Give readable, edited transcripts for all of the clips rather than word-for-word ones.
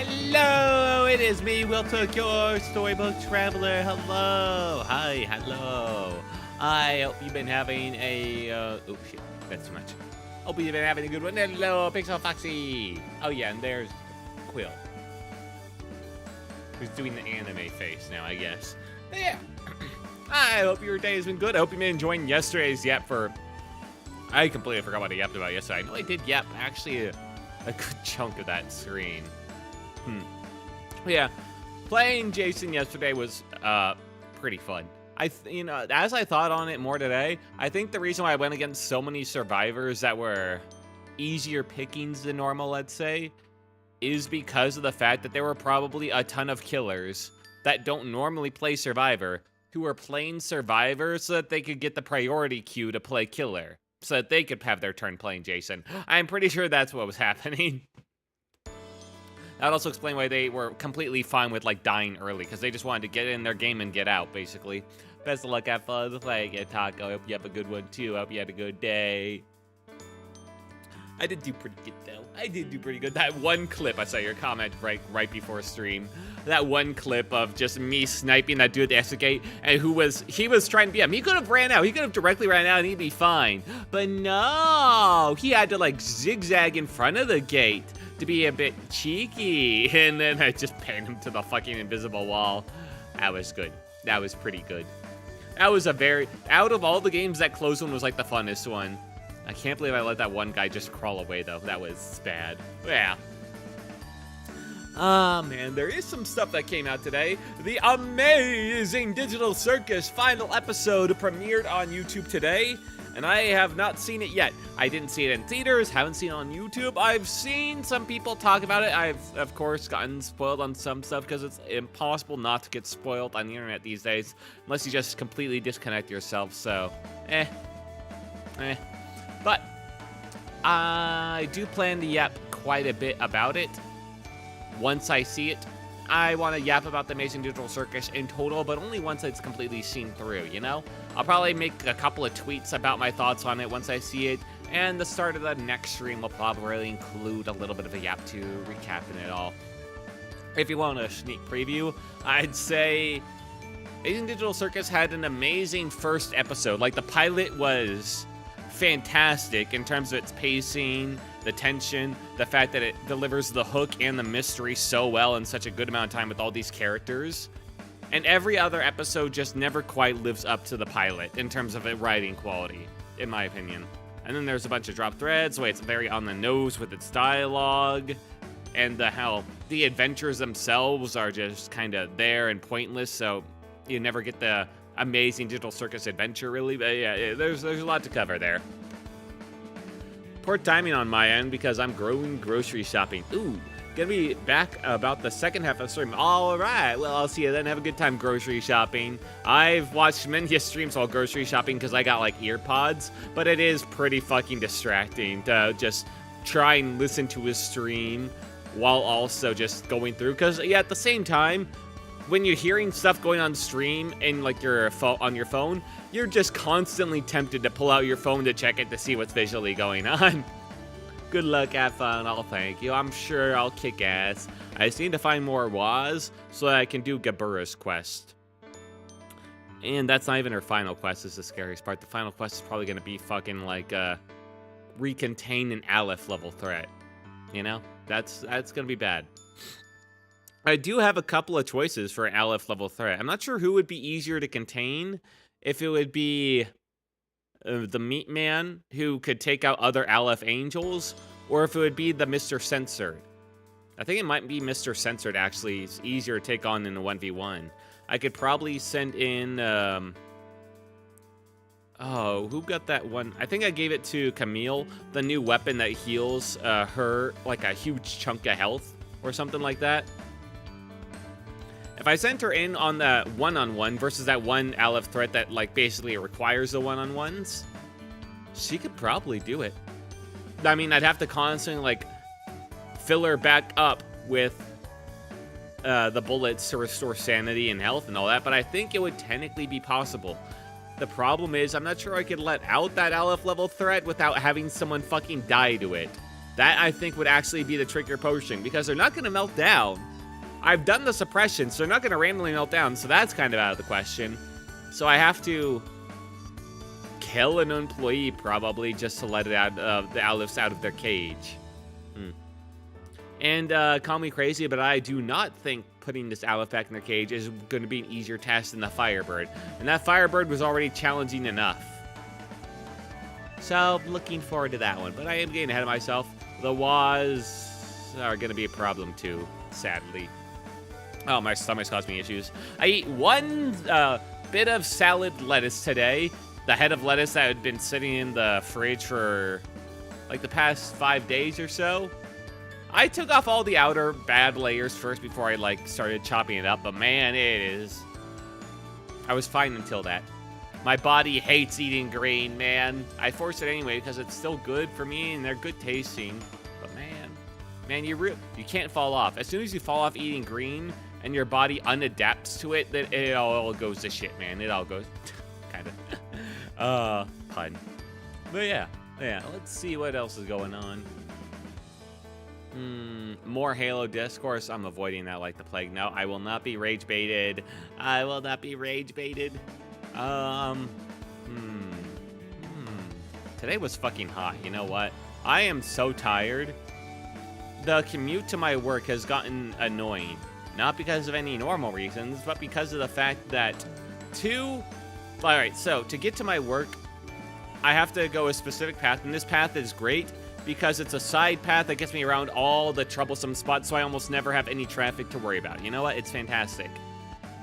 Hello, it is me, Will Took, your storybook traveler. Hello, hi, hello. I hope you've been having a, oh shit, that's too much. Hope you've been having a good one. Hello, Pixel Foxy. Oh yeah, and there's Quill, who's doing the anime face now, I guess. But yeah, I hope your day has been good. I hope you've been enjoying yesterday's Yap I completely forgot what I yapped about yesterday. I know I did yap actually a good chunk of that screen. Yeah, playing Jason yesterday was pretty fun. As I thought on it more today, I think the reason why I went against so many survivors that were easier pickings than normal, let's say, is because of the fact that there were probably a ton of killers that don't normally play Survivor who were playing Survivor so that they could get the priority queue to play killer, so that they could have their turn playing Jason. I'm pretty sure that's what was happening. That would also explain why they were completely fine with, like, dying early, because they just wanted to get in their game and get out, basically. Best of luck, have fun, like a taco. I hope you have a good one, too. I hope you had a good day. I did do pretty good, though. I did do pretty good. That one clip, I saw your comment right before stream. That one clip of just me sniping that dude at the exit gate, and he was trying to be him. He could have ran out. He could have directly ran out and he'd be fine. But no, he had to, like, zigzag in front of the gate to be a bit cheeky, and then I just pinned him to the fucking invisible wall. That was good. That was pretty good. That was out of all the games, that close one was like the funnest one. I can't believe I let that one guy just crawl away though. That was bad. Yeah. Man, there is some stuff that came out today. The amazing Digital Circus final episode premiered on YouTube today, and I have not seen it yet. I didn't see it in theaters, haven't seen it on YouTube. I've seen some people talk about it. I've, of course, gotten spoiled on some stuff because it's impossible not to get spoiled on the internet these days, unless you just completely disconnect yourself, so, But I do plan to yap quite a bit about it once I see it. I want to yap about the Amazing Digital Circus in total, but only once it's completely seen through, you know? I'll probably make a couple of tweets about my thoughts on it once I see it, and the start of the next stream will probably include a little bit of a yap to recapping it all. If you want a sneak preview, I'd say Amazing Digital Circus had an amazing first episode. Like, the pilot was fantastic in terms of its pacing, the tension, the fact that it delivers the hook and the mystery so well in such a good amount of time with all these characters. And every other episode just never quite lives up to the pilot in terms of writing quality, in my opinion. And then there's a bunch of drop threads, where it's very on the nose with its dialogue, and how the adventures themselves are just kind of there and pointless, so you never get the Amazing Digital Circus adventure, really. But yeah, there's a lot to cover there. Poor timing on my end because I'm going grocery shopping. Ooh, gonna be back about the second half of the stream. All right, well, I'll see you then. Have a good time grocery shopping. I've watched many streams while grocery shopping because I got, like, ear pods, but it is pretty fucking distracting to just try and listen to a stream while also just going through. Because, yeah, at the same time, when you're hearing stuff going on stream and, like, on your phone, you're just constantly tempted to pull out your phone to check it to see what's visually going on. Good luck, have fun, I'll thank you. I'm sure I'll kick ass. I just need to find more Waz so that I can do Gabura's quest. And that's not even her final quest, is the scariest part. The final quest is probably going to be fucking, like, recontain an Aleph level threat. You know? That's going to be bad. I do have a couple of choices for an Aleph level threat. I'm not sure who would be easier to contain. If it would be the Meat Man, who could take out other Aleph Angels, or if it would be the Mr. Censored. I think it might be Mr. Censored, actually. It's easier to take on in a 1v1. I could probably send in, oh, who got that one? I think I gave it to Camille, the new weapon that heals her, like, a huge chunk of health, or something like that. If I sent her in on the one-on-one versus that one Aleph threat that, like, basically requires the one-on-ones, she could probably do it. I mean, I'd have to constantly, like, fill her back up with the bullets to restore sanity and health and all that, but I think it would technically be possible. The problem is, I'm not sure I could let out that Aleph level threat without having someone fucking die to it. That, I think, would actually be the trickier potion, because they're not going to melt down. I've done the suppression, so they're not going to randomly melt down, so that's kind of out of the question. So I have to kill an employee, probably, just to let it out, the Owlifts out of their cage. And call me crazy, but I do not think putting this Owlif back in their cage is going to be an easier task than the Firebird. And that Firebird was already challenging enough. So, looking forward to that one. But I am getting ahead of myself. The Waz are going to be a problem too, sadly. Oh, my stomach's caused me issues. I eat one bit of salad lettuce today. The head of lettuce that had been sitting in the fridge for like the past 5 days or so. I took off all the outer bad layers first before I like started chopping it up, but man, it is. I was fine until that. My body hates eating green, man. I force it anyway because it's still good for me and they're good tasting. But man, you can't fall off. As soon as you fall off eating green and your body unadapts to it, then it all goes to shit, man. It all goes kind of pun. But yeah, let's see what else is going on. More Halo discourse. I'm avoiding that like the plague. No, I will not be rage baited. I will not be rage baited. Today was fucking hot. You know what? I am so tired. The commute to my work has gotten annoying. Not because of any normal reasons, but because of the fact that Alright, so to get to my work, I have to go a specific path, and this path is great because it's a side path that gets me around all the troublesome spots, so I almost never have any traffic to worry about. You know what? It's fantastic.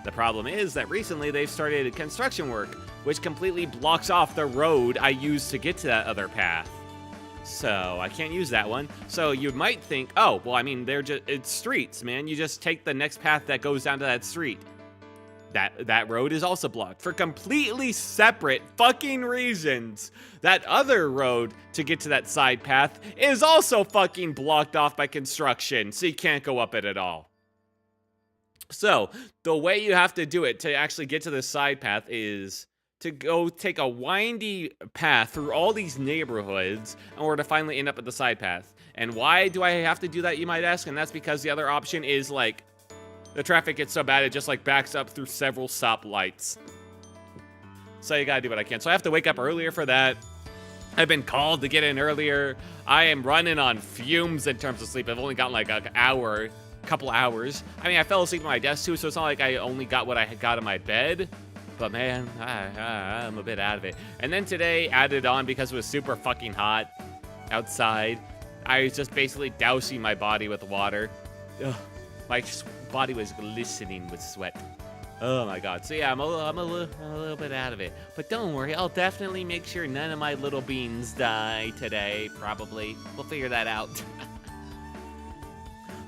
The problem is that recently they've started construction work, which completely blocks off the road I use to get to that other path. So I can't use that one. So you might think, oh, well, I mean, it's streets, man. You just take the next path that goes down to that street. That road is also blocked for completely separate fucking reasons. That other road to get to that side path is also fucking blocked off by construction, so you can't go up it at all. So the way you have to do it to actually get to the side path is to go take a windy path through all these neighborhoods in order to finally end up at the side path. And why do I have to do that, you might ask? And that's because the other option is like the traffic gets so bad it just like backs up through several stoplights. So you gotta do what I can. So I have to wake up earlier for that. I've been called to get in earlier. I am running on fumes in terms of sleep. I've only gotten like an hour, couple hours. I mean, I fell asleep at my desk too, so it's not like I only got what I had got in my bed. But man, I'm a bit out of it. And then today, added on because it was super fucking hot outside, I was just basically dousing my body with water. Ugh, my body was glistening with sweat. Oh my god. So yeah, I'm a little bit out of it. But don't worry, I'll definitely make sure none of my little beans die today, probably. We'll figure that out.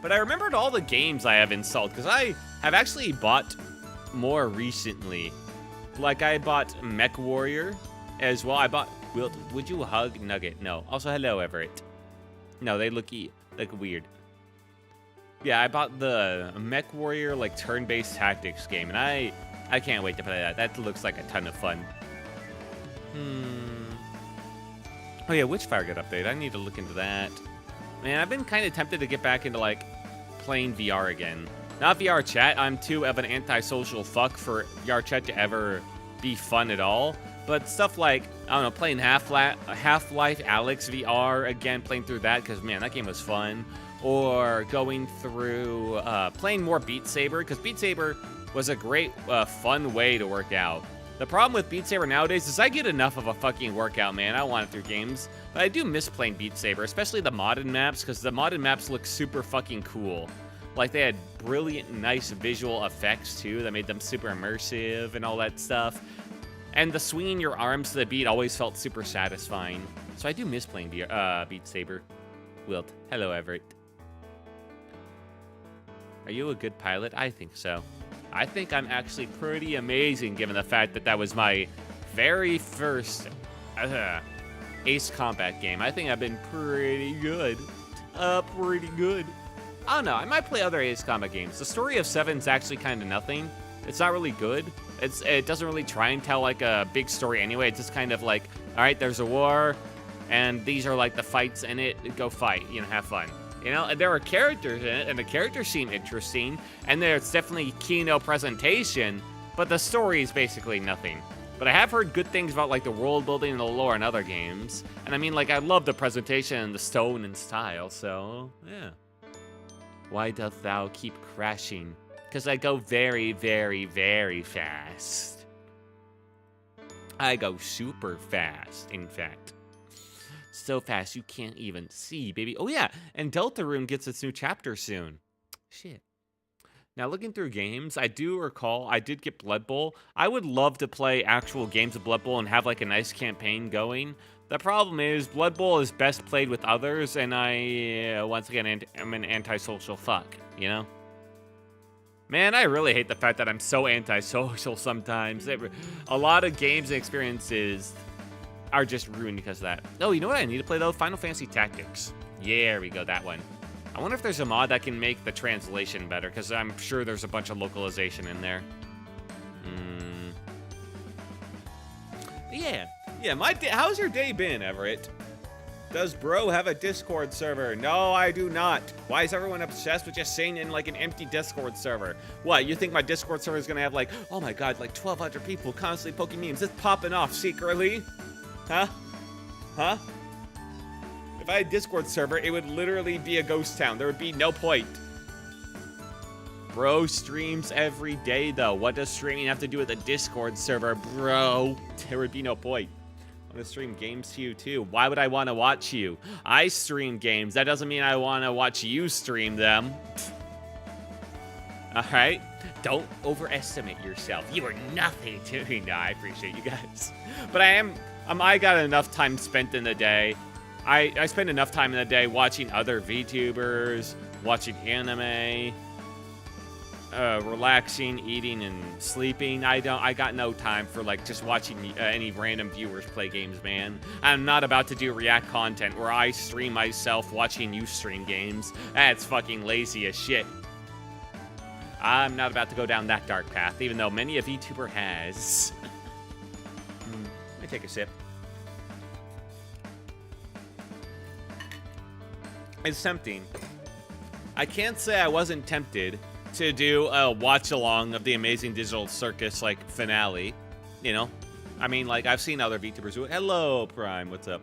But I remembered all the games I have installed, because I have actually bought more recently. Like, I bought Mech Warrior as well. I bought... Would you hug Nugget? No. Also, hello, Everett. No, they look weird. Yeah, I bought the Mech Warrior, like, turn-based tactics game, and I can't wait to play that. That looks like a ton of fun. Oh, yeah, Witchfire got updated. I need to look into that. Man, I've been kind of tempted to get back into, like, playing VR again. Not VR chat. I'm too of an antisocial fuck for VR chat to ever be fun at all. But stuff like, I don't know, playing Half-Life Alyx VR again, playing through that, because, man, that game was fun. Or going through, playing more Beat Saber, because Beat Saber was a great, fun way to work out. The problem with Beat Saber nowadays is I get enough of a fucking workout, man. I don't want it through games. But I do miss playing Beat Saber, especially the modded maps, because the modded maps look super fucking cool. Like, they had brilliant, nice visual effects, too, that made them super immersive and all that stuff. And the swinging your arms to the beat always felt super satisfying. So I do miss playing Beat Saber. Wilt, hello, Everett. Are you a good pilot? I think so. I think I'm actually pretty amazing, given the fact that that was my very first Ace Combat game. I think I've been pretty good. Pretty good. I don't know, I might play other Ace Combat games. The story of 7's actually kind of nothing. It's not really good. It doesn't really try and tell like a big story anyway. It's just kind of like, all right, there's a war, and these are like the fights in it. Go fight, have fun. And there are characters in it, and the characters seem interesting, and there's definitely keynote presentation, but the story is basically nothing. But I have heard good things about like the world building and the lore in other games, and I mean, like, I love the presentation and the stone and style, so yeah. Why doth thou keep crashing? Because I go very, very, very fast. I go super fast, in fact. So fast you can't even see, baby. Oh yeah, and Deltarune gets its new chapter soon. Shit. Now, looking through games, I do recall I did get Blood Bowl. I would love to play actual games of Blood Bowl and have like a nice campaign going. The problem is, Blood Bowl is best played with others, and I, once again, am an antisocial fuck, Man, I really hate the fact that I'm so antisocial sometimes. A lot of games and experiences are just ruined because of that. Oh, you know what I need to play, though? Final Fantasy Tactics. Yeah, there we go, that one. I wonder if there's a mod that can make the translation better, because I'm sure there's a bunch of localization in there. Yeah, how's your day been, Everett? Does bro have a Discord server? No, I do not. Why is everyone obsessed with just saying in like an empty Discord server? What, you think my Discord server is gonna have like, oh my god, like 1,200 people constantly poking memes, just popping off secretly? Huh? If I had a Discord server, it would literally be a ghost town. There would be no point. Bro streams every day, though. What does streaming have to do with a Discord server, bro? There would be no point. I want to stream games to you, too. Why would I want to watch you? I stream games. That doesn't mean I want to watch you stream them. All right? Don't overestimate yourself. You are nothing to me. No, I appreciate you guys. But I got enough time spent in the day. I spend enough time in the day watching other VTubers, watching anime, relaxing, eating, and sleeping. I got no time for like just watching any random viewers play games, man. I'm not about to do react content where I stream myself watching you stream games. That's fucking lazy as shit. I'm not about to go down that dark path, even though many a VTuber has. Let me take a sip. It's tempting. I can't say I wasn't tempted to do a watch-along of the Amazing Digital Circus, like, finale. I mean, like, I've seen other VTubers do it. Hello, Prime, what's up?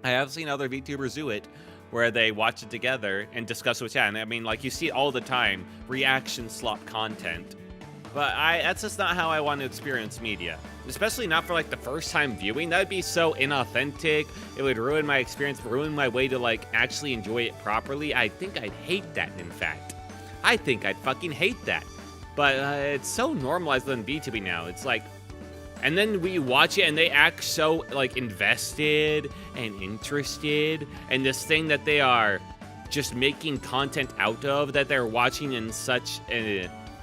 I have seen other VTubers do it, where they watch it together and discuss what's happening. I mean, like, you see it all the time, reaction slop content. But that's just not how I want to experience media. Especially not for, like, the first time viewing. That would be so inauthentic. It would ruin my experience, ruin my way to, like, actually enjoy it properly. I think I'd hate that, in fact. I think I'd fucking hate that. But it's so normalized on VTubing now. It's like... And then we watch it, and they act so, like, invested and interested in this thing that they are just making content out of, that they're watching in such...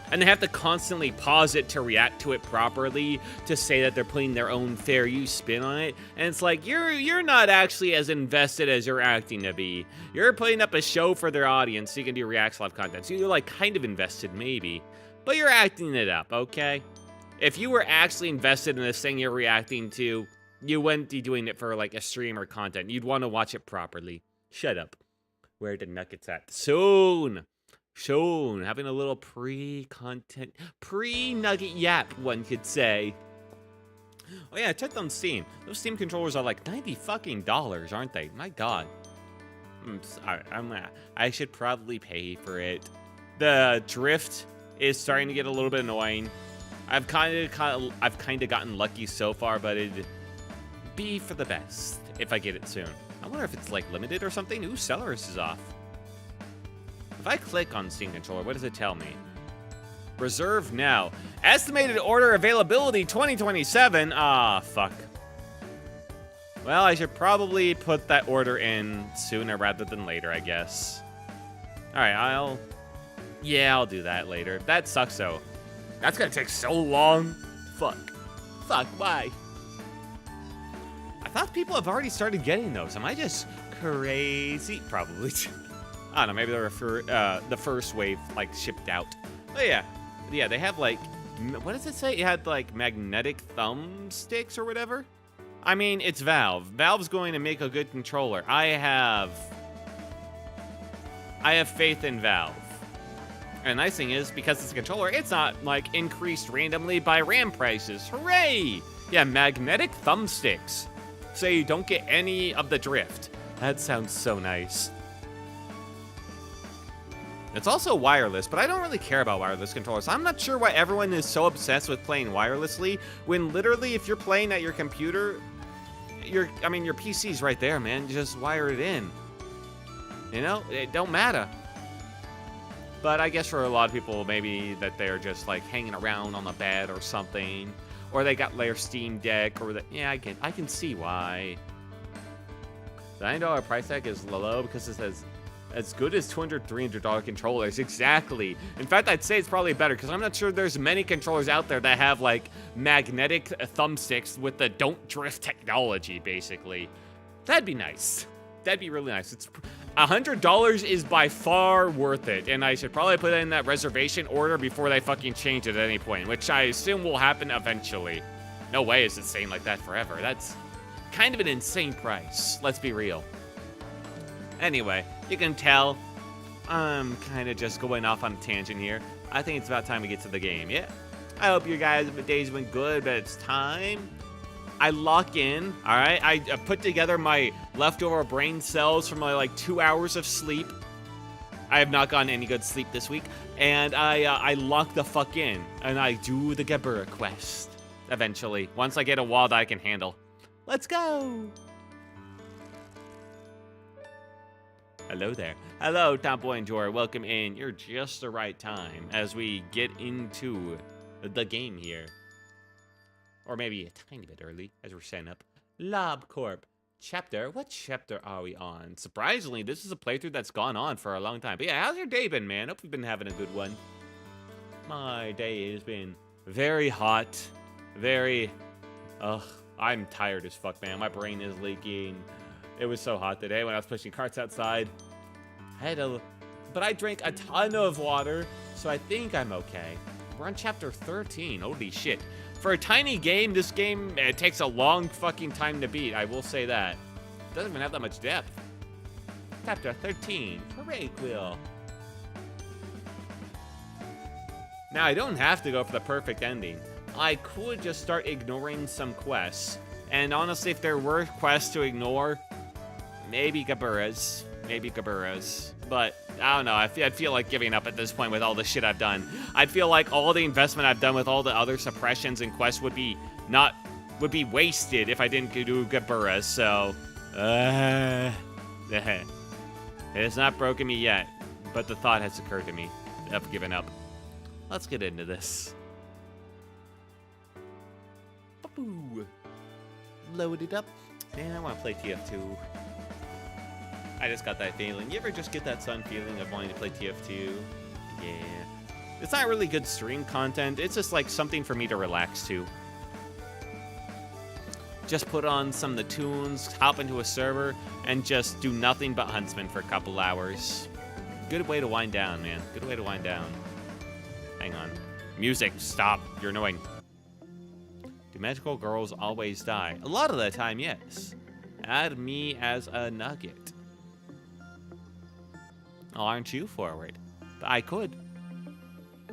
And they have to constantly pause it to react to it properly, to say that they're putting their own fair use spin on it. And it's like, you're not actually as invested as you're acting to be. You're putting up a show for their audience so you can do Reacts Live content. So you're like kind of invested maybe, but you're acting it up, okay? If you were actually invested in this thing you're reacting to, you wouldn't be doing it for like a stream or content. You'd want to watch it properly. Shut up. Where the nuggets at? Soon, having a little pre-nugget yap, one could say. Oh yeah, I checked on Steam. Those Steam controllers are like $90 fucking, aren't they? My god. I'm sorry, I should probably pay for it. The drift is starting to get a little bit annoying. I've kind of gotten lucky so far, but it'd be for the best if I get it soon. I wonder if it's like limited or something. Ooh, Celerus is off. If I click on Steam Controller, what does it tell me? Reserve now. Estimated order availability 2027. Ah, fuck. Well, I should probably put that order in sooner rather than later, I guess. Alright, I'll do that later. That sucks, though. That's gonna take so long. Fuck, why? I thought people have already started getting those. Am I just crazy? Probably. I don't know, maybe the first wave, like, shipped out. Oh, yeah, they have, like, what does it say? It had, like, magnetic thumbsticks or whatever? I mean, it's Valve. Valve's going to make a good controller. I have faith in Valve. And the nice thing is, because it's a controller, it's not, like, increased randomly by RAM prices. Hooray! Yeah, magnetic thumbsticks. So you don't get any of the drift. That sounds so nice. It's also wireless, but I don't really care about wireless controllers. I'm not sure why everyone is so obsessed with playing wirelessly, when literally if you're playing at your computer, your PC's right there, man. You just wire it in. You know, it don't matter. But I guess for a lot of people, maybe that they're just like hanging around on the bed or something, or they got their Steam Deck, or yeah, I can see why. The $9 price tag is low because it says as good as $200, $300 controllers. Exactly. In fact, I'd say it's probably better because I'm not sure there's many controllers out there that have like magnetic thumbsticks with the don't drift technology, basically. That'd be nice. That'd be really nice. It's $100 is by far worth it, and I should probably put it in that reservation order before they fucking change it at any point, which I assume will happen eventually. No way is it staying like that forever. That's kind of an insane price. Let's be real. Anyway, you can tell I'm kind of just going off on a tangent here. I think it's about time we get to the game. Yeah. I hope you guys' days went good, but it's time. I lock in, all right? I put together my leftover brain cells from my, like, 2 hours of sleep. I have not gotten any good sleep this week. And I lock the fuck in, and I do the Gebura quest eventually, once I get a wall that I can handle. Let's go! Hello there. Hello, Tomboy and Jor. Welcome in. You're just the right time as we get into the game here. Or maybe a tiny bit early, as we're setting up. LobCorp chapter. What chapter are we on? Surprisingly, this is a playthrough that's gone on for a long time. But yeah, how's your day been, man? Hope you've been having a good one. My day has been very hot. Very... Ugh, I'm tired as fuck, man. My brain is leaking. It was so hot today when I was pushing carts outside. But I drank a ton of water, so I think I'm okay. We're on chapter 13. Holy shit. For a tiny game, this game, it takes a long fucking time to beat. I will say that. It doesn't even have that much depth. Chapter 13. Hooray, Quill. Now, I don't have to go for the perfect ending. I could just start ignoring some quests. And honestly, if there were quests to ignore, maybe Gebura's. Maybe Gebura's. But I don't know. I'd feel like giving up at this point with all the shit I've done. I'd feel like all the investment I've done with all the other suppressions and quests would be wasted if I didn't do Gebura. So, it has not broken me yet, but the thought has occurred to me of giving up. Let's get into this. Load it up. Man, I want to play TF2. I just got that feeling. You ever just get that sudden feeling of wanting to play TF2? Yeah. It's not really good stream content. It's just like something for me to relax to. Just put on some of the tunes, hop into a server, and just do nothing but Huntsman for a couple hours. Good way to wind down, man. Good way to wind down. Hang on. Music, stop. You're annoying. Do magical girls always die? A lot of the time, yes. Add me as a nugget. Oh, aren't you forward? But I could.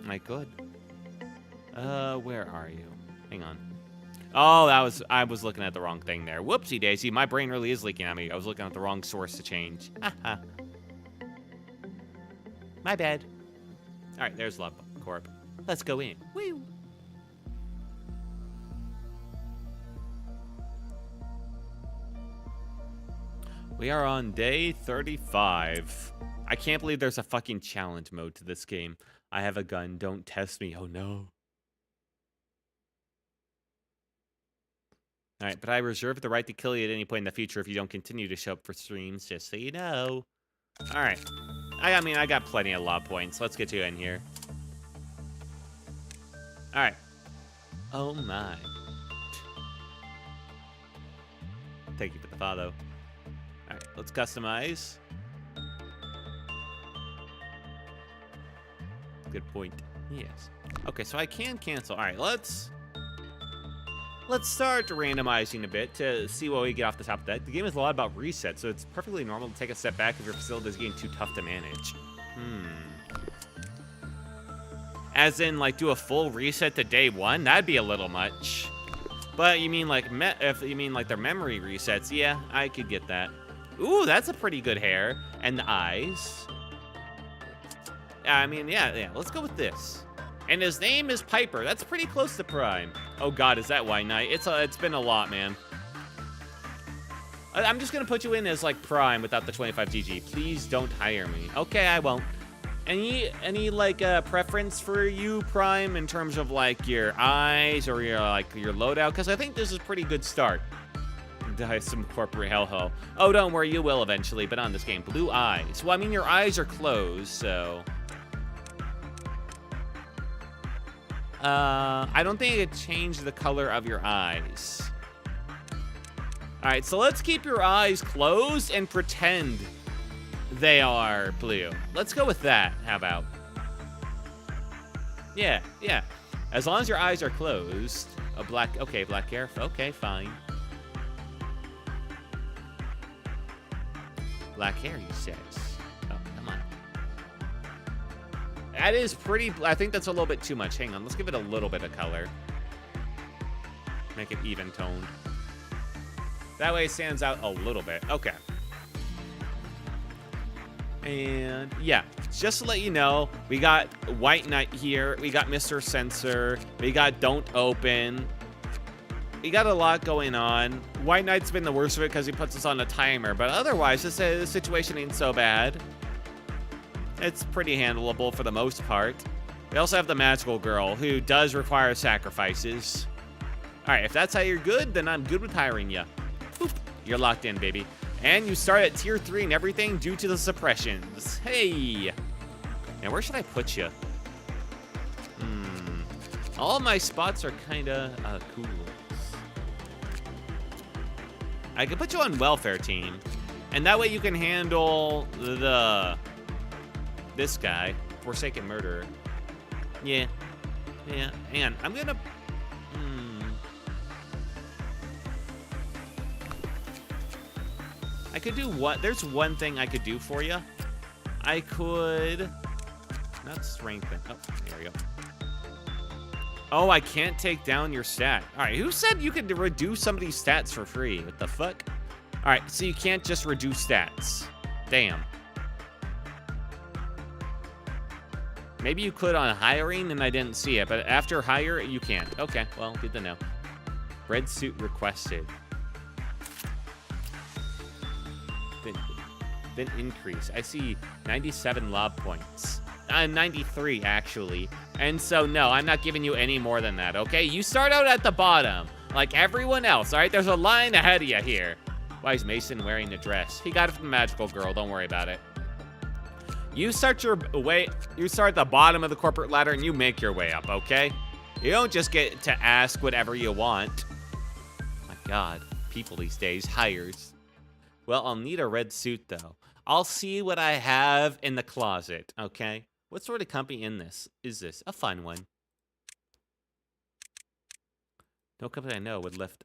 I could. Where are you? Hang on. Oh, I was looking at the wrong thing there. Whoopsie daisy, my brain really is leaking at me. I was looking at the wrong source to change. Haha. My bad. Alright, there's LobCorp. Let's go in. Woo! We are on day 35. I can't believe there's a fucking challenge mode to this game. I have a gun. Don't test me. Oh, no. All right, but I reserve the right to kill you at any point in the future if you don't continue to show up for streams, just so you know. All right. I got plenty of law points. Let's get you in here. All right. Oh, my. Thank you for the follow. All right, let's customize. Good point. Yes. Okay, so I can cancel. All right, let's Let's start randomizing a bit to see what we get off the top of that. The game is a lot about reset, so it's perfectly normal to take a step back if your facility is getting too tough to manage. As in, like, do a full reset to day 1? That'd be a little much. But you mean like if you mean like their memory resets? Yeah, I could get that. Ooh, that's a pretty good hair and the eyes. I mean, yeah. Let's go with this. And his name is Piper. That's pretty close to Prime. Oh God, is that White Knight? It's been a lot, man. I'm just gonna put you in as like Prime without the 25 GG. Please don't hire me. Okay, I won't. Any like preference for you, Prime, in terms of like your eyes or your loadout? Because I think this is a pretty good start. Die some corporate hellhole. Oh, don't worry, you will eventually. But on this game, blue eyes. Well, I mean your eyes are closed, so. I don't think it changed the color of your eyes. All right, so let's keep your eyes closed and pretend they are blue. Let's go with that. How about? Yeah. As long as your eyes are closed. Okay, black hair. Okay, fine. Black hair, he says. Oh, come on. That is pretty. I think that's a little bit too much. Hang on. Let's give it a little bit of color. Make it even toned. That way it stands out a little bit. Okay. And yeah, just to let you know, we got White Knight here. We got Mr. Censor. We got Don't Open. We got a lot going on. White Knight's been the worst of it because he puts us on a timer. But otherwise, this situation ain't so bad. It's pretty handleable for the most part. We also have the Magical Girl, who does require sacrifices. All right, if that's how you're good, then I'm good with hiring you. Boop. You're locked in, baby. And you start at tier 3 and everything due to the suppressions. Hey! Now, where should I put you? All my spots are kind of cool. I could put you on welfare team. And that way you can handle this guy, Forsaken Murderer. Yeah. And I'm gonna... I could do what? There's one thing I could do for you. I could... Not strengthen. Oh, there we go. Oh, I can't take down your stat. All right, who said you could reduce somebody's stats for free? What the fuck? All right, so you can't just reduce stats. Damn. Maybe you could on hiring and I didn't see it, but after hire, you can't. Okay, well, good to know. Red suit requested. Then increase. I see 97 lob points. 93, actually. And so, no, I'm not giving you any more than that, okay? You start out at the bottom, like everyone else, all right? There's a line ahead of you here. Why is Mason wearing a dress? He got it from the Magical Girl. Don't worry about it. You start at the bottom of the corporate ladder and you make your way up, okay? You don't just get to ask whatever you want. My God, people these days, hires. Well, I'll need a red suit, though. I'll see what I have in the closet, okay? What sort of company is this? A fun one. No company I know would lift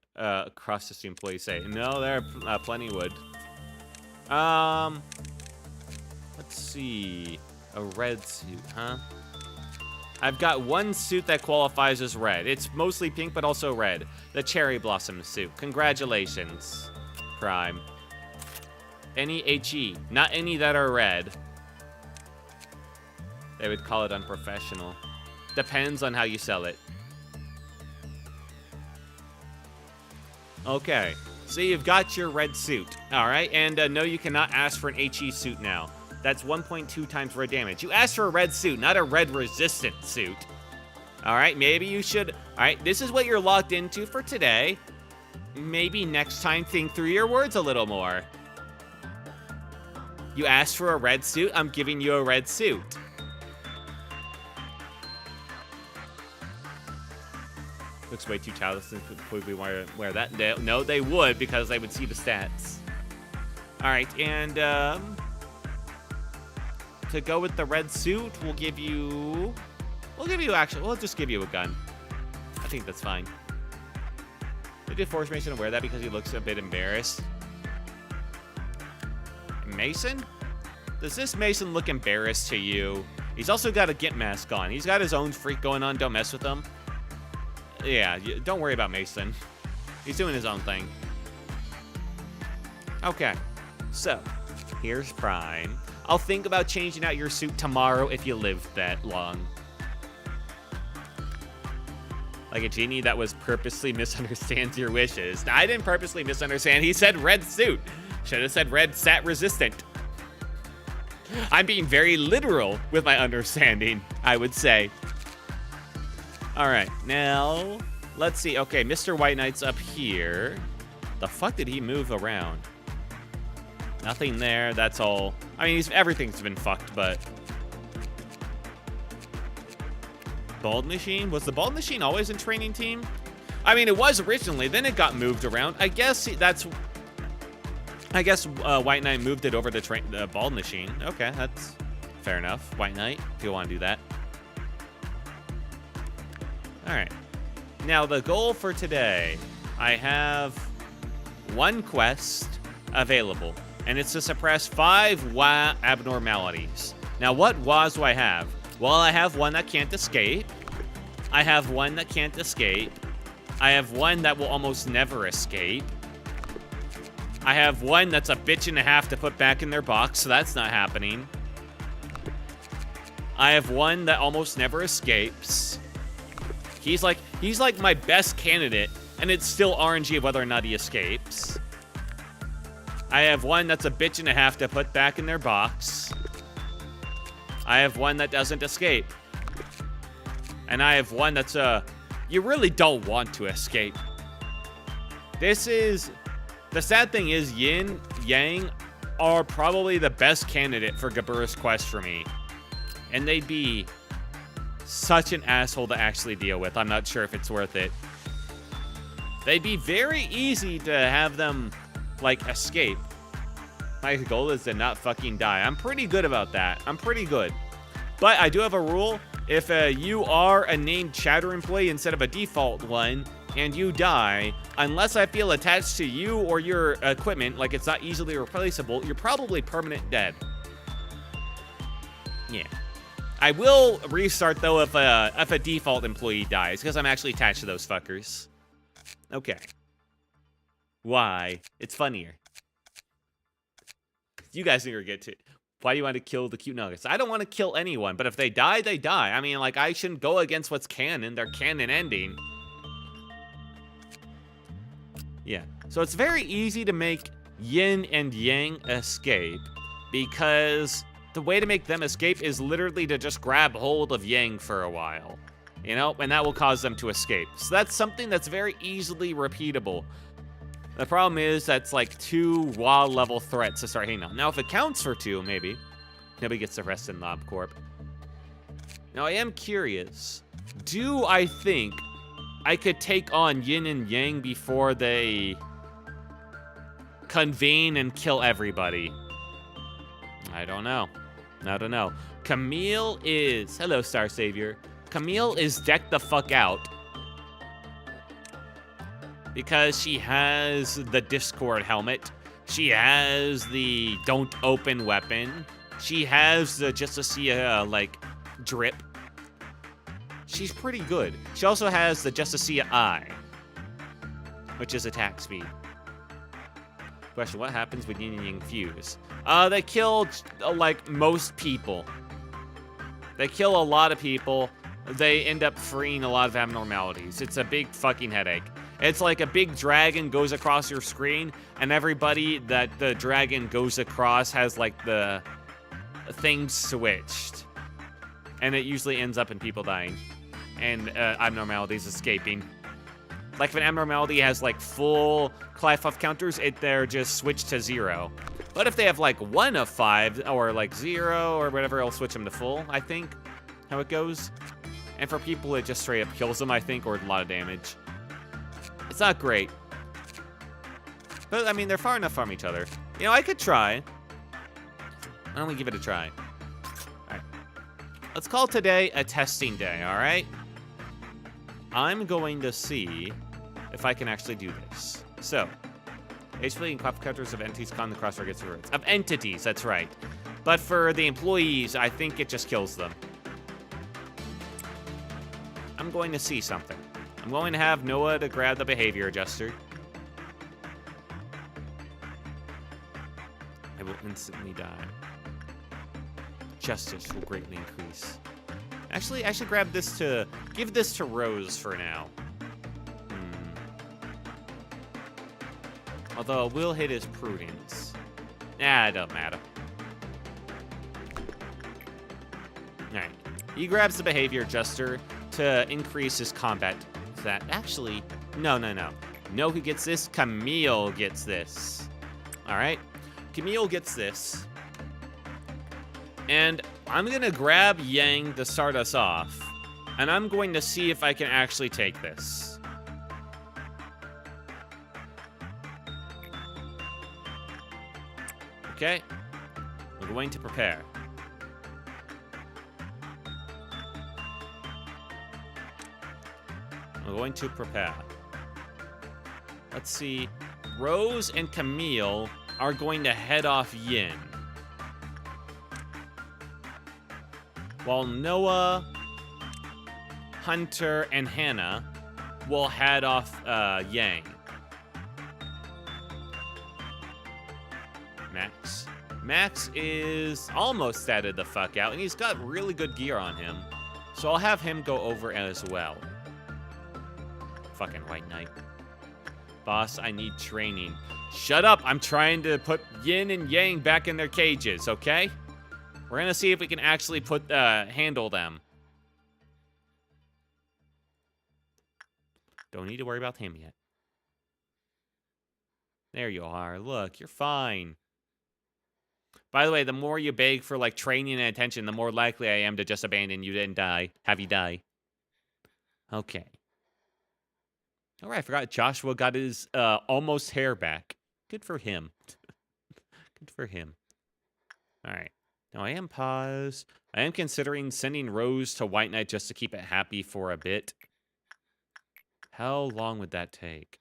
cross-system employees say. No, there are plenty would. Let's see. A red suit, huh? I've got one suit that qualifies as red. It's mostly pink, but also red. The Cherry Blossom suit. Congratulations, Prime. Any HE, not any that are red. They would call it unprofessional. Depends on how you sell it. Okay, so you've got your red suit, all right? And no, you cannot ask for an HE suit now. That's 1.2 times red damage. You asked for a red suit, not a red resistant suit. All right, maybe you should. All right, this is what you're locked into for today. Maybe next time think through your words a little more. You asked for a red suit, I'm giving you a red suit. Looks way too childish to completely wear that. No, they would, because they would see the stats. All right, and to go with the red suit, we'll just give you a gun. I think that's fine. Did Force Mason wear that because he looks a bit embarrassed? Mason? Does this Mason look embarrassed to you? He's also got a Gimp mask on. He's got his own freak going on. Don't mess with him. Yeah, don't worry about Mason. He's doing his own thing. Okay, so here's Prime. I'll think about changing out your suit tomorrow if you live that long. Like a genie that was purposely misunderstands your wishes. Now, I didn't purposely misunderstand. He said red suit. Should have said red sat resistant. I'm being very literal with my understanding, I would say. All right, now let's see. Okay, Mr. White Knight's up here. The fuck did he move around? Nothing there. That's all. I mean, everything's been fucked, but Bald Machine? Was the Bald Machine always in training team? I mean, it was originally. Then it got moved around. I guess White Knight moved it over to the Bald Machine. Okay, that's fair enough. White Knight, if you want to do that. All right. Now, the goal for today, I have one quest available, and it's to suppress 5 WA abnormalities. Now, what WAs do I have? Well, I have one that can't escape. I have one that can't escape. I have one that will almost never escape. I have one that's a bitch and a half to put back in their box, so that's not happening. I have one that almost never escapes. He's like my best candidate, and it's still RNG of whether or not he escapes. I have one that's a bitch and a half to put back in their box. I have one that doesn't escape. And I have one that's you really don't want to escape. The sad thing is Yin Yang are probably the best candidate for Gabura's quest for me. And they'd be such an asshole to actually deal with. I'm not sure if it's worth it. They'd be very easy to have them, like, escape. My goal is to not fucking die. I'm pretty good about that. I'm pretty good. But I do have a rule. If you are a named chatter employee instead of a default one, and you die, unless I feel attached to you or your equipment, like it's not easily replaceable, you're probably permanent dead. Yeah. I will restart, though, if a default employee dies, because I'm actually attached to those fuckers. Okay. Why? It's funnier. You guys need to get to... Why do you want to kill the cute nuggets? I don't want to kill anyone, but if they die, they die. I mean, like, I shouldn't go against what's canon. Their canon ending. Yeah. So it's very easy to make Yin and Yang escape, because the way to make them escape is literally to just grab hold of Yang for a while. You know? And that will cause them to escape. So that's something that's very easily repeatable. The problem is that's like 2 WA level threats to start hitting on. Now, if it counts for 2, maybe. Nobody gets arrested in Lob Corp. Now, I am curious. Do I think I could take on Yin and Yang before they convene and kill everybody? I don't know. I don't know. Camille is... Hello, Star Savior. Camille is decked the fuck out. Because she has the Discord helmet. She has the don't open weapon. She has the just to see a, like, drip. She's pretty good. She also has the just to see a eye, which is attack speed. Question, what happens when Yin and Yang fuse? They kill, like, most people. They kill a lot of people. They end up freeing a lot of abnormalities. It's a big fucking headache. It's like a big dragon goes across your screen, and everybody that the dragon goes across has, like, the things switched. And it usually ends up in people dying and abnormalities escaping. Like, if an abnormality has, like, full Clyfuff counters, they're just switched to 0. But if they have, like, 1 of 5, or, like, 0, or whatever, it'll switch them to full, I think, how it goes. And for people, it just straight up kills them, I think, or a lot of damage. It's not great. But, I mean, they're far enough from each other. You know, I could try. Why don't we give it a try? Alright. Let's call today a testing day, alright? I'm going to see if I can actually do this. So, basically, in clap counters of entities con the crossfire gets rid of entities, that's right. But for the employees, I think it just kills them. I'm going to see something. I'm going to have Noah to grab the behavior adjuster. I will instantly die. Justice will greatly increase. Actually, I should grab this to... give this to Rose for now. Although it will hit his prudence. Nah, it don't matter. Alright. He grabs the behavior adjuster to increase his combat. That actually... No. Know who gets this? Camille gets this. Alright. Camille gets this. And I'm going to grab Yang to start us off. And I'm going to see if I can actually take this. Okay. We're going to prepare. We're going to prepare. Let's see. Rose and Camille are going to head off Yin. While Noah, Hunter, and Hannah will head off Yang. Max is almost statted the fuck out, and he's got really good gear on him. So I'll have him go over as well. Fucking White Knight. Boss, I need training. Shut up! I'm trying to put Yin and Yang back in their cages, okay? We're gonna see if we can actually handle them. Don't need to worry about him yet. There you are. Look, you're fine. By the way, the more you beg for, like, training and attention, the more likely I am to just abandon you and die. Have you die. Okay. All right, I forgot Joshua got his almost hair back. Good for him. Good for him. All right. Now, I am paused. I am considering sending Rose to White Knight just to keep it happy for a bit. How long would that take?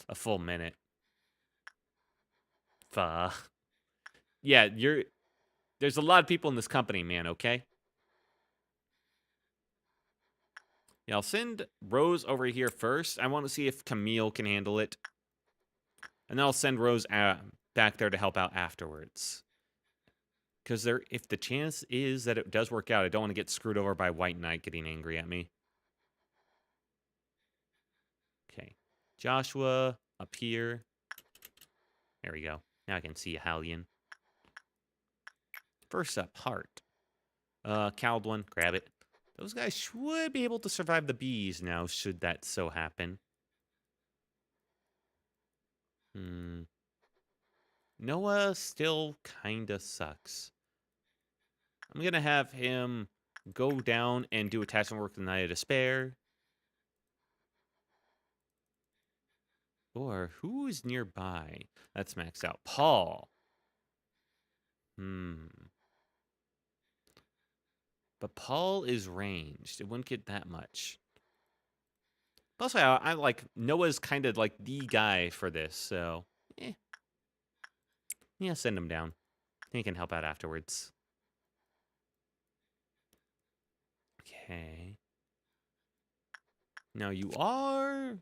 A full minute. Fuck. Yeah, there's a lot of people in this company, man, okay? Yeah, I'll send Rose over here first. I want to see if Camille can handle it. And then I'll send Rose back there to help out afterwards. Because if the chance is that it does work out, I don't want to get screwed over by White Knight getting angry at me. Okay. Joshua, up here. There we go. Now I can see Hallian. First up, Heart. Cowled one, grab it. Those guys should be able to survive the bees now, should that so happen. Noah still kinda sucks. I'm gonna have him go down and do attachment work the Night of Despair. Or who's nearby? That's maxed out. Paul. But Paul is ranged. It wouldn't get that much. Plus, I like Noah's kind of like the guy for this, so yeah, send him down. He can help out afterwards. Okay. Now you are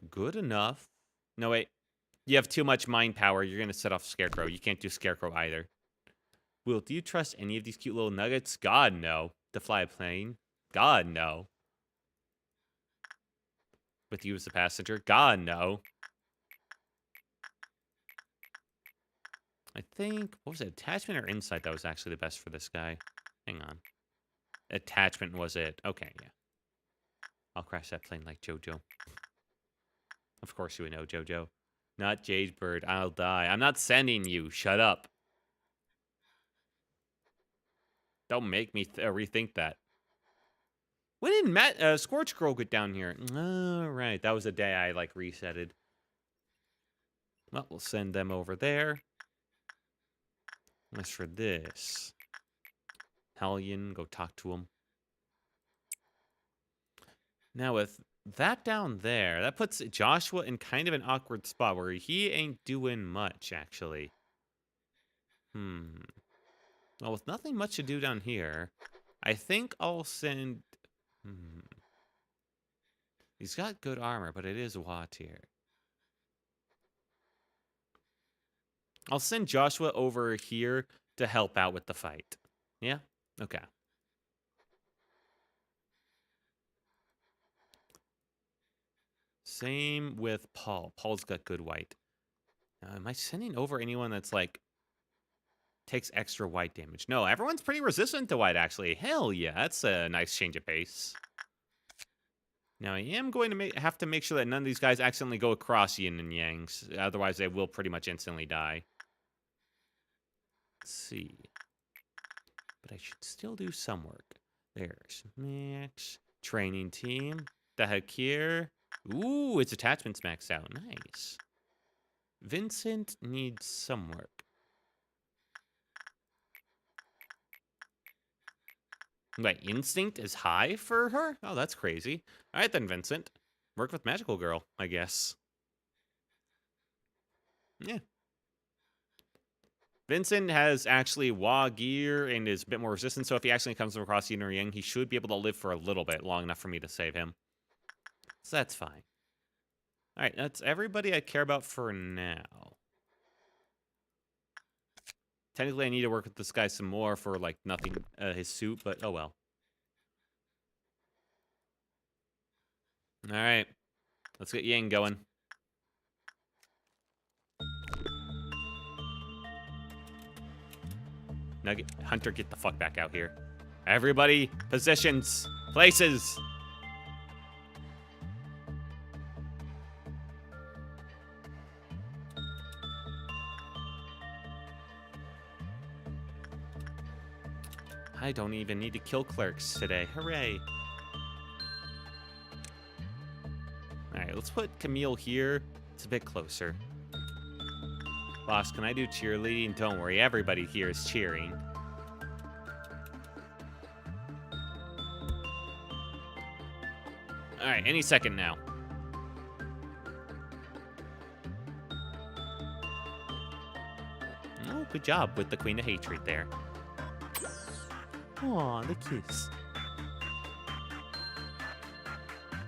good enough. No, wait. You have too much mind power. You're going to set off Scarecrow. You can't do Scarecrow either. Will, do you trust any of these cute little nuggets? God, no. To fly a plane? God, no. With you as the passenger? God, no. I think, what was it, attachment or insight that was actually the best for this guy? Hang on. Attachment was it. Okay, yeah. I'll crash that plane like Jojo. Of course you would know, Jojo. Not Jade Bird. I'll die. I'm not sending you. Shut up. Don't make me rethink that. When did Scorch Girl get down here? All right. That was the day I, like, resetted. Well, we'll send them over there. As for this, Hellion, go talk to him. Now with that down there, that puts Joshua in kind of an awkward spot where he ain't doing much, actually. Well, with nothing much to do down here, I think I'll send... He's got good armor, but it is Wa tier. I'll send Joshua over here to help out with the fight. Yeah? Okay. Same with Paul. Paul's got good white. Am I sending over anyone that's like takes extra white damage? No, everyone's pretty resistant to white, actually. Hell yeah, that's a nice change of pace. Now, I am going to have to make sure that none of these guys accidentally go across yin and yangs. Otherwise, they will pretty much instantly die. Let's see. But I should still do some work. There's Max. Training team. The heck here? Ooh, its attachments maxed out. Nice. Vincent needs some work. Wait, instinct is high for her? Oh, that's crazy. All right then, Vincent. Work with Magical Girl, I guess. Yeah. Vincent has actually Wa gear and is a bit more resistant, so if he actually comes across Yin or Yang, he should be able to live for a little bit, long enough for me to save him. So that's fine. All right, that's everybody I care about for now. Technically, I need to work with this guy some more for, like, nothing, his suit, but oh well. All right. Let's get Yang going. Now, Hunter, get the fuck back out here. Everybody, positions, places. I don't even need to kill clerks today. Hooray. Alright, let's put Camille here. It's a bit closer. Boss, can I do cheerleading? Don't worry, everybody here is cheering. Alright, any second now. Oh, good job with the Queen of Hatred there. Aw, the kiss.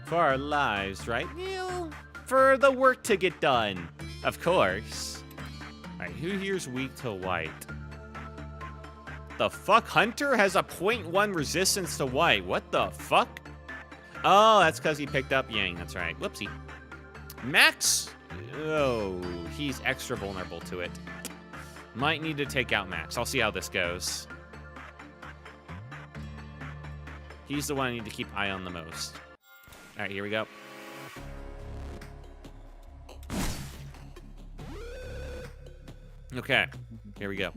For our lives, right, Neil? For the work to get done, of course. Alright, who here's weak to white? The fuck? Hunter has a 0.1 resistance to white. What the fuck? Oh, that's because he picked up Yang. That's right. Whoopsie. Max? Oh, he's extra vulnerable to it. Might need to take out Max. I'll see how this goes. He's the one I need to keep eye on the most. All right, here we go. Okay, here we go.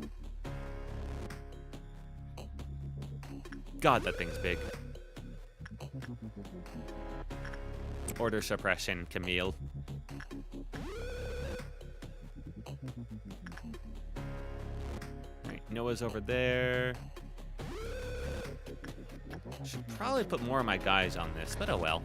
God, that thing's big. Order suppression, Camille. All right, Noah's over there. Should probably put more of my guys on this, but oh well.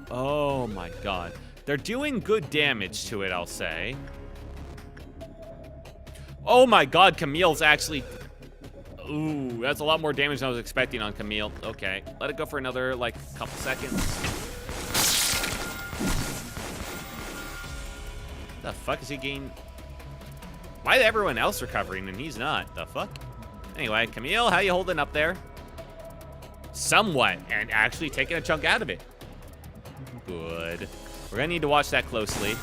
Oh my god. They're doing good damage to it, I'll say. Oh my god, Camille's actually... Ooh, that's a lot more damage than I was expecting on Camille. Okay, let it go for another, like, couple seconds. The fuck is he getting? Why is everyone else recovering and he's not? The fuck? Anyway, Camille, how you holding up there? Somewhat, and actually taking a chunk out of it. Good. We're gonna need to watch that closely.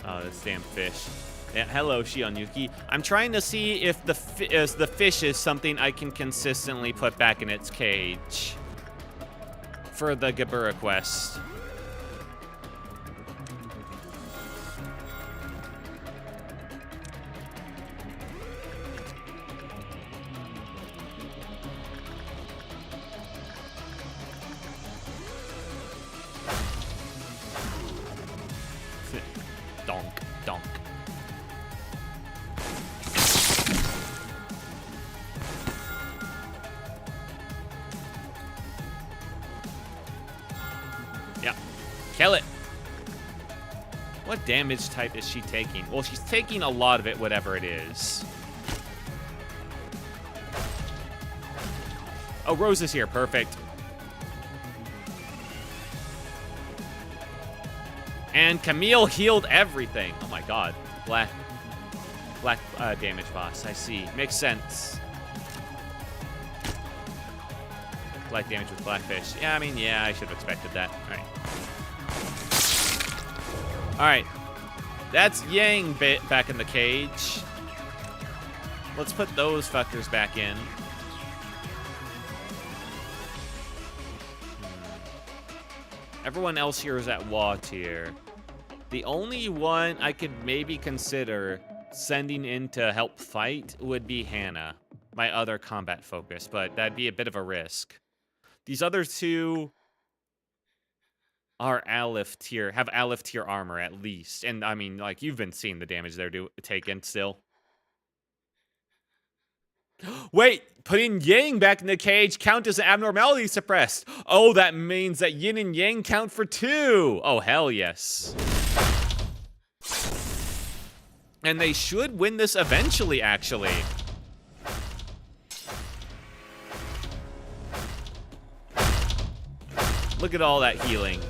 Oh, this damn fish. Yeah, hello, Shionyuki. I'm trying to see if the fish is something I can consistently put back in its cage for the Gabura quest. Yep. Kill it. What damage type is she taking? Well, she's taking a lot of it, whatever it is. Oh, Rose is here. Perfect. And Camille healed everything. Oh my god. Black damage boss. I see. Makes sense. Black damage with Blackfish. Yeah, I mean, yeah, I should have expected that. Alright. Alright. That's Yang back in the cage. Let's put those fuckers back in. Everyone else here is at WA tier. The only one I could maybe consider sending in to help fight would be Hannah, my other combat focus, but that'd be a bit of a risk. These other two are Aleph tier, have Aleph tier armor at least. And I mean, like, you've been seeing the damage they're taking still. Wait, putting Yang back in the cage count as an abnormality suppressed. Oh, that means that Yin and Yang count for 2. Oh, hell yes. And they should win this eventually, actually. Look at all that healing.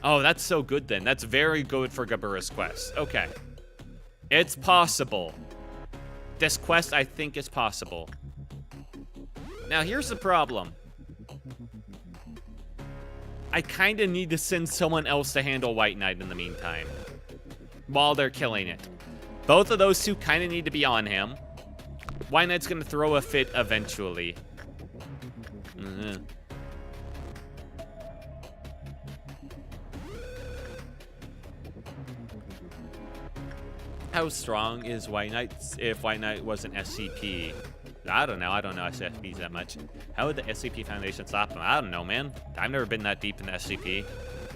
Oh, that's so good then. That's very good for Gabura's quest. Okay. It's possible. This quest, I think, is possible. Now, here's the problem. I kind of need to send someone else to handle White Knight in the meantime, while they're killing it. Both of those two kind of need to be on him. White Knight's going to throw a fit eventually. How strong is White Knight if White Knight was an SCP? I don't know. I don't know SCPs that much. How would the SCP Foundation stop him? I don't know, man. I've never been that deep in the SCP.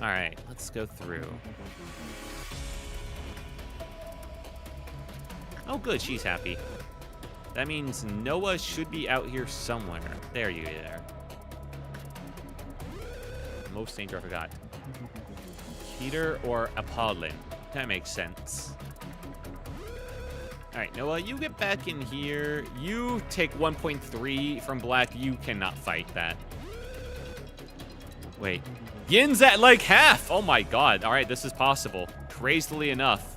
All right, let's go through. Oh, good. She's happy. That means Noah should be out here somewhere. There you are. Most danger I forgot. Peter or Apollon. That makes sense. All right, Noah, you get back in here. You take 1.3 from Black. You cannot fight that. Wait. Yin's at like half. Oh my god. All right, this is possible. Crazily enough.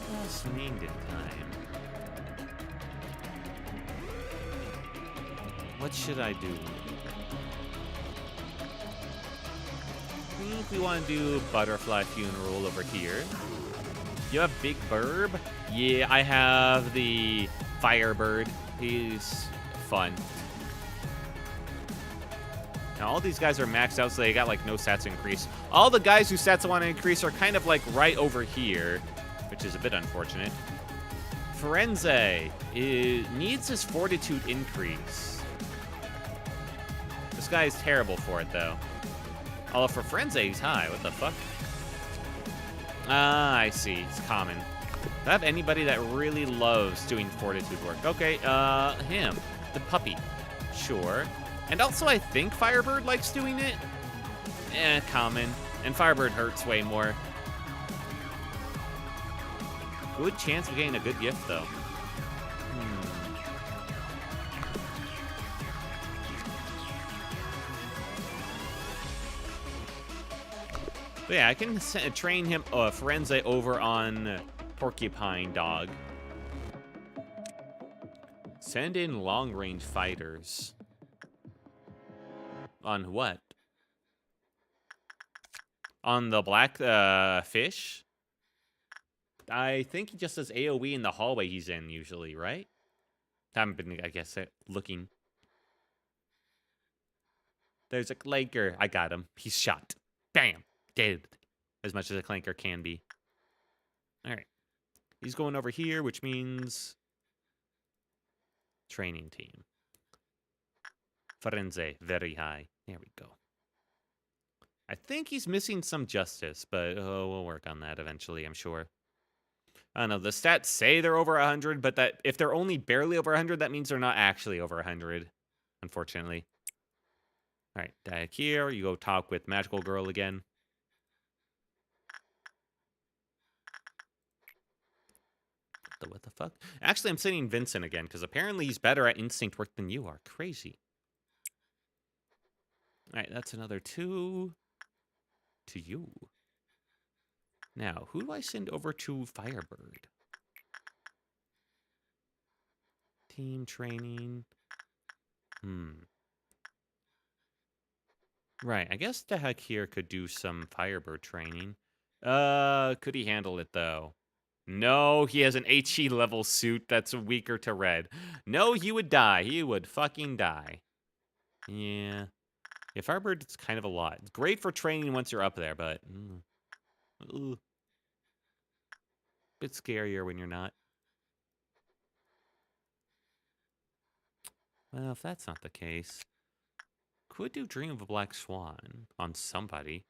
What's named in time? What should I do? I think we want to do Butterfly Funeral over here. You have Big Burb? Yeah, I have the Firebird. He's fun. Now, all these guys are maxed out, so they got, like, no stats increase. All the guys whose stats want to increase are kind of, like, right over here, which is a bit unfortunate. Firenze needs his Fortitude increase. This guy is terrible for it, though. Although for Firenze, he's high. What the fuck? Ah, I see. It's common. Do I have anybody that really loves doing Fortitude work? Okay, him. The puppy. Sure. And also, I think Firebird likes doing it. Common. And Firebird hurts way more. Good chance of getting a good gift, though. But yeah, I can train him, Firenze over on Porcupine Dog. Send in long-range fighters. On what? On the black fish? I think he just does AoE in the hallway he's in usually, right? Haven't been, I guess, looking. There's a clanker. I got him. He's shot. Bam. Dead. As much as a clanker can be. All right. He's going over here, which means training team. Firenze, very high. There we go. I think he's missing some justice, but we'll work on that eventually, I'm sure. I don't know. The stats say they're over 100, but that if they're only barely over 100, that means they're not actually over 100, unfortunately. All right, back here. You go talk with Magical Girl again. What the fuck? Actually, I'm sending Vincent again, because apparently he's better at instinct work than you are. Crazy. All right, that's another 2 to you. Now, who do I send over to Firebird? Team training. Right, I guess the heck here could do some Firebird training. Could he handle it, though? No, he has an HE level suit that's weaker to red. No, he would die. He would fucking die. Yeah. Yeah, Firebird, it's kind of a lot. It's great for training once you're up there, but... bit scarier when you're not. Well, if that's not the case... Could do Dream of a Black Swan on somebody.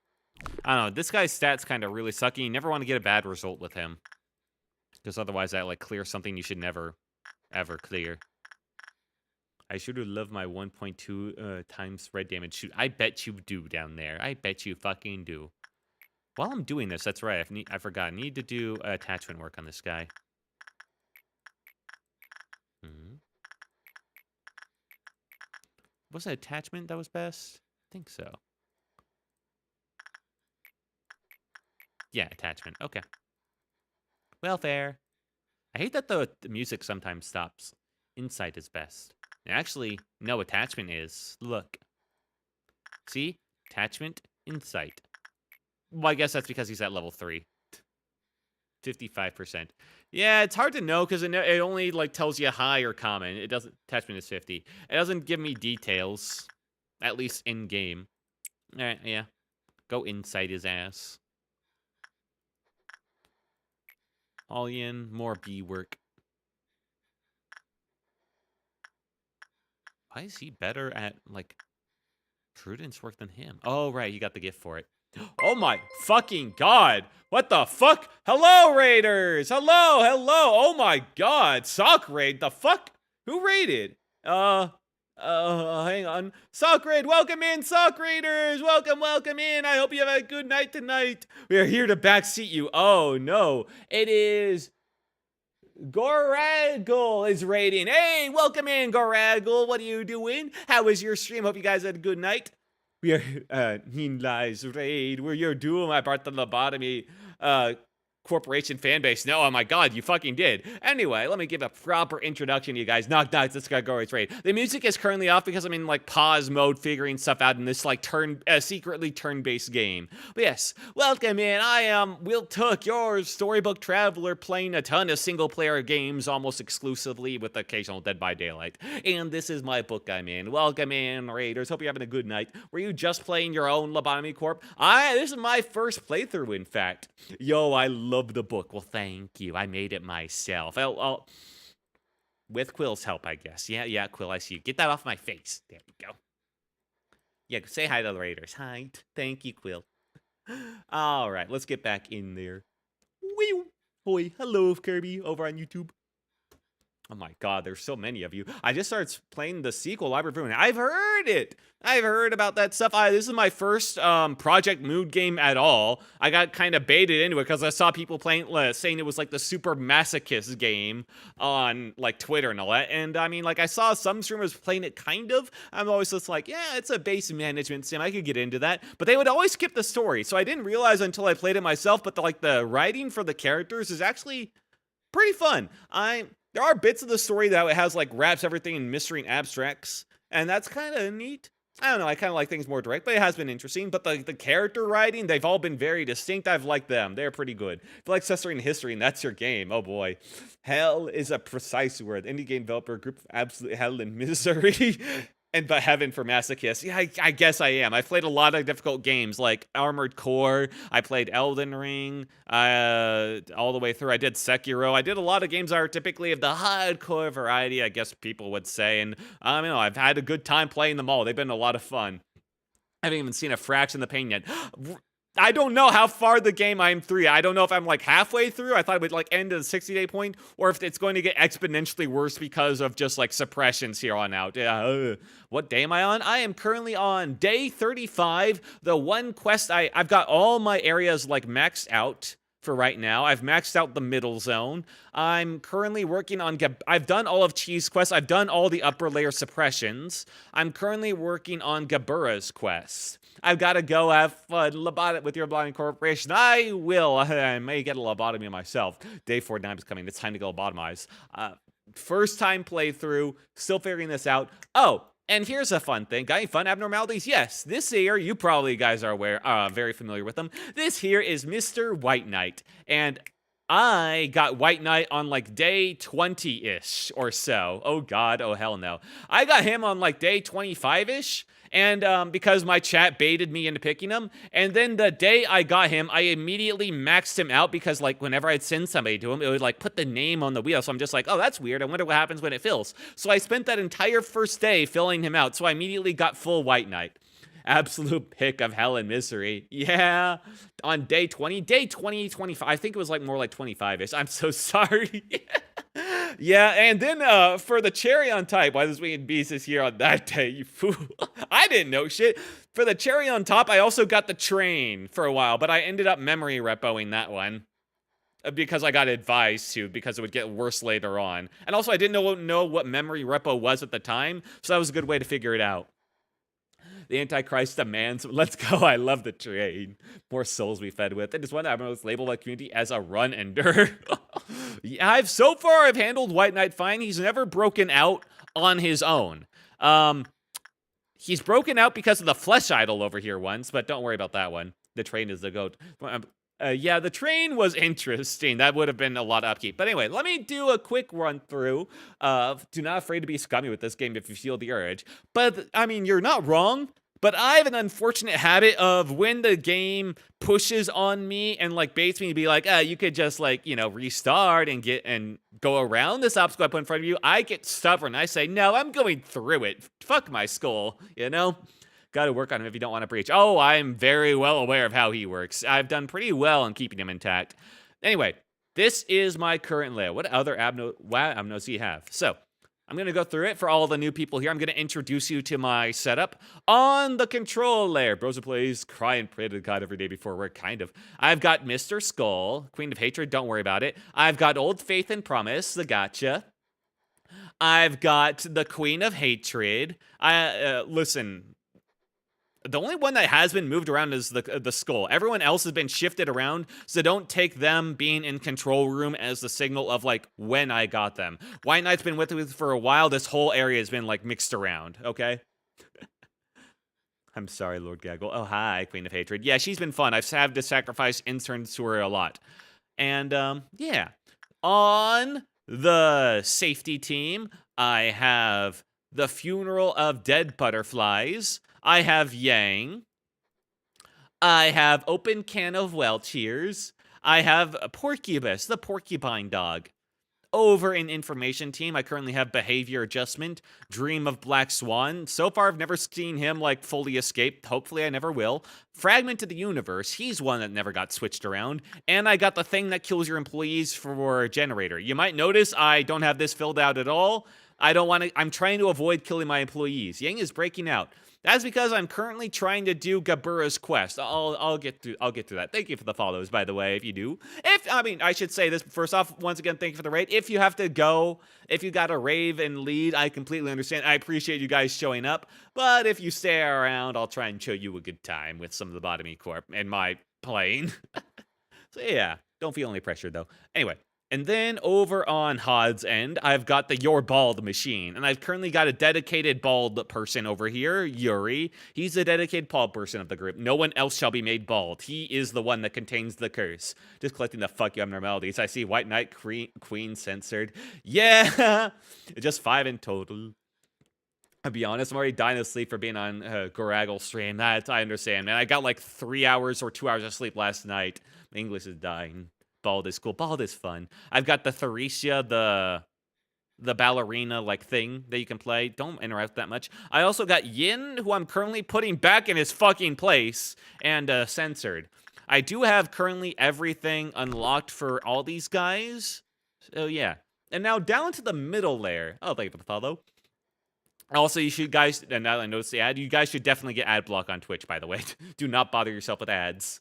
I don't know. This guy's stats kind of really sucky. You never want to get a bad result with him. Because otherwise that, like, clears something you should never, ever clear. I should have loved my 1.2 times red damage shoot. I bet you do down there. I bet you fucking do. While I'm doing this, that's right. I forgot. I need to do attachment work on this guy. Was it attachment that was best? I think so. Yeah, attachment. Okay. Welfare. I hate that the music sometimes stops. Insight is best. Actually, no, attachment is. Look. See? Attachment, insight. Well, I guess that's because he's at level 3. 55%. Yeah, it's hard to know because it only like tells you high or common. It doesn't. Attachment is 50. It doesn't give me details, at least in game. All right, yeah. Go inside his ass. All in, more B work. Why is he better at like prudence work than him? Oh, right, you got the gift for it. Oh my fucking god! What the fuck? Hello, Raiders! Hello, hello! Oh my god! Sock Raid, the fuck? Who raided? Hang on. Sock Raid, welcome in, Sock Raiders! Welcome in! I hope you have a good night tonight! We are here to backseat you. Oh no, it is... Goragle is raiding. Hey, welcome in, Goragle. What are you doing? How was your stream? Hope you guys had a good night. We are Hinlai's raid. We're your doom. I brought the Lobotomy Corporation fan base. No, oh my god, you fucking did. Anyway, let me give a proper introduction to you guys. Knock, knock, this guy Gora's raid. The music is currently off because I'm in like pause mode figuring stuff out in this like secretly turn-based game. But yes, welcome in. I am Will Took, your storybook traveler playing a ton of single-player games almost exclusively with occasional Dead by Daylight. And this is my book I'm in. Welcome in, Raiders. Hope you're having a good night. Were you just playing your own Lobotomy Corp? This is my first playthrough, in fact. Yo, I love the book. Well, thank you. I made it myself. With Quill's help, I guess. Yeah, Quill, I see you. Get that off my face. There we go. Yeah, say hi to the Raiders. Hi. Thank you, Quill. All right, let's get back in there. Wee. Hoi. Hello, Kirby, over on YouTube. Oh my god, there's so many of you. I just started playing the sequel, Library of Ruin. I've heard it. I've heard about that stuff. This is my first Project Mood game at all. I got kind of baited into it because I saw people playing, saying it was like the super masochist game on like Twitter and all that. And I mean, like I saw some streamers playing it kind of. I'm always just like, yeah, it's a base management sim. I could get into that. But they would always skip the story. So I didn't realize until I played it myself. But the writing for the characters is actually pretty fun. There are bits of the story that it has, like, wraps everything in mystery and abstracts, and that's kind of neat. I don't know, I kind of like things more direct, but it has been interesting. But the character writing, they've all been very distinct. I've liked them. They're pretty good. If you like Suffering and History, and that's your game, oh boy. Hell is a precise word. Indie game developer, group of absolute hell and misery. And but heaven for masochists. Yeah, I guess I am. I've played a lot of difficult games like Armored Core. I played Elden Ring all the way through. I did Sekiro. I did a lot of games that are typically of the hardcore variety, I guess people would say. And I've had a good time playing them all. They've been a lot of fun. I haven't even seen a fraction of the pain yet. I don't know how far the game I'm through. I don't know if I'm like halfway through. I thought it would like end at the 60-day point, or if it's going to get exponentially worse because of just like suppressions here on out. What day am I on? I am currently on day 35. The one quest I've got all my areas like maxed out for right now. I've maxed out the middle zone. I'm currently working on I've done all of Cheese quests. I've done all the upper layer suppressions. I'm currently working on Gabura's quest. I've got to go have fun with your Lobotomy Corporation. I will. I may get a lobotomy myself. Day 49 is coming. It's time to go lobotomize. First time playthrough. Still figuring this out. Oh, and here's a fun thing. Got any fun abnormalities? Yes. This here, you probably guys are very familiar with them. This here is Mr. White Knight. And I got White Knight on like day 20-ish or so. Oh God, oh hell no. I got him on like day 25-ish. And because my chat baited me into picking him. And then the day I got him, I immediately maxed him out because like whenever I'd send somebody to him, it would like put the name on the wheel. So I'm just like, oh, that's weird. I wonder what happens when it fills. So I spent that entire first day filling him out. So I immediately got full White Knight. Absolute pick of hell and misery. Yeah. On day 20, 25. I think it was like more like 25-ish. I'm so sorry. Yeah, and then for the cherry on top, why this Winged Beast is here on that day, you fool. I didn't know shit. For the cherry on top, I also got the train for a while, but I ended up memory repoing that one. Because I got advised to, because it would get worse later on. And also, I didn't know what memory repo was at the time, so that was a good way to figure it out. The Antichrist demands, let's go, I love the train. More souls we fed with. It is one that I've labeled my community as a run-ender. Yeah, I've handled White Knight fine. He's never broken out on his own. He's broken out because of the flesh idol over here once, but don't worry about that one. The train is the goat. Yeah, the train was interesting. That would have been a lot of upkeep. But anyway, let me do a quick run through of Do Not Afraid to Be Scummy with this game if you feel the urge. But, I mean, you're not wrong. But I have an unfortunate habit of when the game pushes on me and like baits me to be like, you could just like, restart and go around this obstacle I put in front of you. I get stubborn. I say, no, I'm going through it. Fuck my skull, Got to work on him if you don't want to breach. Oh, I'm very well aware of how he works. I've done pretty well in keeping him intact. Anyway, this is my current layout. What other abnos do you have? So, I'm going to go through it for all the new people here. I'm going to introduce you to my setup on the control layer. Brosa plays Cry and Pray to God every day before work, kind of. I've got Mr. Skull, Queen of Hatred, don't worry about it. I've got Old Faith and Promise, the gotcha. I've got the Queen of Hatred. Listen, the only one that has been moved around is the skull. Everyone else has been shifted around, so don't take them being in control room as the signal of, like, when I got them. White Knight's been with me for a while. This whole area has been, like, mixed around, okay? I'm sorry, Lord Gaggle. Oh, hi, Queen of Hatred. Yeah, she's been fun. I've had to sacrifice interns to her a lot. And, yeah. On the safety team, I have the Funeral of Dead Butterflies. I have Yang. I have Open Can of Welcheers. I have Porcubus, the porcupine dog. Over in Information Team, I currently have Behavior Adjustment, Dream of Black Swan. So far, I've never seen him, like, fully escape. Hopefully, I never will. Fragment of the Universe, he's one that never got switched around. And I got the thing that kills your employees for Generator. You might notice I don't have this filled out at all. I'm trying to avoid killing my employees. Yang is breaking out. That's because I'm currently trying to do Gabura's quest. I'll get through that. Thank you for the follows, by the way, if you do. I should say this first off, once again, thank you for the raid. If you have to go, if you got a rave and lead, I completely understand. I appreciate you guys showing up. But if you stay around, I'll try and show you a good time with some of the Lobotomy Corp and my playing. So yeah, don't feel any pressure though. Anyway. And then over on Hod's end, I've got the Your Bald machine. And I've currently got a dedicated bald person over here, Yuri. He's the dedicated bald person of the group. No one else shall be made bald. He is the one that contains the curse. Just collecting the fuck you abnormalities. I see White Knight, Queen censored. Yeah! Just 5 in total. I'll be honest, I'm already dying of sleep for being on Goraggle stream. I understand, man. I got like 3 hours or 2 hours of sleep last night. My English is dying. Bald is cool. Bald is fun. I've got the Theresia, the ballerina like thing that you can play. Don't interact that much. I also got Yin, who I'm currently putting back in his fucking place and censored. I do have currently everything unlocked for all these guys. So yeah. And now down to the middle layer. Oh, thank you for the follow. Also, you should guys, and now that I noticed the ad, you guys should definitely get ad block on Twitch, by the way. Do not bother yourself with ads.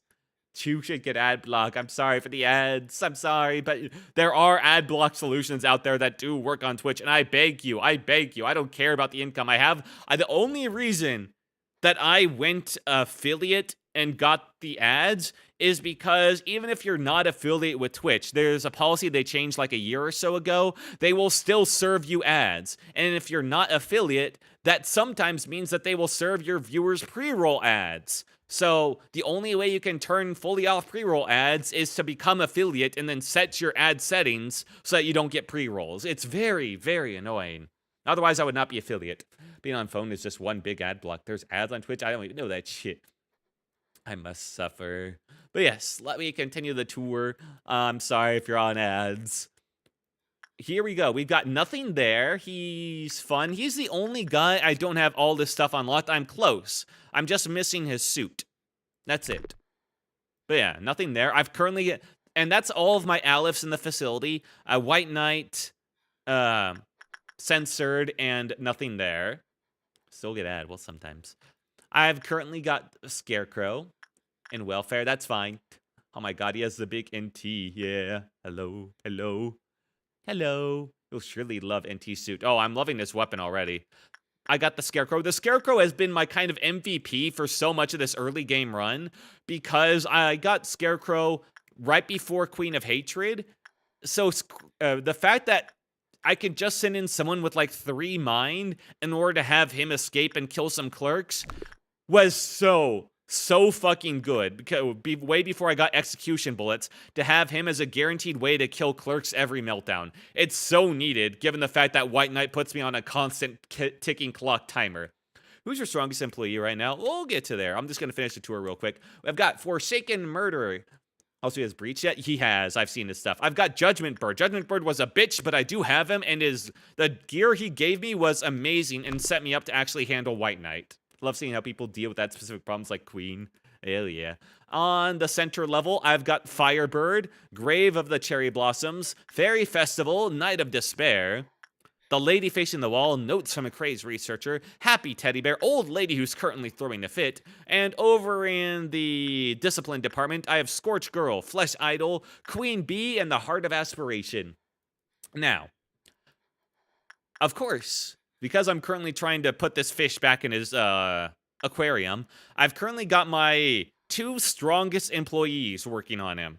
You should get ad block. I'm sorry for the ads. I'm sorry, but there are ad block solutions out there that do work on Twitch, and I beg you, I don't care about the income. The only reason that I went affiliate and got the ads is because even if you're not affiliate with Twitch, there's a policy they changed like a year or so ago. They will still serve you ads. And if you're not affiliate, that sometimes means that they will serve your viewers pre-roll ads. So the only way you can turn fully off pre-roll ads is to become affiliate and then set your ad settings so that you don't get pre-rolls. It's very, very annoying. Otherwise, I would not be affiliate. Being on phone is just one big ad block. There's ads on Twitch. I don't even know that shit. I must suffer. But yes, let me continue the tour. I'm sorry if you're on ads. Here we go. We've got nothing there. He's fun. He's the only guy I don't have all this stuff unlocked. I'm close. I'm just missing his suit. That's it. But yeah, nothing there. I've currently... And that's all of my Aleph in the facility. White Knight, censored, and nothing there. Still get ad. Well, sometimes. I've currently got a Scarecrow in welfare. That's fine. Oh my god, he has the big NT. Yeah. Hello. Hello. Hello. You'll surely love NT suit. Oh, I'm loving this weapon already. I got the Scarecrow. The Scarecrow has been my kind of MVP for so much of this early game run because I got Scarecrow right before Queen of Hatred. So the fact that I could just send in someone with like 3 mind in order to have him escape and kill some clerks was so fucking good, because way before I got execution bullets, to have him as a guaranteed way to kill clerks every meltdown. It's so needed, given the fact that White Knight puts me on a constant ticking clock timer. Who's your strongest employee right now? We'll get to there. I'm just going to finish the tour real quick. I've got Forsaken Murderer. Also, he has Breach yet? He has. I've seen his stuff. I've got Judgment Bird. Judgment Bird was a bitch, but I do have him, and the gear he gave me was amazing and set me up to actually handle White Knight. Love seeing how people deal with that specific problems like Queen. Hell yeah. On the center level, I've got Firebird, Grave of the Cherry Blossoms, Fairy Festival, Night of Despair, The Lady Facing the Wall, Notes from a Crazed Researcher, Happy Teddy Bear, Old Lady Who's Currently Throwing a Fit, and over in the Discipline department, I have Scorch Girl, Flesh Idol, Queen Bee, and the Heart of Aspiration. Now, of course, because I'm currently trying to put this fish back in his aquarium, I've currently got my 2 strongest employees working on him.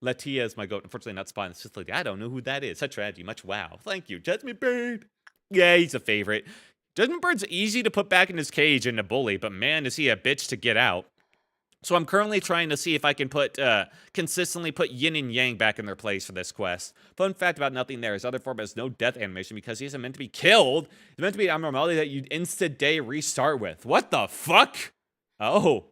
Latia is my goat. Unfortunately, not spotting the facility. I don't know who that is. Such tragedy. Much wow. Thank you. Judgment Bird. Yeah, he's a favorite. Judgment Bird's easy to put back in his cage and to bully, but man, is he a bitch to get out. So I'm currently trying to see if I can consistently put Yin and Yang back in their place for this quest. Fun fact about nothing there, his other form has no death animation because he isn't meant to be killed. He's meant to be an abnormality that you'd insta-day restart with. What the fuck? Oh,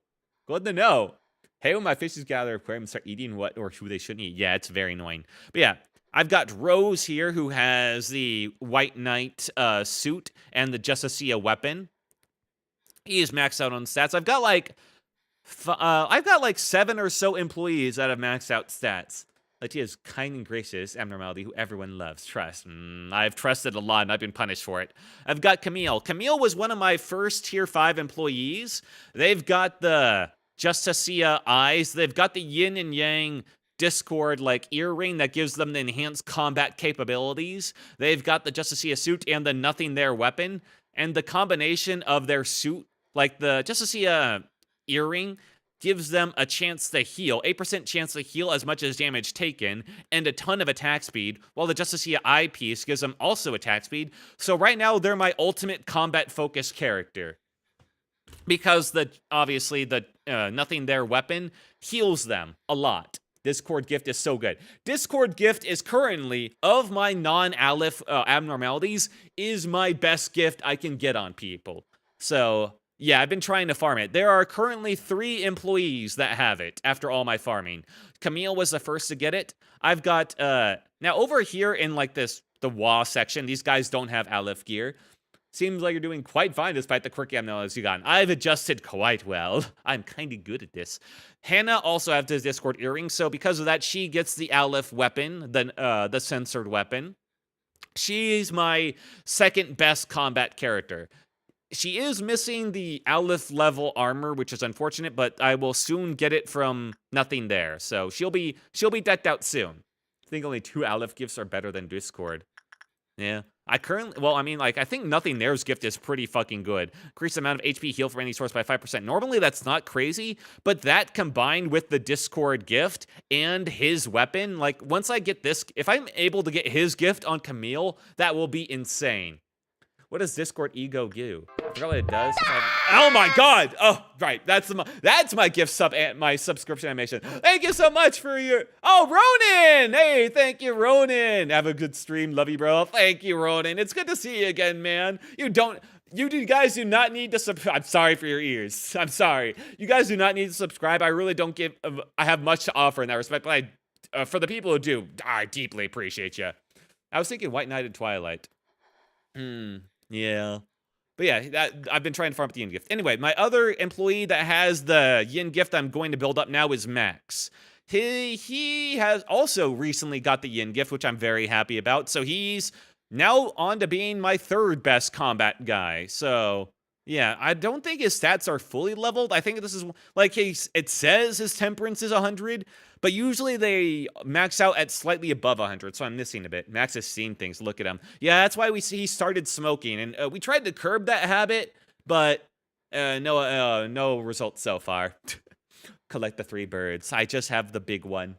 good to know. Hey, when my fishes get out of their aquarium and start eating what or who they shouldn't eat. Yeah, it's very annoying. But yeah, I've got Rose here who has the White Knight suit and the Justicia weapon. He is maxed out on stats. I've got like 7 or so employees that have maxed out stats. Latia is kind and gracious abnormality who everyone loves. Trust. I've trusted a lot and I've been punished for it. I've got Camille. Camille was one of my first tier 5 employees. They've got the Justicia eyes. They've got the Yin and Yang Discord like earring that gives them the enhanced combat capabilities. They've got the Justicia suit and the Nothing There weapon. And the combination of their suit, like the Justicia earring, gives them a chance to heal, 8% chance to heal as much as damage taken, and a ton of attack speed, while the Justicia eyepiece gives them also attack speed. So right now, they're my ultimate combat-focused character. Because obviously the Nothing There weapon heals them a lot. Discord Gift is so good. Discord Gift is currently, of my non-Aleph abnormalities, is my best gift I can get on people. So yeah, I've been trying to farm it. There are currently 3 employees that have it after all my farming. Camille was the first to get it. I've got Now, over here in, like, the WA section, these guys don't have Aleph gear. Seems like you're doing quite fine despite the quirky abnormalities you got. I've adjusted quite well. I'm kind of good at this. Hannah also has the Discord earring, so because of that, she gets the Aleph weapon, the censored weapon. She's my second best combat character. She is missing the Aleph level armor, which is unfortunate, but I will soon get it from nothing there. So she'll be decked out soon. I think only 2 Aleph gifts are better than Discord. Yeah. I think Nothing There's gift is pretty fucking good. Increase the amount of HP heal from any source by 5%. Normally, that's not crazy, but that combined with the Discord gift and his weapon, like, once I get this, if I'm able to get his gift on Camille, that will be insane. What does Discord Ego do? I forgot what it does. Oh my god! Oh, right. That's my gift my subscription animation. Thank you so much for your... Oh, Ronan! Hey, thank you, Ronan. Have a good stream. Love you, bro. Thank you, Ronan. It's good to see you again, man. You guys do not need to subscribe. I'm sorry for your ears. I'm sorry. You guys do not need to subscribe. I really don't I have much to offer in that respect, but for the people who do, I deeply appreciate you. I was thinking White Knight and Twilight. Yeah. But yeah, I've been trying to farm up the yin gift. Anyway, my other employee that has the yin gift I'm going to build up now is Max. He has also recently got the yin gift, which I'm very happy about. So he's now on to being my 3rd best combat guy. So yeah, I don't think his stats are fully leveled. I think this is like it says his temperance is 100, but usually they max out at slightly above 100, so I'm missing a bit. Max has seen things. Look at him. Yeah, that's why he started smoking, and we tried to curb that habit, but no results so far. Collect the 3 birds. I just have the big one.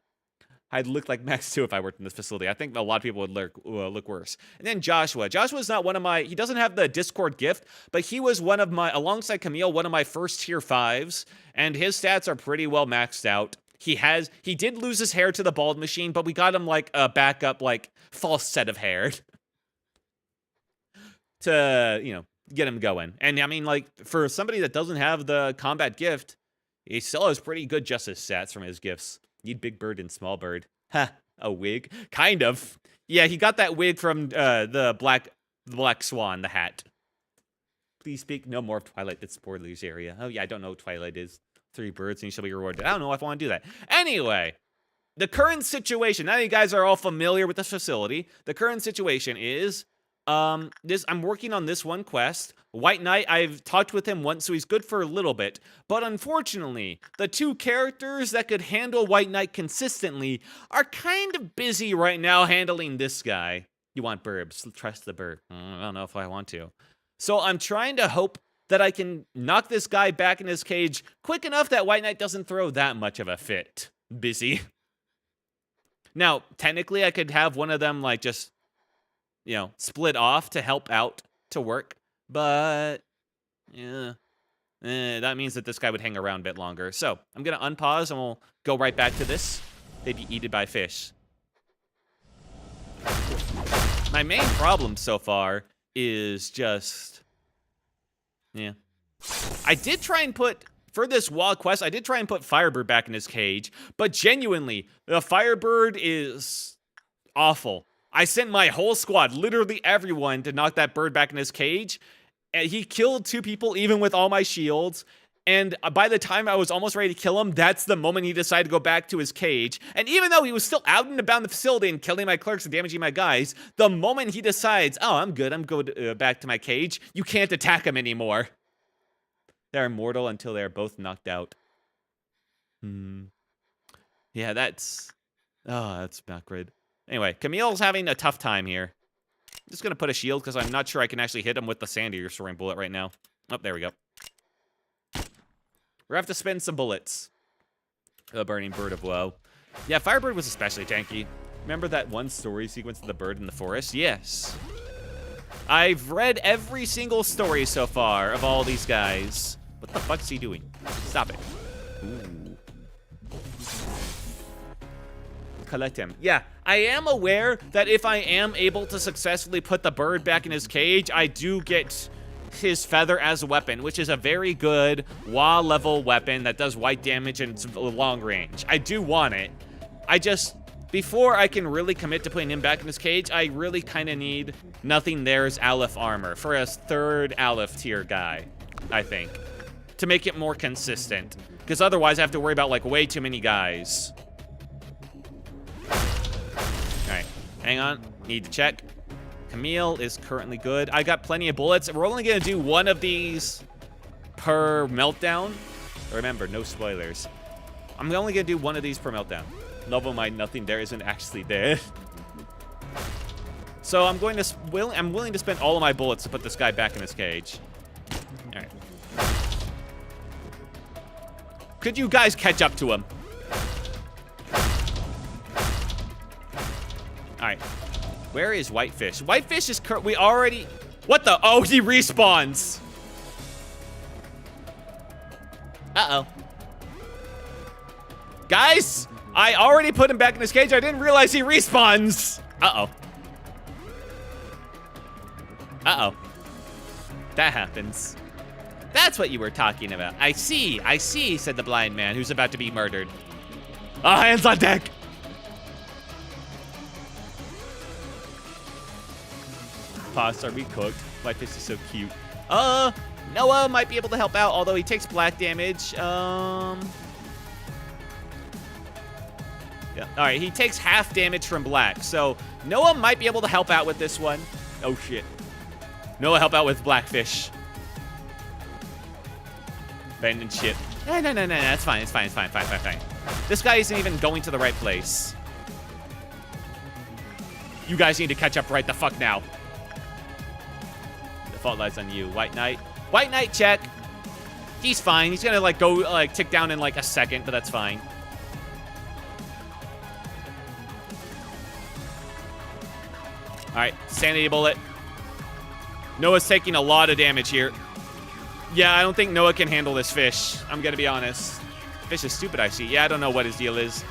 I'd look like Max too if I worked in this facility. I think a lot of people would look worse. And then Joshua. Joshua's not one of my... He doesn't have the Discord gift, but he was one of my... Alongside Camille, one of my first tier 5s, and his stats are pretty well maxed out. He did lose his hair to the bald machine, but we got him, like, a backup, like, false set of hair to, get him going. And, I mean, like, for somebody that doesn't have the combat gift, he still has pretty good justice stats from his gifts. Need Big Bird and Small Bird. Ha, a wig? Kind of. Yeah, he got that wig from the Black Swan, the hat. Please speak no more of Twilight. It's spoilers area. Oh, yeah, I don't know what Twilight is. 3 birds and you shall be rewarded. I don't know if I want to do that. Anyway, the current situation, now that you guys are all familiar with this facility, the current situation is, I'm working on this one quest. White Knight, I've talked with him once, so he's good for a little bit. But unfortunately, the 2 characters that could handle White Knight consistently are kind of busy right now handling this guy. You want burbs. Trust the burb. I don't know if I want to. So I'm trying to hope that I can knock this guy back in his cage quick enough that White Knight doesn't throw that much of a fit. Busy. Now, technically, I could have one of them, like, just, split off to help out to work. But, yeah. That means that this guy would hang around a bit longer. So, I'm going to unpause and we'll go right back to this. They'd be eaten by fish. My main problem so far is just... Yeah. I did try and for this wall quest, I did try and put Firebird back in his cage, but genuinely, the Firebird is awful. I sent my whole squad, literally everyone, to knock that bird back in his cage, and he killed 2 people even with all my shields, and by the time I was almost ready to kill him, that's the moment he decided to go back to his cage. And even though he was still out and about the facility and killing my clerks and damaging my guys, the moment he decides, oh, I'm good, back to my cage, you can't attack him anymore. They're immortal until they're both knocked out. Yeah, that's not good. Anyway, Camille's having a tough time here. I'm just going to put a shield because I'm not sure I can actually hit him with the Sandy or Soaring Bullet right now. Oh, there we go. We're going to have to spend some bullets. The Burning Bird of Woe. Yeah, Firebird was especially tanky. Remember that one story sequence of the bird in the forest? Yes. I've read every single story so far of all these guys. What the fuck's he doing? Stop it. Ooh. Collect him. Yeah, I am aware that if I am able to successfully put the bird back in his cage, I do get his feather as a weapon, which is a very good WA level weapon that does white damage and it's long range. I do want it. before I can really commit to putting him back in his cage, I really kind of need Nothing There's Aleph armor for a 3rd Aleph tier guy, I think, to make it more consistent. Because otherwise I have to worry about, like, way too many guys. Alright, hang on. Need to check. Camille is currently good. I got plenty of bullets. We're only going to do one of these per meltdown. Remember, no spoilers. I'm only going to do one of these per meltdown. Never mind, Nothing There isn't actually there. So I'm willing to spend all of my bullets to put this guy back in his cage. All right. Could you guys catch up to him? All right. Where is Whitefish? Whitefish is we already... What the? Oh, he respawns. Uh-oh. Guys, I already put him back in his cage. I didn't realize he respawns. Uh-oh. Uh-oh. That happens. That's what you were talking about. I see, said the blind man who's about to be murdered. All hands on deck. Pasta, are we cooked? Whitefish is so cute. Noah might be able to help out, although he takes black damage. Yeah. All right, he takes half damage from black, so Noah might be able to help out with this one. Oh shit. Noah, help out with Blackfish. Abandoned ship. No, that's fine. It's fine. This guy isn't even going to the right place. You guys need to catch up right the fuck now. The fault lies on you. White Knight. White Knight, check. He's fine. He's gonna like go like tick down in like a second, but that's fine. All right, sanity bullet. Noah's taking a lot of damage here. Yeah, I don't think Noah can handle this fish. I'm gonna be honest. Fish is stupid, I see. Yeah, I don't know what his deal is.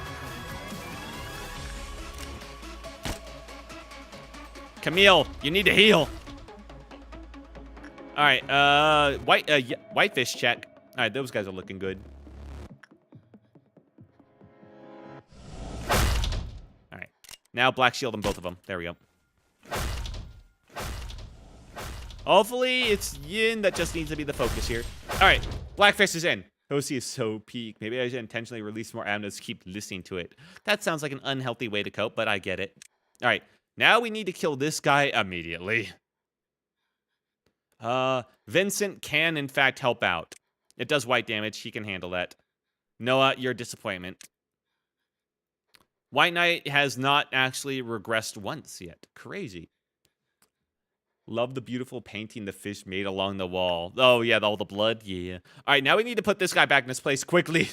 Camille, you need to heal. All right, Whitefish check. All right, those guys are looking good. All right, now black shield on both of them. There we go. Hopefully, it's Yin that just needs to be the focus here. All right, Blackfish is in. OC is so peak. Maybe I should intentionally release more ammo to keep listening to it. That sounds like an unhealthy way to cope, but I get it. All right, now we need to kill this guy immediately. Vincent can, in fact, help out. It does white damage. He can handle that. Noah, your disappointment. White Knight has not actually regressed once yet. Crazy. Love the beautiful painting the fish made along the wall. Oh, yeah, all the blood. Yeah. All right, now we need to put this guy back in his place quickly.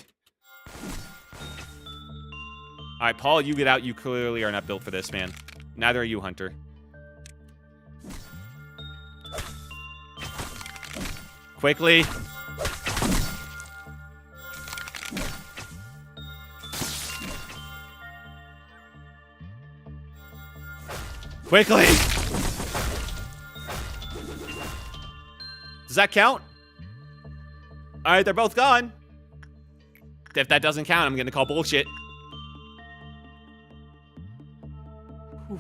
All right, Paul, you get out. You clearly are not built for this, man. Neither are you, Hunter. Quickly. Quickly. Does that count? All right, they're both gone. If that doesn't count, I'm gonna call bullshit. Whew.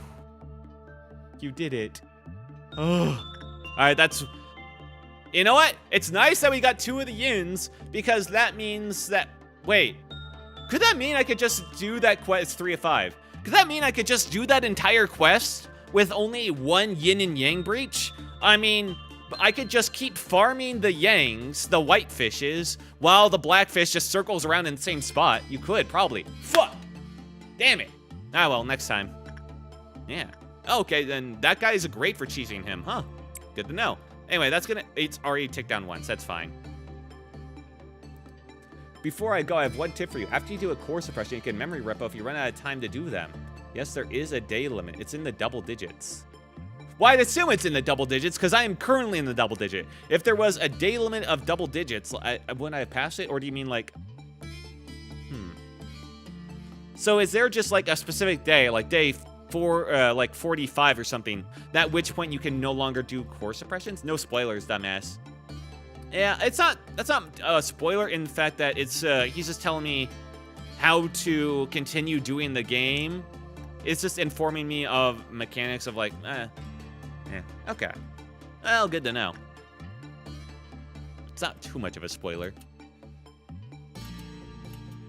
You did it. Oh. All right, that's... You know what? It's nice that we got 2 of the Yins, because that means that... Wait. Could that mean I could just do that quest? It's 3 of 5. Could that mean I could just do that entire quest with only 1 Yin and Yang breach? I mean... I could just keep farming the Yangs, the Whitefishes, while the Blackfish just circles around in the same spot. You could, probably. Fuck! Damn it. Ah, well, next time. Yeah. Okay, then that guy is great for cheesing him, huh? Good to know. Anyway, it's already ticked down once. That's fine. Before I go, I have one tip for you. After you do a core suppression, you can memory repo if you run out of time to do them. Yes, there is a day limit. It's in the double digits. Well, I'd assume it's in the double digits, because I am currently in the double digit. If there was a day limit of double digits, wouldn't I have passed it? Or do you mean like... So is there just like a specific day, like day 45 or something, at which point you can no longer do core suppressions? No spoilers, dumbass. Yeah, that's not a spoiler in the fact that it's, he's just telling me how to continue doing the game It's just informing me of mechanics of like, okay. Well, good to know. It's not too much of a spoiler.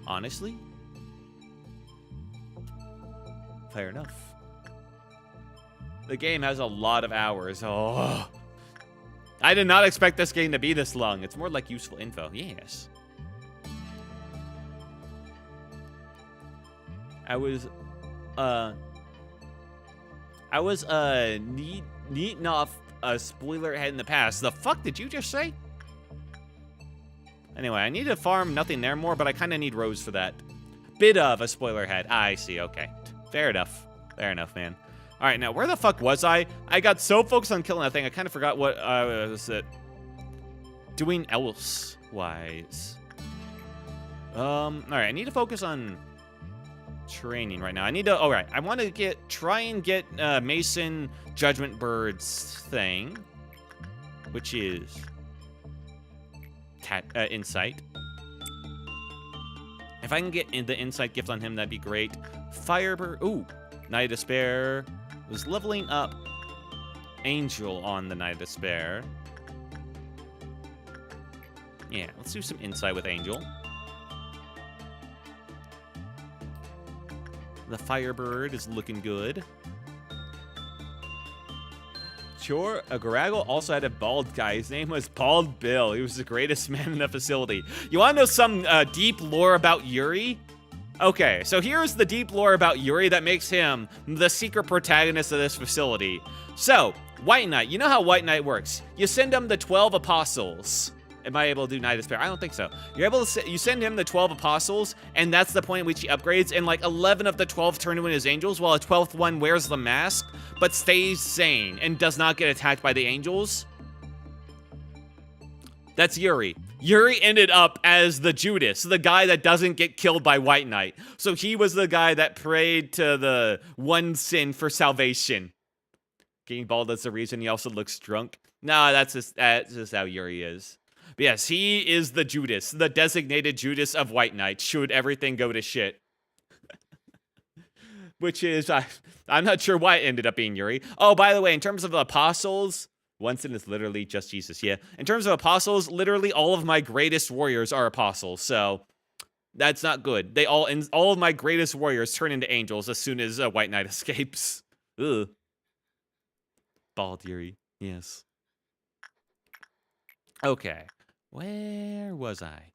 Honestly. Fair enough. The game has a lot of hours. Oh. I did not expect this game to be this long. It's more like useful info. Yes. I was neating off a spoiler ahead in the past. The fuck did you just say? Anyway, I need to farm nothing there more, but I kind of need Rose for that. Bit of a spoiler head. I see, okay. Fair enough. Fair enough, man. All right, now, where the fuck was I? I got so focused on killing that thing, I kind of forgot what was it doing else-wise. All right, I need to focus on training right now. I need to, all right, I want to try and get Mason Judgment Bird's thing, which is insight. If I can get the insight gift on him, that'd be great. Firebird, ooh, Night of Despair. Was leveling up Angel on the Night of Despair. Yeah, let's do some insight with Angel. The Firebird is looking good. Sure, Garago also had a bald guy. His name was Bald Bill. He was the greatest man in the facility. You want to know some deep lore about Yuri? Okay, so here's the deep lore about Yuri that makes him the secret protagonist of this facility. So, White Knight, you know how White Knight works. You send him the 12 apostles. Am I able to do Night of Despair? I don't think so. You're able to you send him the 12 apostles, and that's the point at which he upgrades, and like 11 of the 12 turn into his angels, while a 12th one wears the mask, but stays sane and does not get attacked by the angels. That's Yuri. Yuri ended up as the Judas, the guy that doesn't get killed by White Knight. So he was the guy that prayed to the one sin for salvation. Getting bald is the reason he also looks drunk. Nah, that's just how Yuri is. But yes, he is the Judas, the designated Judas of White Knight, should everything go to shit. Which is, I'm not sure why it ended up being Yuri. Oh, by the way, in terms of the apostles, one sin is literally just Jesus, yeah. In terms of apostles, literally all of my greatest warriors are apostles, so that's not good. All of my greatest warriors turn into angels as soon as White Knight escapes. Ugh. Bald Yuri, yes. Okay, where was I?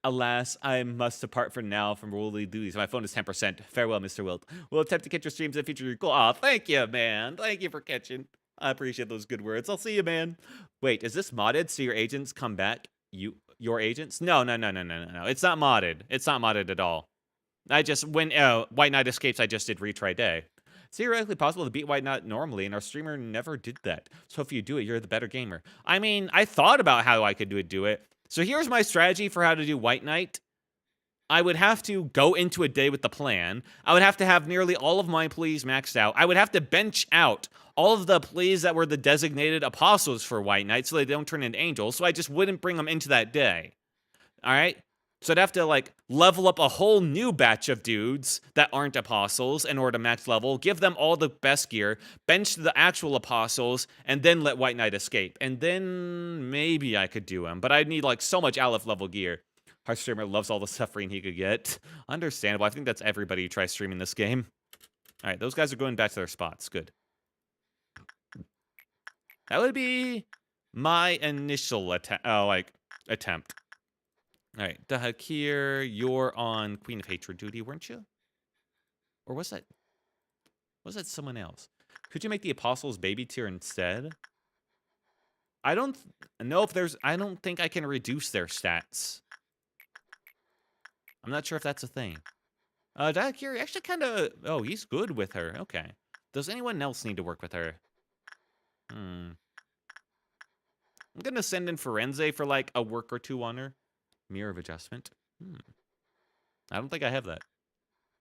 Alas, I must depart for now from worldly duties. My phone is 10%. Farewell, Mr. Wilt. We'll attempt to catch your streams in the future. Cool. Aw, thank you, man. Thank you for catching. I appreciate those good words. I'll see you, man. Wait, is this modded so your agents come back? Your agents? No. It's not modded. It's not modded at all. When White Knight escapes, I just did retry day. It's theoretically possible to beat White Knight normally, and our streamer never did that. So if you do it, you're the better gamer. I mean, I thought about how I could do it. So here's my strategy for how to do White Knight. I would have to go into a day with the plan. I would have to have nearly all of my employees maxed out. I would have to bench out all of the employees that were the designated apostles for White Knight so they don't turn into angels, so I just wouldn't bring them into that day. All right? So I'd have to, like, level up a whole new batch of dudes that aren't apostles in order to max level, give them all the best gear, bench the actual apostles, and then let White Knight escape. And then maybe I could do him, but I'd need, like, so much Aleph level gear. Our streamer loves all the suffering he could get. Understandable. I think that's everybody who tries streaming this game. All right, those guys are going back to their spots. Good. That would be my initial attempt. All right, Dahakir, you're on Queen of Hatred duty, weren't you? Or was that someone else? Could you make the Apostles baby tier instead? I don't think I can reduce their stats. I'm not sure if that's a thing. Dahakir actually kind of, oh, he's good with her. Okay. Does anyone else need to work with her? I'm gonna send in Firenze for like a work or two on her. Mirror of Adjustment. I don't think I have that.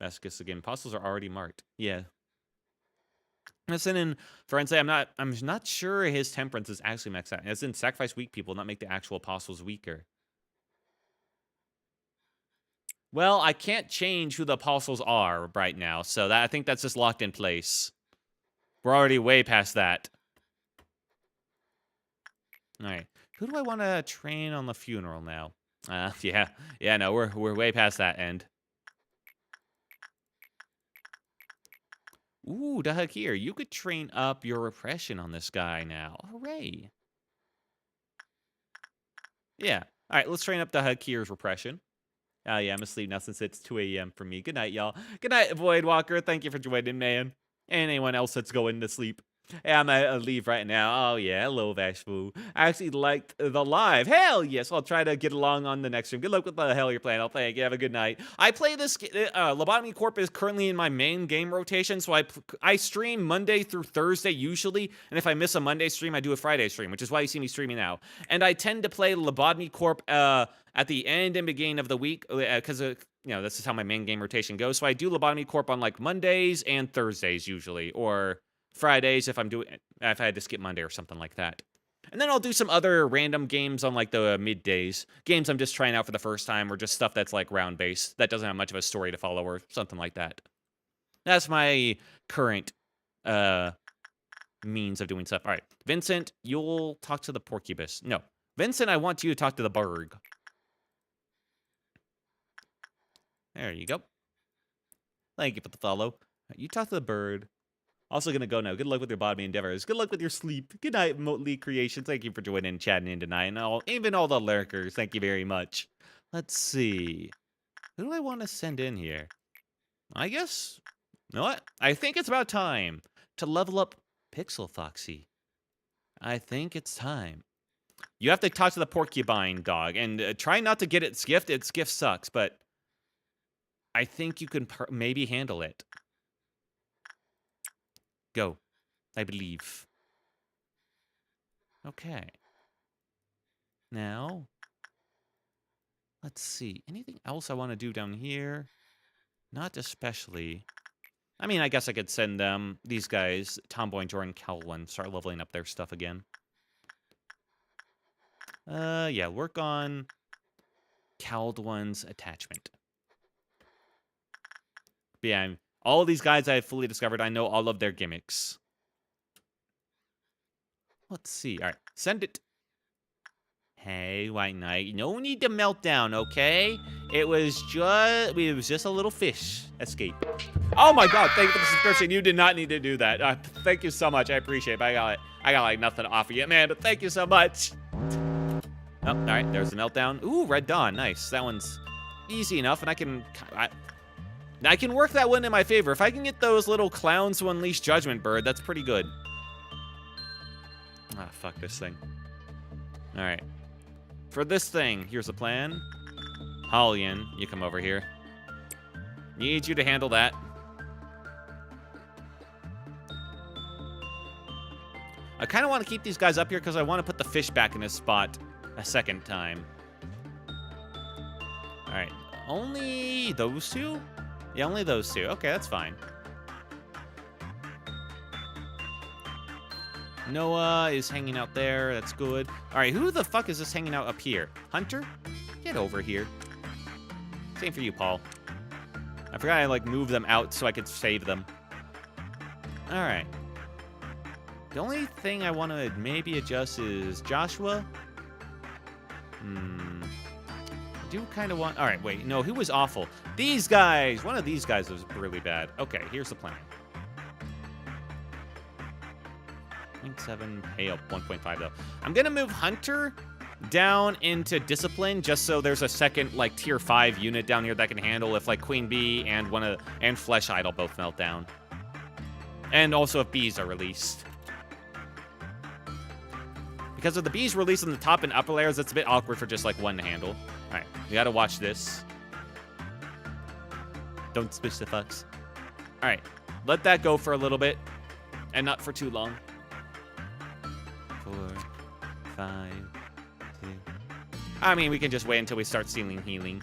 Vasquez again. Apostles are already marked. Yeah. I'm gonna send in Firenze. I'm not sure his temperance is actually maxed out. As in sacrifice weak people, not make the actual apostles weaker. Well, I can't change who the apostles are right now, so I think that's just locked in place. We're already way past that. All right. Who do I want to train on the funeral now? Yeah, no, we're way past that end. Ooh, Dahakir, you could train up your repression on this guy now. Hooray. Yeah. All right, let's train up Dahakir's repression. Yeah, I'm asleep now since it's 2 a.m. for me. Good night, y'all. Good night, Voidwalker. Thank you for joining, man. And anyone else that's going to sleep. Yeah, I'm gonna leave right now. Oh, yeah. Hello, Vashfu. I actually liked the live. Hell yes. I'll try to get along on the next stream. Good luck with the hell you're playing. I'll play it. Have a good night. I play this. Lobotomy Corp is currently in my main game rotation, so I stream Monday through Thursday usually. And if I miss a Monday stream, I do a Friday stream, which is why you see me streaming now. And I tend to play Lobotomy Corp at the end and beginning of the week because this is how my main game rotation goes. So I do Lobotomy Corp on like Mondays and Thursdays usually, or Fridays if I had to skip Monday or something like that. And then I'll do some other random games on like the middays. Games I'm just trying out for the first time, or just stuff that's like round based that doesn't have much of a story to follow or something like that. That's my current means of doing stuff. All right, Vincent, you'll talk to the porcupus. No, Vincent, I want you to talk to the Berg. There you go. Thank you for the follow. You talk to the bird. Also gonna go now. Good luck with your botany endeavors. Good luck with your sleep. Good night, Motley Creations. Thank you for joining and chatting in tonight. And even all the lurkers, thank you very much. Let's see. Who do I want to send in here? I guess, you know what? I think it's about time to level up Pixel Foxy. I think it's time. You have to talk to the porcupine dog. And try not to get its gift. Its gift sucks, but I think you can maybe handle it. Go. I believe. Okay. Now, let's see. Anything else I want to do down here? Not especially. I mean, I guess I could send them, these guys, Tomboy and Jordan Calwin, start leveling up their stuff again. Yeah, work on Caldwin's attachment. But yeah, all of these guys I have fully discovered. I know all of their gimmicks. Let's see. All right, send it. Hey, White Knight. No need to melt down, okay? It was just a little fish escape. Oh my God! Thank you for the subscription. You did not need to do that. Thank you so much. I appreciate it. But I got like nothing to offer you, man. But thank you so much. Oh, all right. There's the meltdown. Ooh, Red Dawn. Nice. That one's easy enough, and I can work that one in my favor. If I can get those little clowns to unleash Judgment Bird, that's pretty good. Ah, fuck this thing. All right. For this thing, here's the plan. Hallian, you come over here. Need you to handle that. I kind of want to keep these guys up here because I want to put the fish back in his spot a second time. All right. Only those two? Yeah, only those two. Okay, that's fine. Noah is hanging out there. That's good. All right, who the fuck is this hanging out up here? Hunter? Get over here. Same for you, Paul. I forgot I, like, moved them out so I could save them. All right. The only thing I want to maybe adjust is Joshua. I do kind of want... All right, wait. No, who was awful? These guys. One of these guys was really bad. Okay, here's the plan. 0.7, pay up 1.5 though. I'm gonna move Hunter down into Discipline just so there's a second like tier 5 unit down here that can handle if like Queen Bee and Flesh Idol both melt down. And also if bees are released. Because if the bees released in the top and upper layers, it's a bit awkward for just like one to handle. Alright, we gotta watch this. Don't switch the fucks. Alright, let that go for a little bit. And not for too long. 4, 5, 2. I mean, we can just wait until we start sealing healing.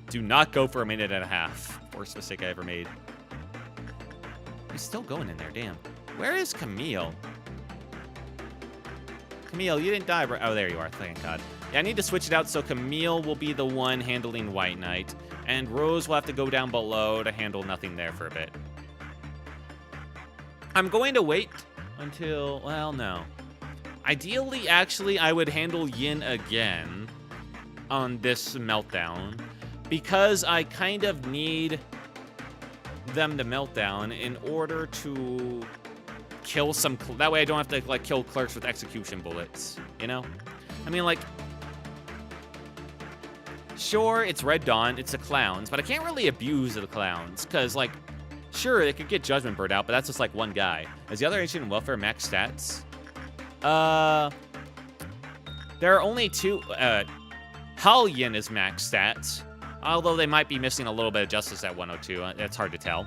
Do not go for a minute and a half. Worst mistake I ever made. He's still going in there, damn. Where is Camille? Camille, you didn't die, bro. Oh, there you are. Thank God. Yeah, I need to switch it out so Camille will be the one handling White Knight, and Rose will have to go down below to handle nothing there for a bit. I'm going to wait until, well, no. Ideally, actually, I would handle Yin again on this meltdown because I kind of need them to melt down in order to kill some, that way I don't have to like kill clerks with execution bullets, you know? I mean, like, sure, it's Red Dawn, it's the clowns, but I can't really abuse the clowns because, like, sure, they could get Judgment Bird out, but that's just like one guy. Is the other agent in welfare max stats? There are only two. Halyan is max stats, although they might be missing a little bit of justice at 102. That's hard to tell.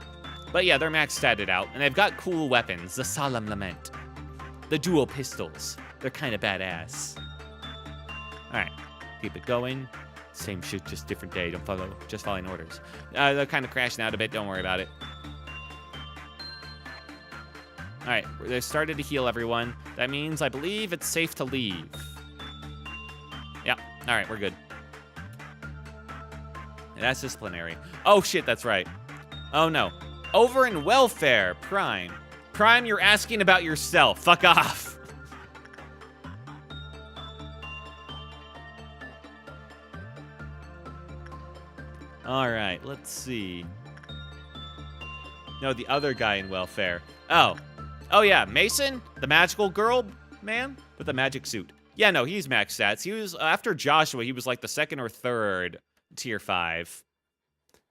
But yeah, they're max statted out, and they've got cool weapons. The Solemn Lament, the dual pistols. They're kind of badass. All right, keep it going. Same shit, just different day. Don't follow, just following orders. They're kind of crashing out a bit. Don't worry about it. All right, they started to heal everyone. That means I believe it's safe to leave. Yeah, all right, we're good. That's disciplinary. Oh, shit, that's right. Oh, no. Over in welfare, Prime. Prime, you're asking about yourself. Fuck off. All right, let's see. No, the other guy in welfare. Oh. Oh, yeah, Mason, the magical girl man with the magic suit. Yeah, no, he's max stats. He was, after Joshua, he was like the second or third tier 5.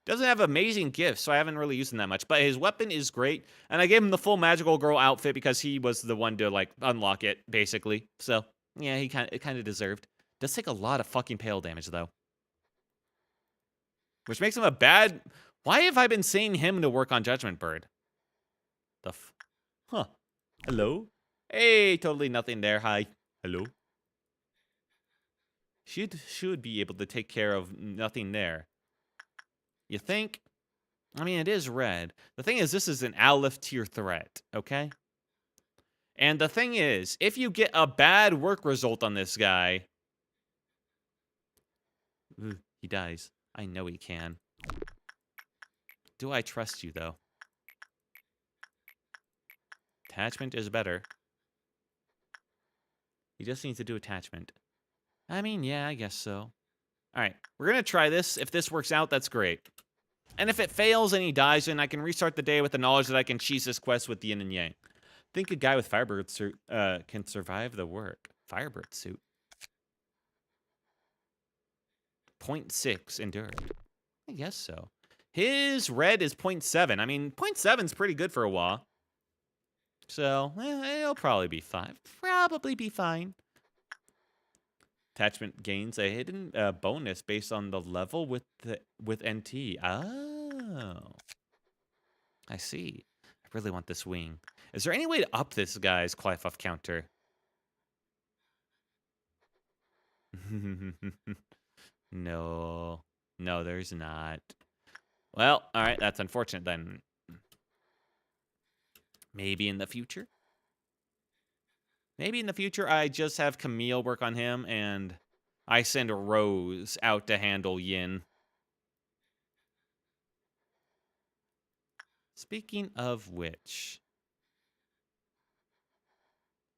Doesn't have amazing gifts, so I haven't really used him that much. But his weapon is great, and I gave him the full magical girl outfit because he was the one to, like, unlock it, basically. So, yeah, he kind of deserved. Does take a lot of fucking pale damage, though. Which makes him a bad... Why have I been seeing him to work on Judgment Bird? Huh. Hello? Hey, totally nothing there. Hi. Hello? Should be able to take care of nothing there. You think? I mean, it is red. The thing is, this is an Aleph tier threat, okay? And the thing is, if you get a bad work result on this guy... Ooh, he dies. I know he can. Do I trust you, though? Attachment is better. He just needs to do attachment. I mean, yeah, I guess so. All right, we're going to try this. If this works out, that's great. And if it fails and he dies, then I can restart the day with the knowledge that I can cheese this quest with yin and yang. Think a guy with Firebird suit can survive the work. Firebird suit. 0.6 endured. I guess so. His red is 0.7. I mean, 0.7 is pretty good for a while. So, it'll probably be fine. Probably be fine. Attachment gains a hidden bonus based on the level with NT. Oh. I see. I really want this wing. Is there any way to up this guy's Qliphaf counter? No. No, there's not. Well, all right, that's unfortunate then. Maybe in the future? Maybe in the future I just have Camille work on him and I send Rose out to handle Yin. Speaking of which...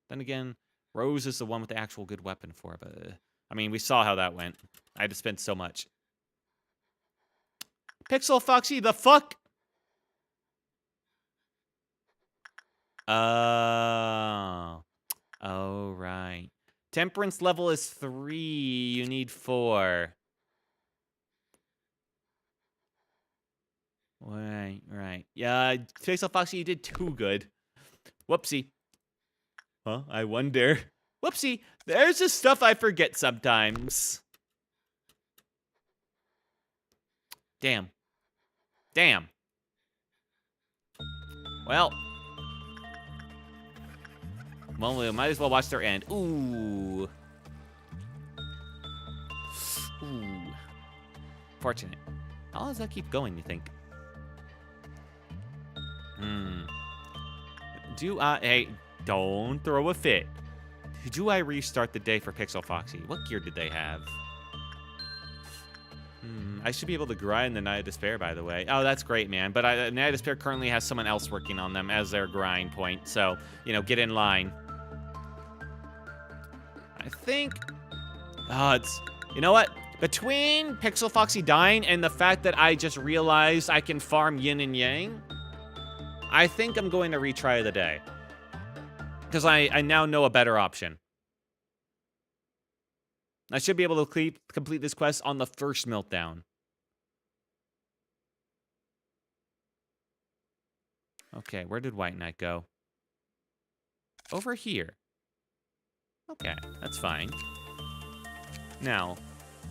Then again, Rose is the one with the actual good weapon for it, but... I mean, we saw how that went. I had to spend so much. Pixel Foxy, the fuck? Oh, right. Temperance level is 3. You need 4. Right. Yeah, Pixel Foxy, you did too good. Whoopsie. Huh? I wonder. Whoopsie. There's just stuff I forget sometimes. Damn. Well, we might as well watch their end. Ooh. Fortunate. How long does that keep going, you think? Hey, don't throw a fit. Do I restart the day for Pixel Foxy? What gear did they have? I should be able to grind the Night of Despair, by the way. Oh, that's great, man. But Night of Despair currently has someone else working on them as their grind point. So, you know, get in line. I think... Oh, it's... You know what? Between Pixel Foxy dying and the fact that I just realized I can farm yin and yang, I think I'm going to retry the day. Because I now know a better option. I should be able to complete this quest on the first meltdown. Okay, where did White Knight go? Over here. Okay, that's fine. Now,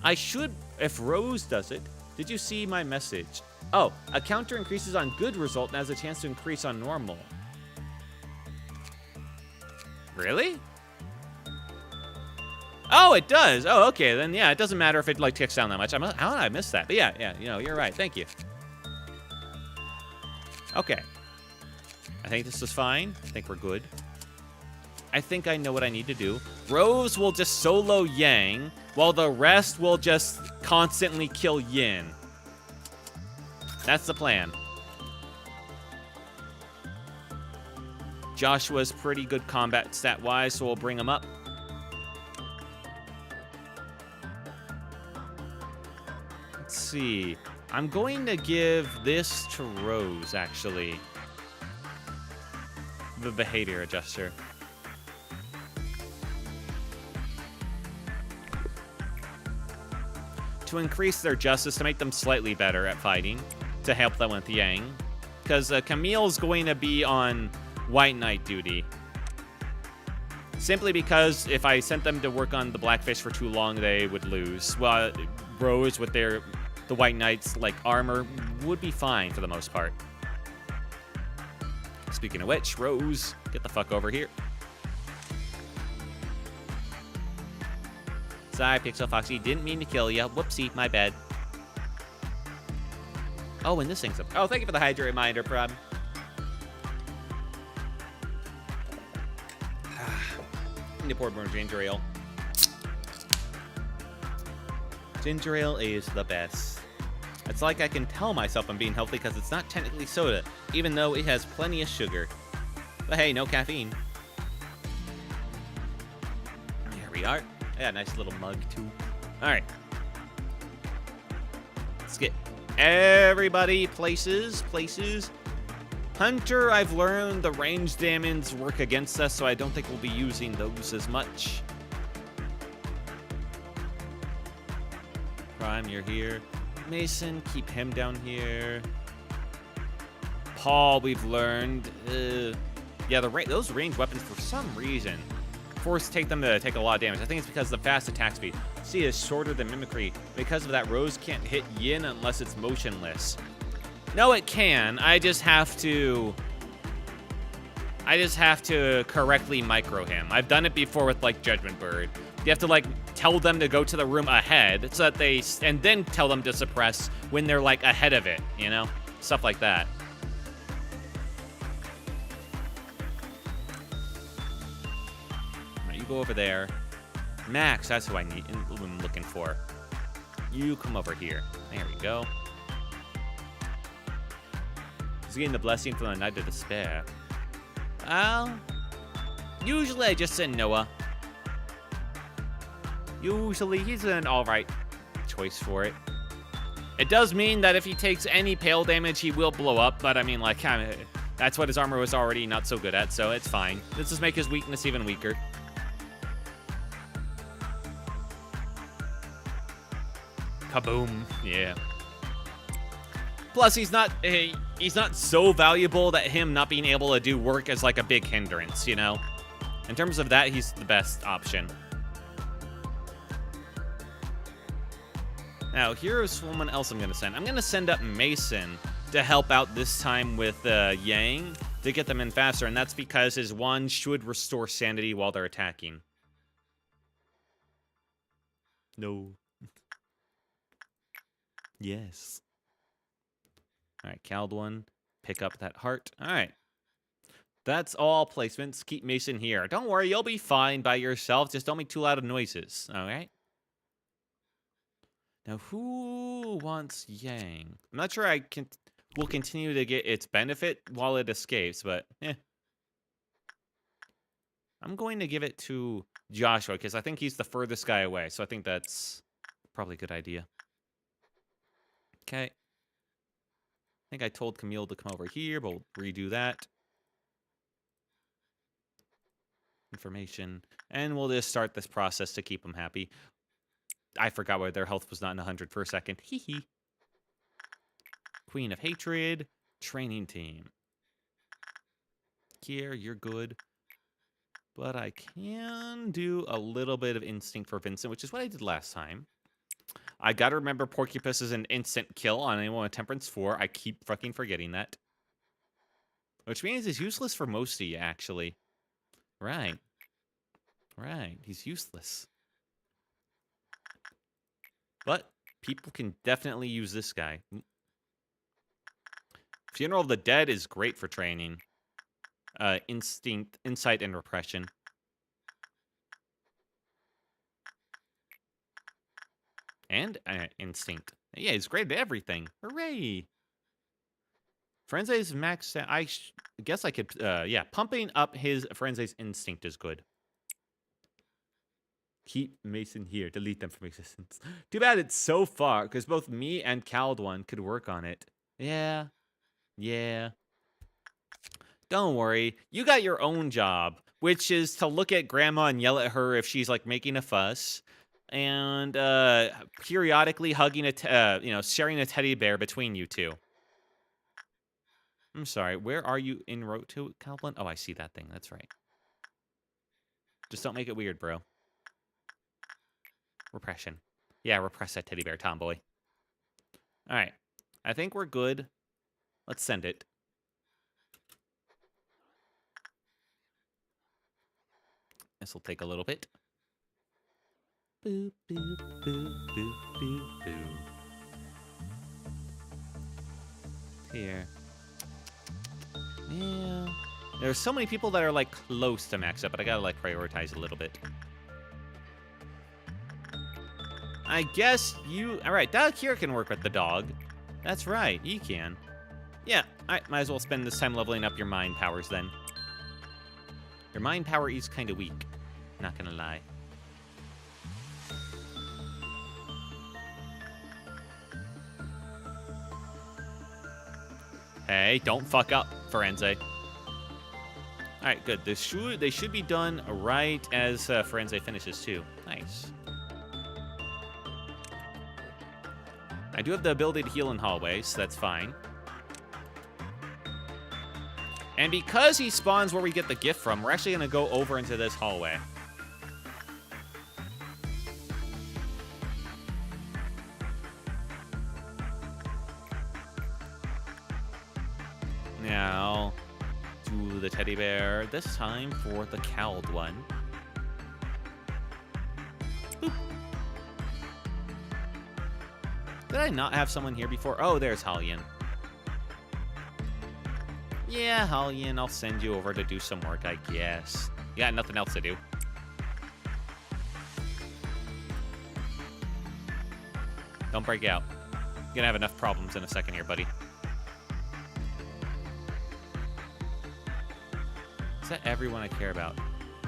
I should, if Rose does it, did you see my message? Oh, a counter increases on good result and has a chance to increase on normal. Really? Oh, it does. Oh, okay. Then, yeah, it doesn't matter if it, like, ticks down that much. How did I miss that? But, yeah, you know, you're right. Thank you. Okay. I think this is fine. I think we're good. I think I know what I need to do. Rose will just solo Yang, while the rest will just constantly kill Yin. That's the plan. Joshua's pretty good combat stat-wise, so we'll bring him up. Let's see. I'm going to give this to Rose, actually. The behavior adjuster. To increase their justice, to make them slightly better at fighting, to help them with Yang. Because Camille's going to be on White Knight duty. Simply because if I sent them to work on the Blackfish for too long, they would lose. Well, Rose with the White Knight's like armor would be fine for the most part. Speaking of which, Rose, get the fuck over here. Sorry, Pixel Foxy, didn't mean to kill you. Whoopsie, my bad. Oh, and this thing's up. Oh, thank you for the hydrate reminder, Prod. Need to pour more ginger ale. Ginger ale is the best. It's like I can tell myself I'm being healthy because it's not technically soda, even though it has plenty of sugar. But hey, no caffeine. There we are. Yeah, nice little mug, too. Alright. Let's get everybody places. Hunter, I've learned the range damage work against us, so I don't think we'll be using those as much. Prime, you're here. Mason, keep him down here. Paul, we've learned. Yeah, those ranged weapons, for some reason, take them to take a lot of damage. I think it's because of the fast attack speed. See, is shorter than Mimicry. Because of that, Rose can't hit Yin unless it's motionless. No, it can. I just have to correctly micro him. I've done it before with, like, Judgment Bird. You have to, like, tell them to go to the room ahead so that and then tell them to suppress when they're, like, ahead of it, you know? Stuff like that. All right, you go over there. Max, that's who I'm looking for. You come over here. There we go. He's getting the blessing from the Night of Despair. Well, usually I just send Noah. Usually he's an alright choice for it. It does mean that if he takes any pale damage, he will blow up, but I mean, like, that's what his armor was already not so good at, so it's fine. Let's just make his weakness even weaker. Kaboom. Yeah. Plus, he's not so valuable that him not being able to do work is like a big hindrance, you know? In terms of that, he's the best option. Now, here's someone else I'm going to send. I'm going to send up Mason to help out this time with Yang to get them in faster, and that's because his wand should restore sanity while they're attacking. No. Yes. All right, Caldwin, pick up that heart. All right. That's all placements. Keep Mason here. Don't worry, you'll be fine by yourself. Just don't make too loud of noises, all right? Now, who wants Yang? I'm not sure will continue to get its benefit while it escapes, but I'm going to give it to Joshua because I think he's the furthest guy away. So I think that's probably a good idea. Okay. I think I told Camille to come over here, but we'll redo that. Information. And we'll just start this process to keep them happy. I forgot why their health was not in 100 for a second. Hee hee. Queen of Hatred. Training team. Here, you're good. But I can do a little bit of instinct for Vincent, which is what I did last time. I gotta remember Porcupus is an instant kill on anyone with Temperance 4. I keep fucking forgetting that. Which means he's useless for most of you, actually. Right. Right, he's useless. But people can definitely use this guy. Funeral of the Dead is great for training. Instinct, insight, and repression. And instinct. Yeah, he's great at everything. Hooray! Frenzy's max. I guess I could. Yeah, pumping up his Frenzy's instinct is good. Keep Mason here. Delete them from existence. Too bad it's so far, because both me and Caldwin could work on it. Yeah. Yeah. Don't worry. You got your own job, which is to look at Grandma and yell at her if she's, like, making a fuss. And periodically hugging sharing a teddy bear between you two. I'm sorry. Where are you en route to, Caldwin? Oh, I see that thing. That's right. Just don't make it weird, bro. Repression. Yeah, repress that teddy bear, tomboy. All right. I think we're good. Let's send it. This will take a little bit. Boop, boop, boop, boop, boop, boop. Here. Yeah. There's so many people that are, like, close to max up, but I gotta, like, prioritize a little bit. I guess you... Alright, Dalakir can work with the dog. That's right, he can. Yeah, I might as well spend this time leveling up your mind powers, then. Your mind power is kind of weak. Not gonna lie. Hey, don't fuck up, Firenze. Alright, good. They should be done right as Firenze finishes, too. Nice. I do have the ability to heal in hallways, so that's fine. And because he spawns where we get the gift from, we're actually going to go over into this hallway. Now, to the teddy bear, this time for the cowled one. Boop. Did I not have someone here before? Oh, there's Hallian. Yeah, Hallian, I'll send you over to do some work, I guess. You got nothing else to do. Don't break out. You're gonna have enough problems in a second here, buddy. Is that everyone I care about?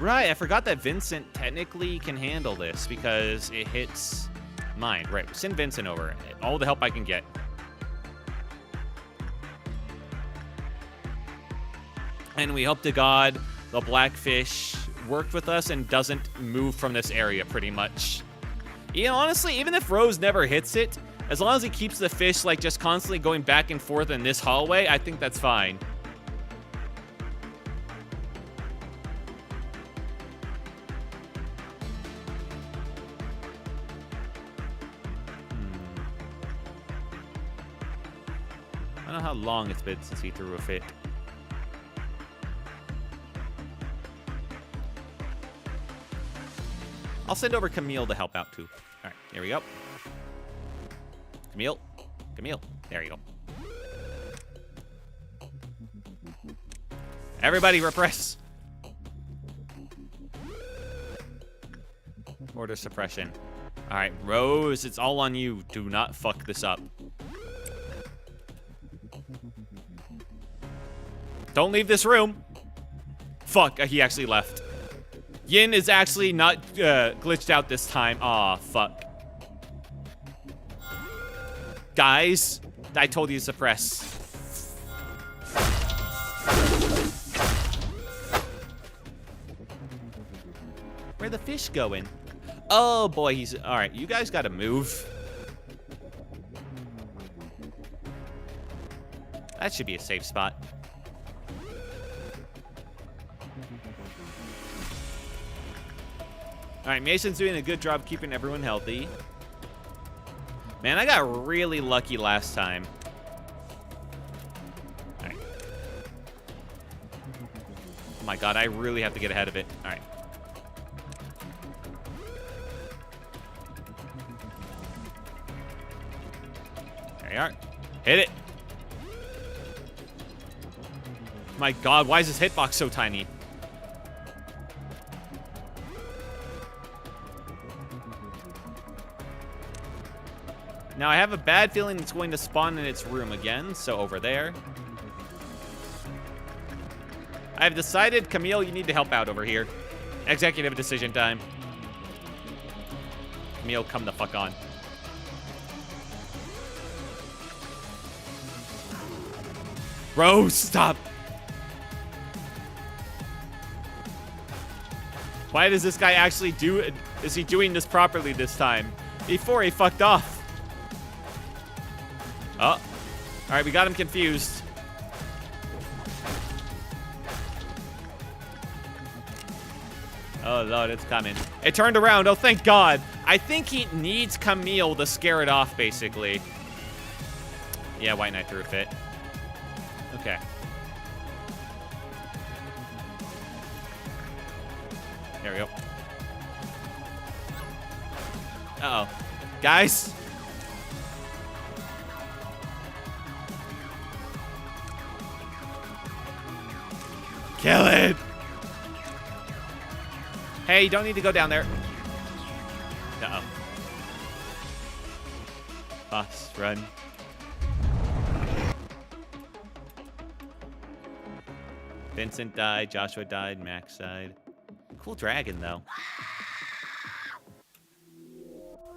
Right, I forgot that Vincent technically can handle this because it hits mine. Right, send Vincent over. All the help I can get. And we hope to God the Blackfish worked with us and doesn't move from this area, pretty much. You know, honestly, even if Rose never hits it, as long as he keeps the fish, like, just constantly going back and forth in this hallway, I think that's fine. I don't know how long it's been since he threw a fit. I'll send over Camille to help out, too. All right, here we go. Camille. Camille. There you go. Everybody repress. Order suppression. All right, Rose, it's all on you. Do not fuck this up. Don't leave this room. Fuck, he actually left. Yin is actually not glitched out this time. Aw, fuck. Guys, I told you to suppress. Where the fish going? Oh boy, he's all right. You guys gotta move. That should be a safe spot. All right, Mason's doing a good job keeping everyone healthy. Man, I got really lucky last time. All right. Oh my God, I really have to get ahead of it. All right. There you are. Hit it. My God, why is this hitbox so tiny? Now, I have a bad feeling it's going to spawn in its room again, so over there. I've decided, Camille, you need to help out over here. Executive decision time. Camille, come the fuck on. Rose, stop. Why does this guy actually do it? Is he doing this properly this time? Before he fucked off. Oh. All right, we got him confused. Oh, Lord, it's coming. It turned around. Oh, thank God. I think he needs Camille to scare it off, basically. Yeah, White Knight threw a fit. Okay. There we go. Uh-oh. Guys. Kill it. Hey, you don't need to go down there. Uh-oh. Boss, run. Vincent died, Joshua died, Max died. Cool dragon, though.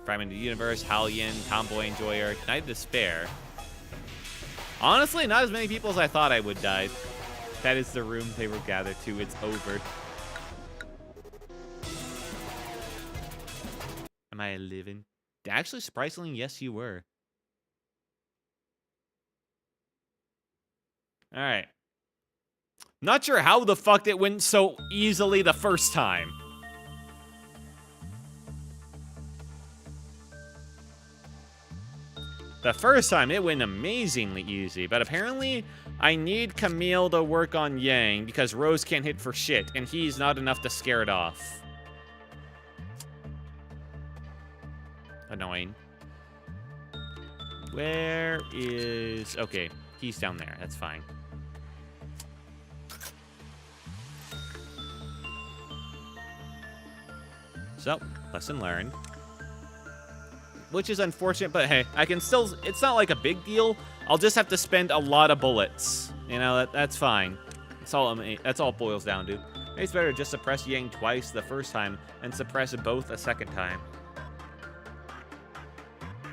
Fragment of the Universe, Hallian, Tomboy Enjoyer, Knight of Despair. Honestly, not as many people as I thought I would die. That is the room they were gathered to. It's over. Am I living? Actually, surprisingly, yes, you were. All right. Not sure how the fuck it went so easily the first time. The first time, it went amazingly easy, but apparently I need Camille to work on Yang because Rose can't hit for shit, and he's not enough to scare it off. Annoying. Where is... Okay, he's down there. That's fine. So, lesson learned. Which is unfortunate, but hey, I can still... It's not like a big deal. I'll just have to spend a lot of bullets. You know, that's fine. That's all it boils down to. Maybe it's better to just suppress Yang twice the first time and suppress both a second time.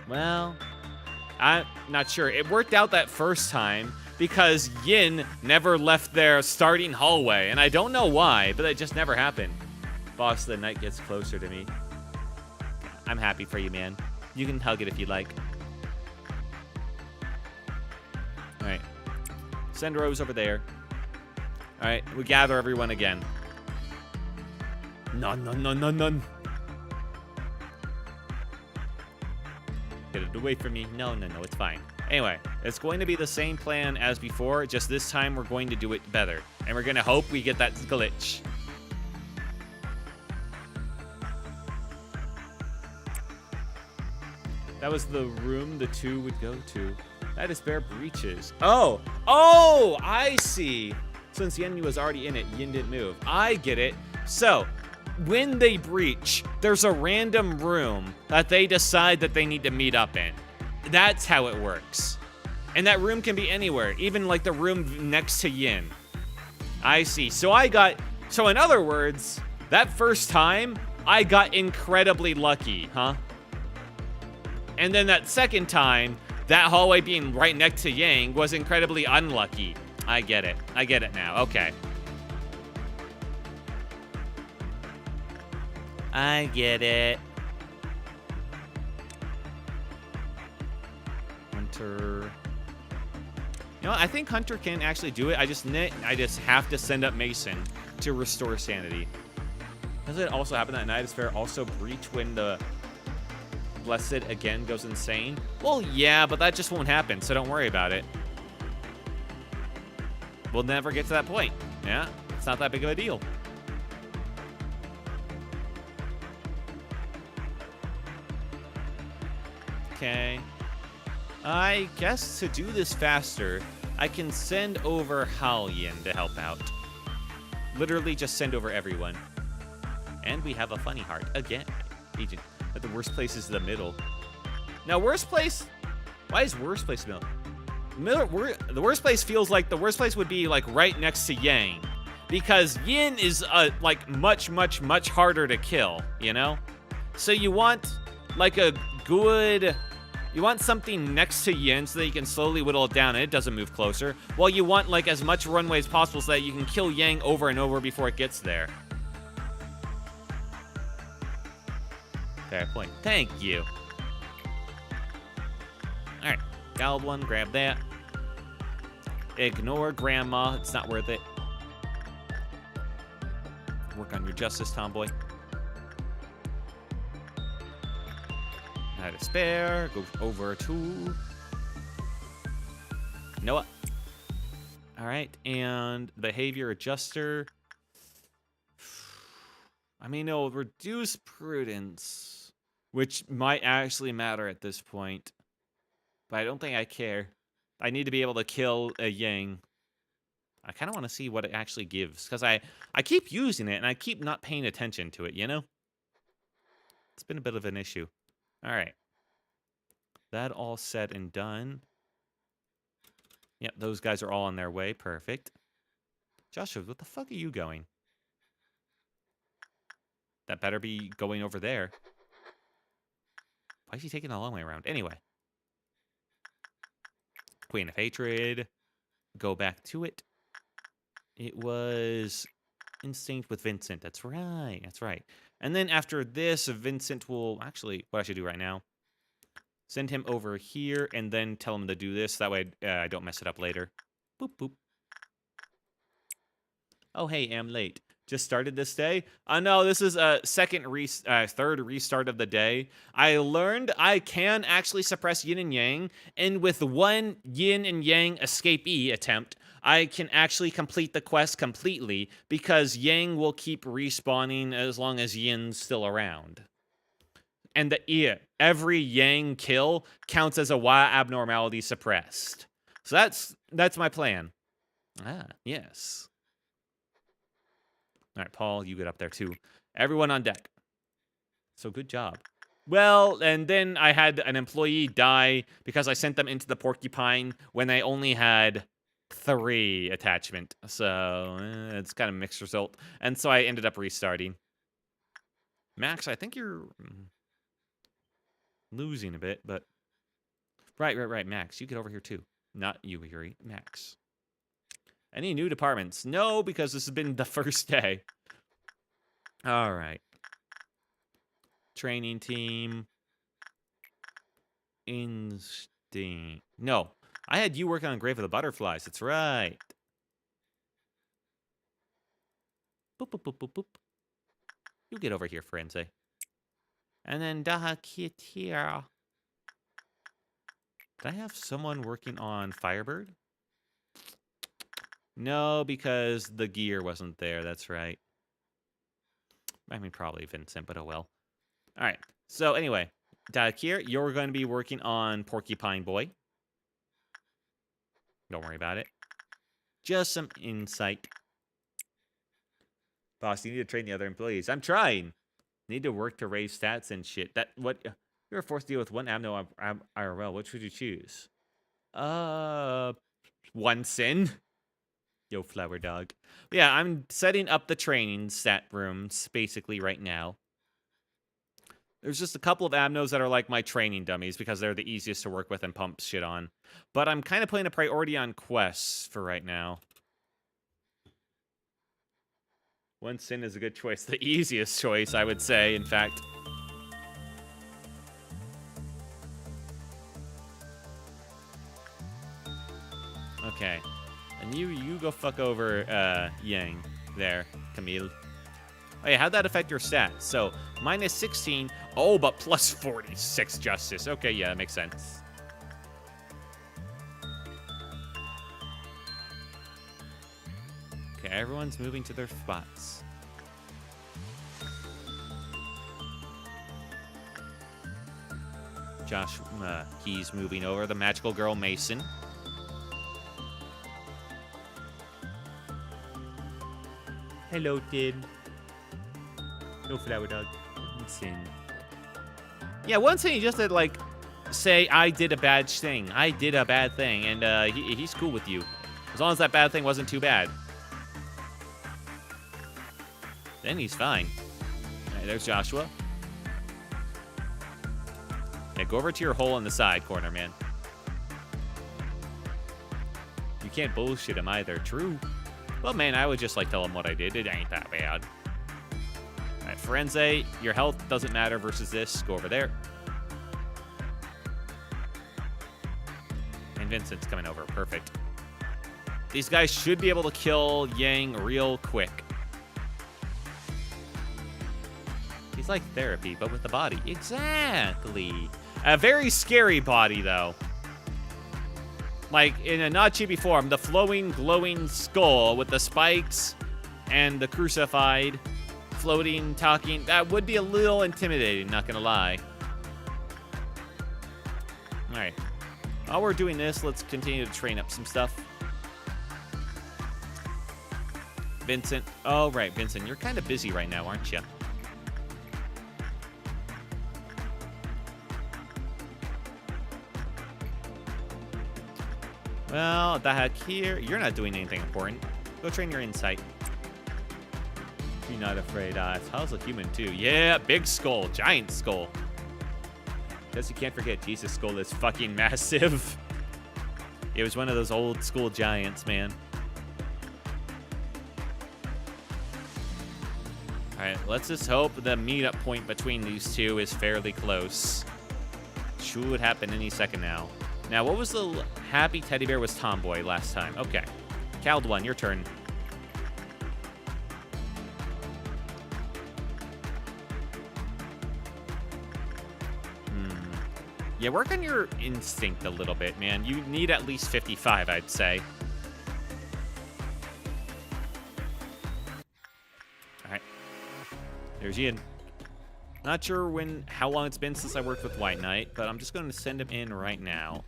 Well, I'm not sure. It worked out that first time because Yin never left their starting hallway, and I don't know why, but it just never happened. Boss, the night gets closer to me. I'm happy for you, man. You can hug it if you like. All right. Send Rose over there. All right, we gather everyone again. None. Get it away from me. No, it's fine. Anyway, it's going to be the same plan as before, just this time we're going to do it better. And we're going to hope we get that glitch. That was the room the two would go to. That is bare breaches. Oh, I see. Since Yin was already in it, Yin didn't move. I get it. So, when they breach, there's a random room that they decide that they need to meet up in. That's how it works. And that room can be anywhere, even like the room next to Yin. I see. So in other words, that first time, I got incredibly lucky, huh? And then that second time, that hallway being right next to Yang was incredibly unlucky. I get it. I get it now. Okay. I get it. Hunter. You know what? I think Hunter can actually do it. I just have to send up Mason to restore sanity. Does it also happen that Night Fair also breach when the Blessed again goes insane? Well, yeah, but that just won't happen, so don't worry about it. We'll never get to that point. Yeah, it's not that big of a deal. Okay. I guess to do this faster, I can send over Halyan to help out. Literally just send over everyone. And we have a funny heart again. Agent. But the worst place is the middle. Now, worst place... Why is worst place middle? The worst place feels like the worst place would be like right next to Yang. Because Yin is like much, much, much harder to kill, you know? So you want like a good... You want something next to Yin so that you can slowly whittle it down and it doesn't move closer. While you want like as much runway as possible so that you can kill Yang over and over before it gets there. Fair point. Thank you. Alright. Galled one, grab that. Ignore Grandma. It's not worth it. Work on your justice, tomboy. To spare. Go over to Noah. All right, and behavior adjuster. I mean, it'll reduce prudence, which might actually matter at this point, but I don't think I care. I need to be able to kill a Yang. I kind of want to see what it actually gives, because I keep using it and I keep not paying attention to it. You know, it's been a bit of an issue. All right. That all said and done. Yep, those guys are all on their way. Perfect. Joshua, what the fuck are you going? That better be going over there. Why is he taking a long way around? Anyway. Queen of Hatred. Go back to it. It was Instinct with Vincent. That's right. That's right. And then after this, Vincent will... Actually, what I should do right now. Send him over here and then tell him to do this. That way I don't mess it up later. Boop, boop. Oh, hey, I'm late. Just started this day? No, this is a third restart of the day. I learned I can actually suppress Yin and Yang. And with one Yin and Yang escapee attempt, I can actually complete the quest completely because Yang will keep respawning as long as Yin's still around. And every Yang kill counts as a Y abnormality suppressed. So that's my plan. Ah, yes. All right, Paul, you get up there too. Everyone on deck. So good job. Well, and then I had an employee die because I sent them into the porcupine when they only had 3 attachment. So it's kind of a mixed result. And so I ended up restarting. Max, I think you're... losing a bit, but... Right, Max. You get over here, too. Not you, Yuri. Max. Any new departments? No, because this has been the first day. All right. Training team. Instinct. No. I had you working on Grave of the Butterflies. That's right. Boop, boop, boop, boop, boop. You get over here, Frenzy. And then Dahakitira. Did I have someone working on Firebird? No, because the gear wasn't there. That's right. I mean, probably Vincent, but oh well. All right. So anyway, Dahakir, you're going to be working on Porcupine Boy. Don't worry about it. Just some insight. Boss, you need to train the other employees. I'm trying. Need to work to raise stats and shit. You're forced to deal with one Amno IRL. Which would you choose? One sin. Yo, flower dog. Yeah, I'm setting up the training stat rooms basically right now. There's just a couple of Amnos that are like my training dummies because they're the easiest to work with and pump shit on. But I'm kind of putting a priority on quests for right now. One sin is a good choice. The easiest choice, I would say, in fact. Okay. And you go fuck over Yang there, Camille. Oh yeah, how'd that affect your stats? So, minus 16. Oh, but plus 46 justice. Okay, yeah, that makes sense. Okay, everyone's moving to their spots. Josh, he's moving over. The magical girl, Mason. Hello, Tin. No flower dog. One sin. Yeah, one sin, he just had, like, say, I did a bad thing. I did a bad thing, and he's cool with you. As long as that bad thing wasn't too bad. Then he's fine. All right, there's Joshua. Yeah, go over to your hole in the side corner, man. You can't bullshit him either. True. Well, man, I would just, like, tell him what I did. It ain't that bad. All right, Firenze, your health doesn't matter versus this. Go over there. And Vincent's coming over. Perfect. These guys should be able to kill Yang real quick. He's like therapy, but with the body. Exactly. A very scary body, though. Like, in a not chibi form, the flowing, glowing skull with the spikes and the crucified, floating, talking. That would be a little intimidating, not gonna lie. All right. While we're doing this, let's continue to train up some stuff. Vincent. Oh, right, Vincent. You're kind of busy right now, aren't you? Well, the heck here. You're not doing anything important. Go train your insight. You're not afraid. How's a human, too? Yeah, big skull. Giant skull. Guess you can't forget, Jesus' skull is fucking massive. It was one of those old school giants, man. Alright, let's just hope the meetup point between these two is fairly close. Should happen any second now. Now, what was the happy teddy bear was Tomboy last time? Okay. Cald 1, your turn. Yeah, work on your instinct a little bit, man. You need at least 55, I'd say. Alright. There's Ian. Not sure how long it's been since I worked with White Knight, but I'm just going to send him in right now.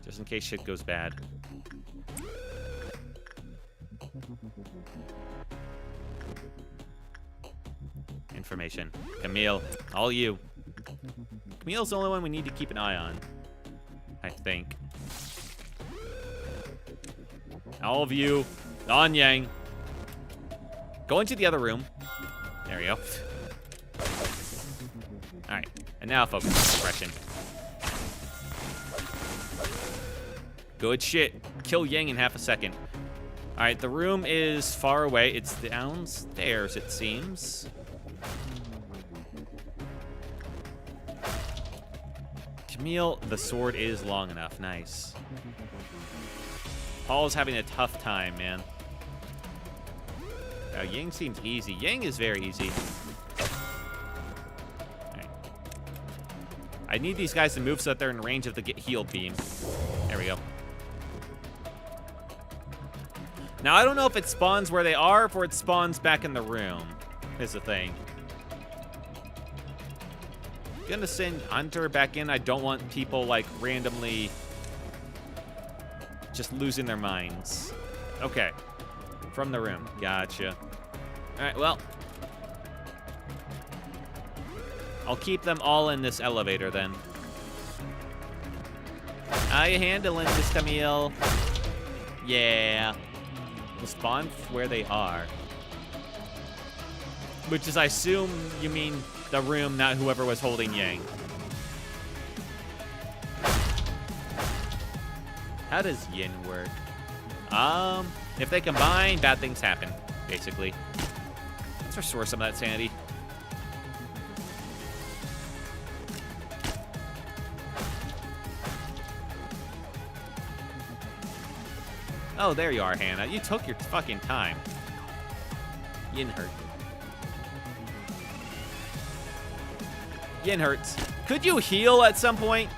Just in case shit goes bad. Information. Camille, all you. Camille's the only one we need to keep an eye on, I think. All of you, on Yang. Go into the other room. There we go. Alright, and now focus on suppression. Good shit. Kill Yang in half a second. Alright, the room is far away. It's downstairs, it seems. Camille, the sword is long enough. Nice. Paul's having a tough time, man. Yang seems easy. Yang is very easy. Right. I need these guys to move so that they're in range of the get healed beam. There we go. Now, I don't know if it spawns where they are or it spawns back in the room, is the thing. Gonna send Hunter back in. I don't want people, like, randomly just losing their minds. Okay. From the room. Gotcha. All right, well. I'll keep them all in this elevator then. How you handling this, Camille? Yeah. We'll spawn where they are. Which is, I assume you mean the room, not whoever was holding Yang. How does yin work? If they combine, bad things happen, basically. Let's restore some of that sanity. Oh, there you are, Hannah. You took your fucking time. Yin hurt. Yin hurts. Could you heal at some point?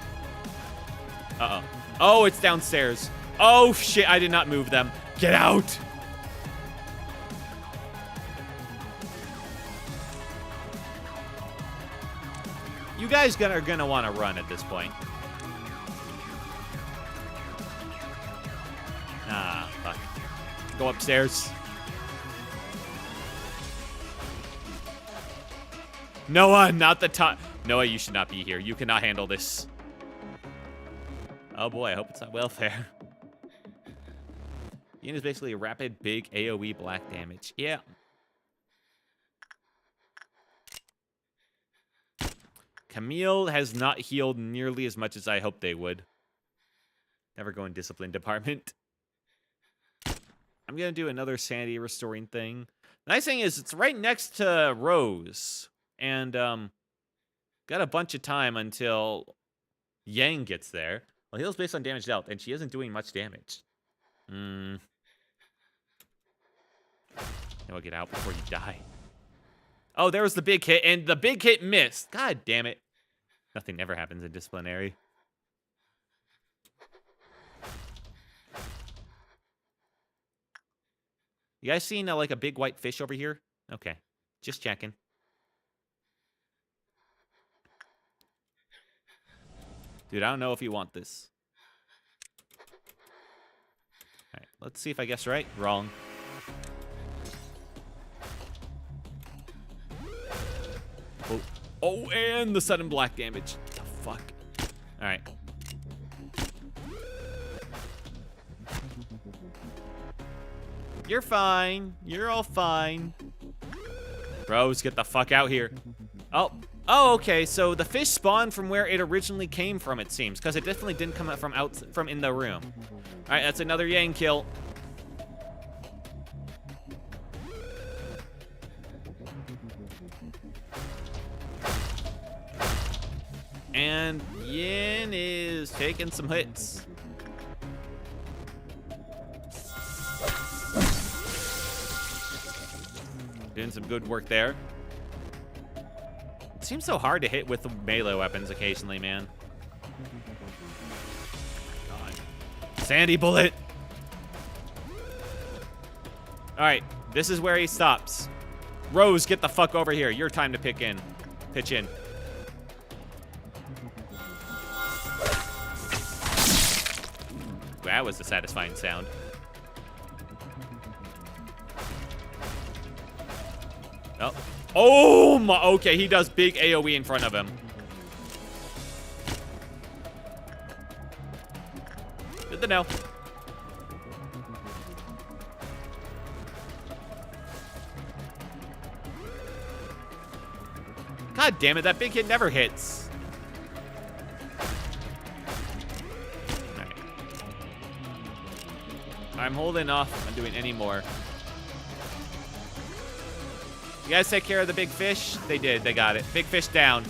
Uh-oh. Oh, it's downstairs. Oh, shit. I did not move them. Get out. You guys are gonna want to run at this point. Ah, fuck. Go upstairs. Noah, not the time. Noah, you should not be here. You cannot handle this. Oh boy, I hope it's not welfare. Yin is basically a rapid, big AoE black damage. Yeah. Camille has not healed nearly as much as I hoped they would. Never go in discipline department. I'm going to do another sanity restoring thing. The nice thing is it's right next to Rose. And got a bunch of time until Yang gets there. Well, heals based on damage dealt, and she isn't doing much damage. No, get out before you die. Oh, there was the big hit, and the big hit missed. God damn it. Nothing ever happens in disciplinary. You guys seen like a big white fish over here? Okay, just checking. Dude, I don't know if you want this. All right, let's see if I guess right. Wrong. Oh, oh, and the sudden black damage. The fuck? All right. You're fine. You're all fine. Rose, get the fuck out here. Oh. Oh, okay, so the fish spawned from where it originally came from, it seems, because it definitely didn't come out from in the room. All right, that's another Yang kill. And Yin is taking some hits. Doing some good work there. It seems so hard to hit with the melee weapons occasionally, man. God. Sandy bullet. All right, this is where he stops. Rose, get the fuck over here. Your time to pitch in. That was a satisfying sound. Oh. Oh my, okay, he does big AoE in front of him. Good to know. God damn it, that big hit never hits. Alright. I'm holding off on doing any more. You guys take care of the big fish? They did. They got it. Big fish down.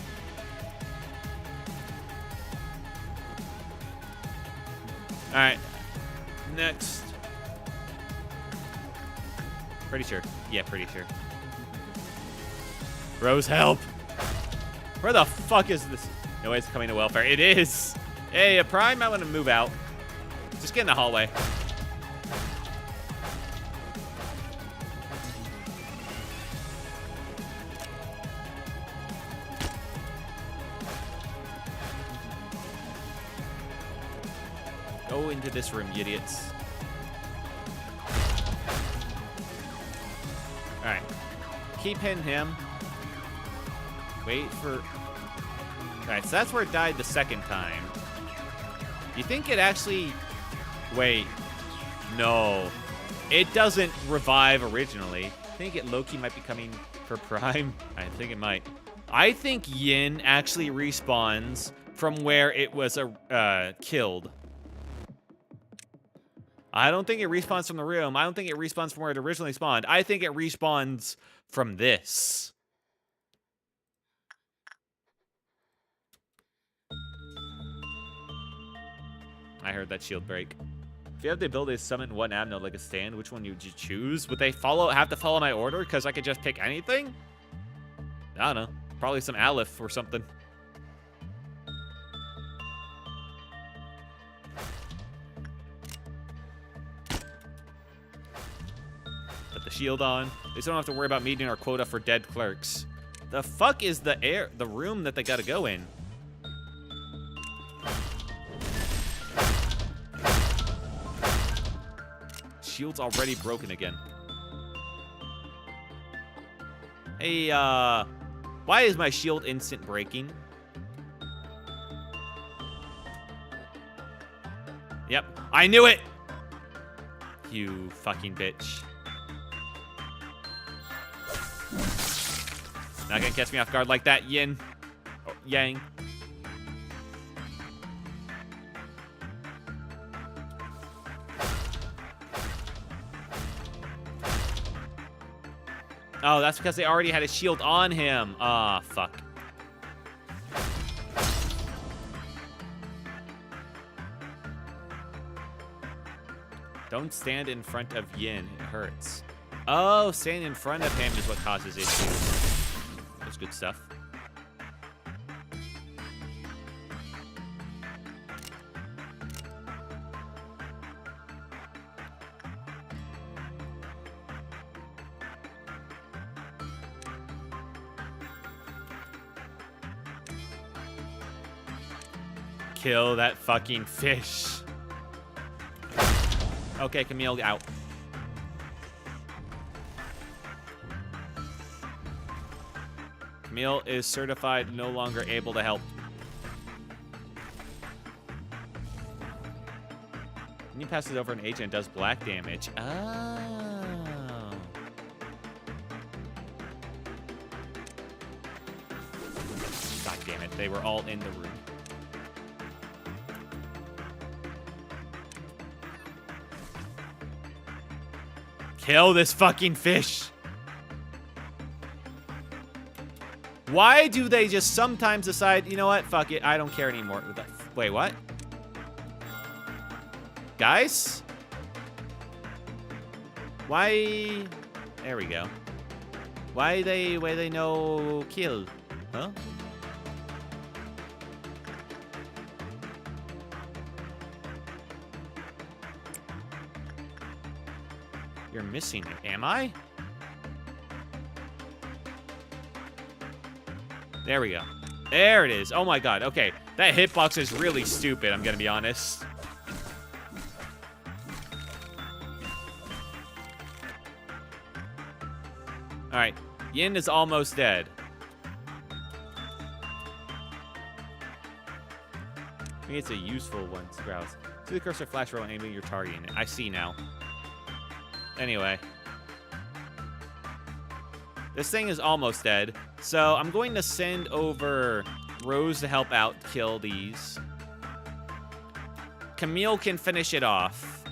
All right. Next. Pretty sure. Yeah, pretty sure. Rose, help. Where the fuck is this? No way it's coming to welfare. It is. Hey, a prime, I want to move out. Just get in the hallway. Go into this room, you idiots. Alright. Keep hitting him. Wait for... Alright, so that's where it died the second time. You think it actually... Wait. No. It doesn't revive originally. I think it low-key might be coming for Prime. I think it might. I think Yin actually respawns from where it was killed. I don't think it respawns from the room. I don't think it respawns from where it originally spawned. I think it respawns from this. I heard that shield break. If you have the ability to summon one ab node like a stand, which one would you choose? Would they have to follow my order because I could just pick anything? I don't know. Probably some Aleph or something. Put the shield on. They still don't have to worry about meeting our quota for dead clerks. The fuck is the room that they gotta go in? Shield's already broken again. Hey, why is my shield instant breaking? Yep, I knew it! You fucking bitch. Not gonna catch me off guard like that, Yin. Oh, Yang. Oh, that's because they already had a shield on him. Ah, fuck. Don't stand in front of Yin. It hurts. Oh, standing in front of him is what causes issues. That's good stuff. Kill that fucking fish. Okay, Camille, out. Camille is certified no longer able to help. When you pass it over an agent, it does black damage. Oh. God damn it, they were all in the room. Kill this fucking fish. Why do they just sometimes decide, you know what, fuck it, I don't care anymore. Wait, what? Guys? Why? There we go. Why they no kill? Huh? You're missing it, am I? There we go. There it is. Oh my god. Okay. That hitbox is really stupid, I'm gonna be honest. Alright. Yin is almost dead. I think it's a useful one to browse. See the cursor flash roll and aiming you're targeting it. I see now. Anyway. This thing is almost dead. So I'm going to send over Rose to help out kill these. Camille can finish it off.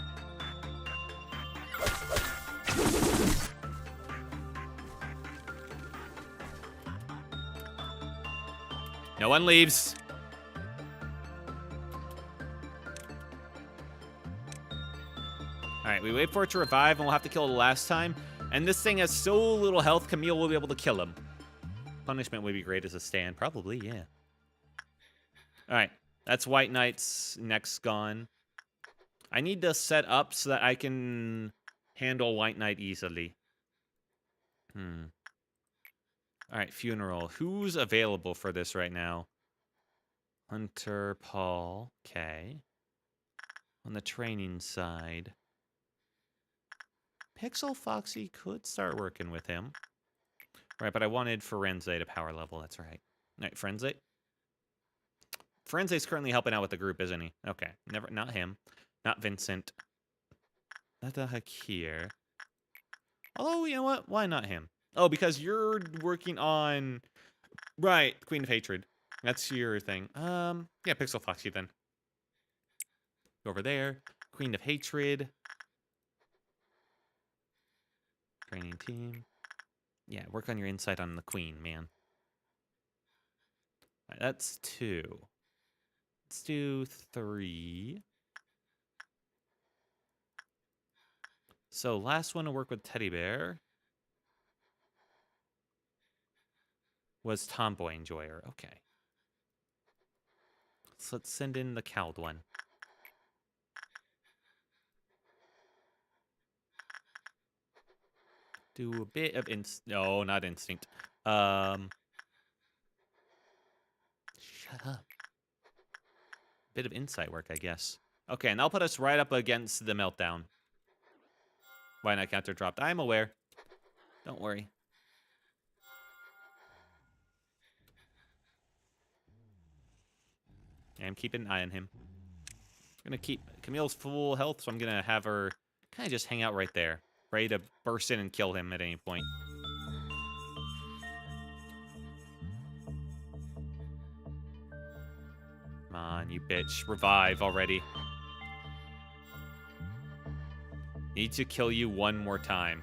No one leaves. Alright, we wait for it to revive, and we'll have to kill it the last time. And this thing has so little health, Camille will be able to kill him. Punishment would be great as a stand. Probably, yeah. Alright, that's White Knight's next gone. I need to set up so that I can handle White Knight easily. Alright, Funeral. Who's available for this right now? Hunter, Paul, okay. on the training side. Pixel Foxy could start working with him. Right, but I wanted Forense to power level. That's right. All right, Forense. Forense's currently helping out with the group, isn't he? Okay, not him. Not Vincent. Not the Hakir. Although, you know what? Why not him? Oh, because you're working on... Right, Queen of Hatred. That's your thing. Yeah, Pixel Foxy then. Go over there. Queen of Hatred. Training team. Yeah, work on your insight on the Queen, man. Right, that's 2. Let's do 3. So, last one to work with Teddy Bear was Tomboy Enjoyer. Okay. So let's send in the cowled one. Do a bit of no, not instinct. Shut up. Bit of insight work, I guess. Okay, and that'll put us right up against the meltdown. Why not counter dropped? I'm aware. Don't worry. I'm keeping an eye on him. I'm gonna keep Camille's full health, so I'm gonna have her kind of just hang out right there, ready to burst in and kill him at any point. Come on, you bitch. Revive already. Need to kill you one more time.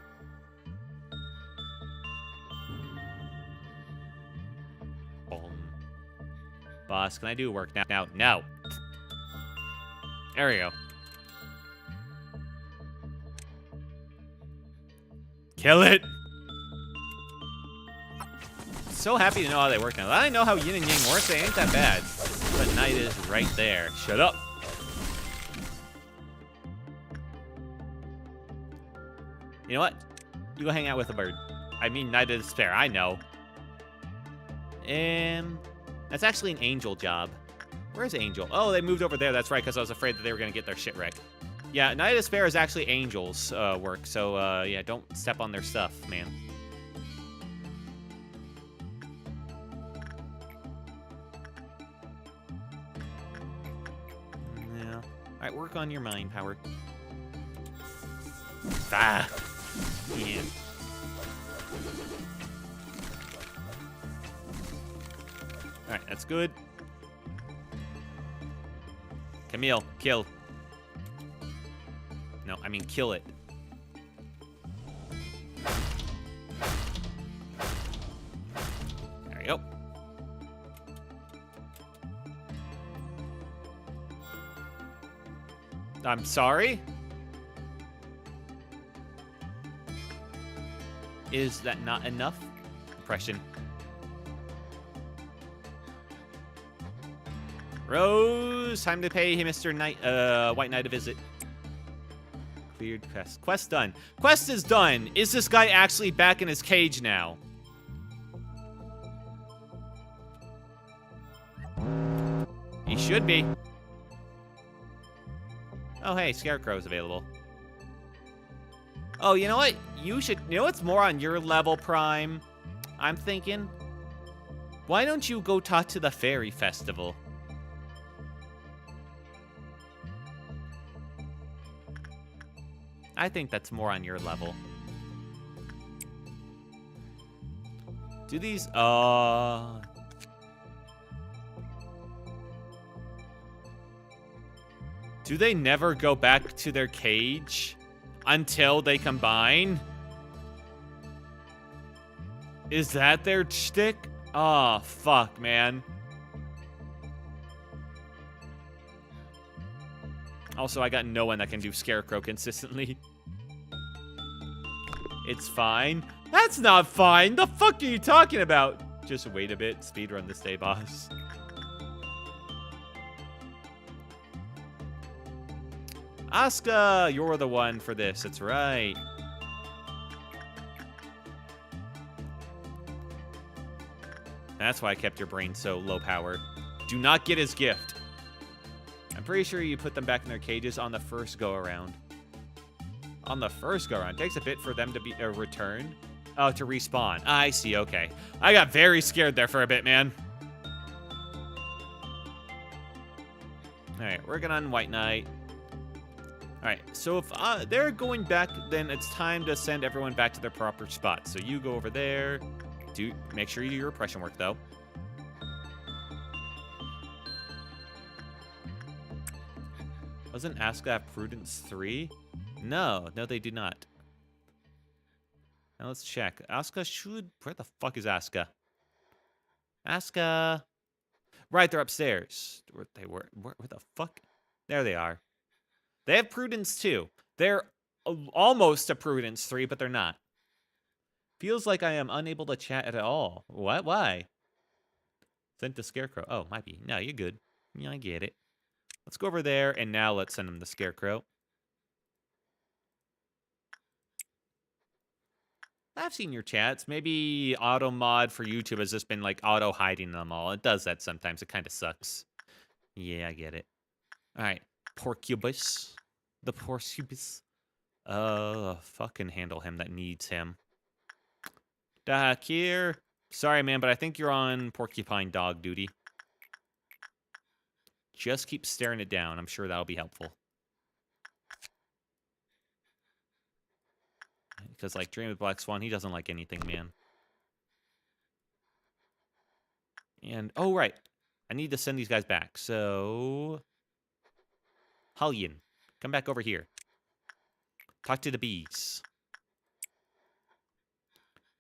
Boom. Boss, can I do work now? No. There we go. Kill it! So happy to know how they work now. I know how yin and yang works. They ain't that bad. But night is right there. Shut up. You know what? You go hang out with a bird. I mean, Night of Despair. I know. That's actually an Angel job. Where's Angel? Oh, they moved over there. That's right, because I was afraid that they were going to get their shit wrecked. Yeah, Night of Despair is actually Angel's work. So, yeah, don't step on their stuff, man. Yeah. All right, work on your mind power. Ah. Yeah. Alright, that's good. Camille, kill. No, I mean kill it. There we go. I'm sorry? Is that not enough? Oppression. Rose, time to pay Mr. White Knight a visit. Cleared quest. Quest done. Quest is done. Is this guy actually back in his cage now? He should be. Oh, hey, Scarecrow's available. Oh, you know what? You know what's more on your level, Prime? I'm thinking, why don't you go talk to the Fairy Festival? I think that's more on your level. Do these, do they never go back to their cage until they combine? Is that their shtick? Oh, fuck, man. Also, I got no one that can do Scarecrow consistently. It's fine. That's not fine. The fuck are you talking about? Just wait a bit. Speedrun this day, boss. Asuka, you're the one for this. That's right. That's why I kept your brain so low power. Do not get his gift. I'm pretty sure you put them back in their cages on the first go-around. On the first go-around. It takes a bit for them to be return. Oh, to respawn. I see, okay. I got very scared there for a bit, man. Alright, working on White Knight. Alright, so if they're going back, then it's time to send everyone back to their proper spots. So you go over there. Make sure you do your repression work, though. Doesn't Asuka have Prudence 3? No, they do not. Now let's check. Asuka should... Where the fuck is Asuka? Asuka... Right, they're upstairs. Where the fuck? There they are. They have Prudence 2. They're almost a Prudence 3, but they're not. Feels like I am unable to chat at all. What? Why? Sent the Scarecrow. Oh, might be. No, you're good. Yeah, I get it. Let's go over there, and now let's send him the Scarecrow. I've seen your chats. Maybe auto mod for YouTube has just been like auto hiding them all. It does that sometimes. It kind of sucks. Yeah, I get it. All right. Porcubus. The Porcubus. Fucking handle him that needs him. Dakir. Sorry, man, but I think you're on porcupine dog duty. Just keep staring it down. I'm sure that'll be helpful. Because, like, Dream of Black Swan, he doesn't like anything, man. And, oh, right. I need to send these guys back. So, Hullion, come back over here. Talk to the bees.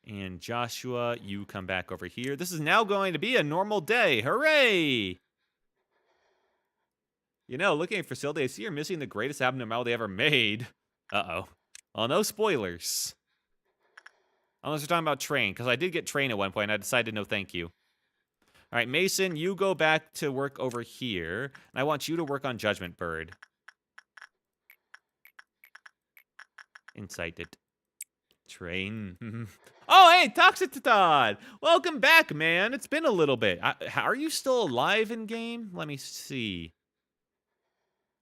And Joshua, you come back over here. This is now going to be a normal day. Hooray! You know, looking at facility, I see you're missing the greatest abnormality ever made. Uh-oh. Well, no spoilers. Unless we're talking about Train, because I did get Train at one point, and I decided no thank you. All right, Mason, you go back to work over here, and I want you to work on Judgment Bird. Incited. Train. Oh, hey, Toxitod! Welcome back, man. It's been a little bit. Are you still alive in game? Let me see.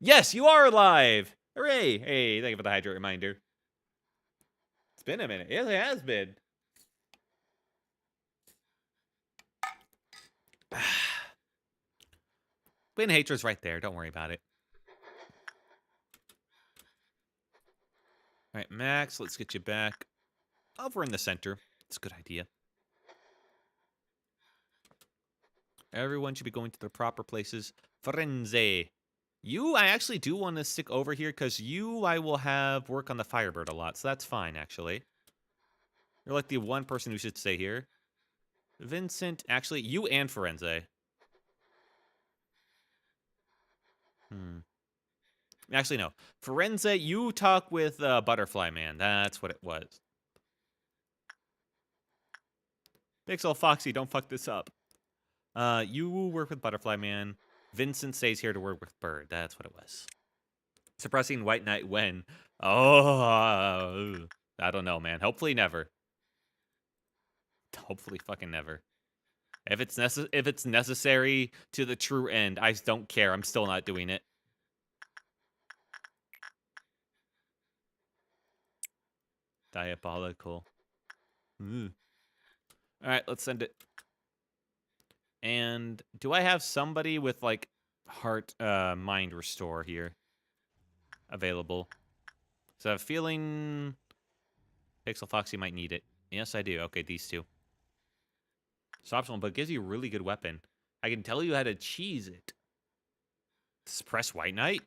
Yes, you are alive! Hooray! Hey, thank you for the hydrate reminder. It's been a minute. Yes, it has been. Win Hatred's right there. Don't worry about it. All right, Max, let's get you back over in the center. It's a good idea. Everyone should be going to their proper places. Frenzy. You, I actually do want to stick over here because I will have work on the Firebird a lot, so that's fine, actually. You're like the one person who should stay here. Vincent, actually, you and Firenze. Actually, no. Firenze, you talk with Butterfly Man. That's what it was. Pixel Foxy, don't fuck this up. You work with Butterfly Man. Vincent stays here to work with Bird. That's what it was. Suppressing White Knight when? Oh, I don't know, man. Hopefully never. Hopefully fucking never. If it's necessary to the true end, I don't care. I'm still not doing it. Diabolical. All right, let's send it. And do I have somebody with, like, heart, mind restore here available? So I have a feeling Pixel Foxy might need it. Yes, I do. Okay, these two. It's optional, but it gives you a really good weapon. I can tell you how to cheese it. Suppress White Knight?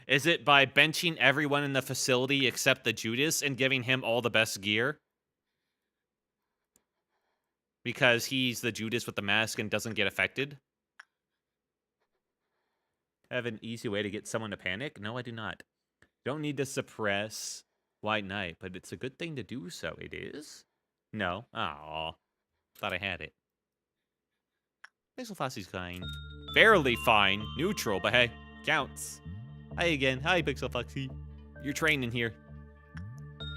Is it by benching everyone in the facility except the Judas and giving him all the best gear? Because he's the Judas with the mask and doesn't get affected? Have an easy way to get someone to panic? No, I do not. Don't need to suppress White Knight, but it's a good thing to do so. It is? No. Aw. Thought I had it. Pixel Fossy's fine. Fairly fine. Neutral, but hey, counts. Hi again. Hi, Pixel Foxy. You're training here.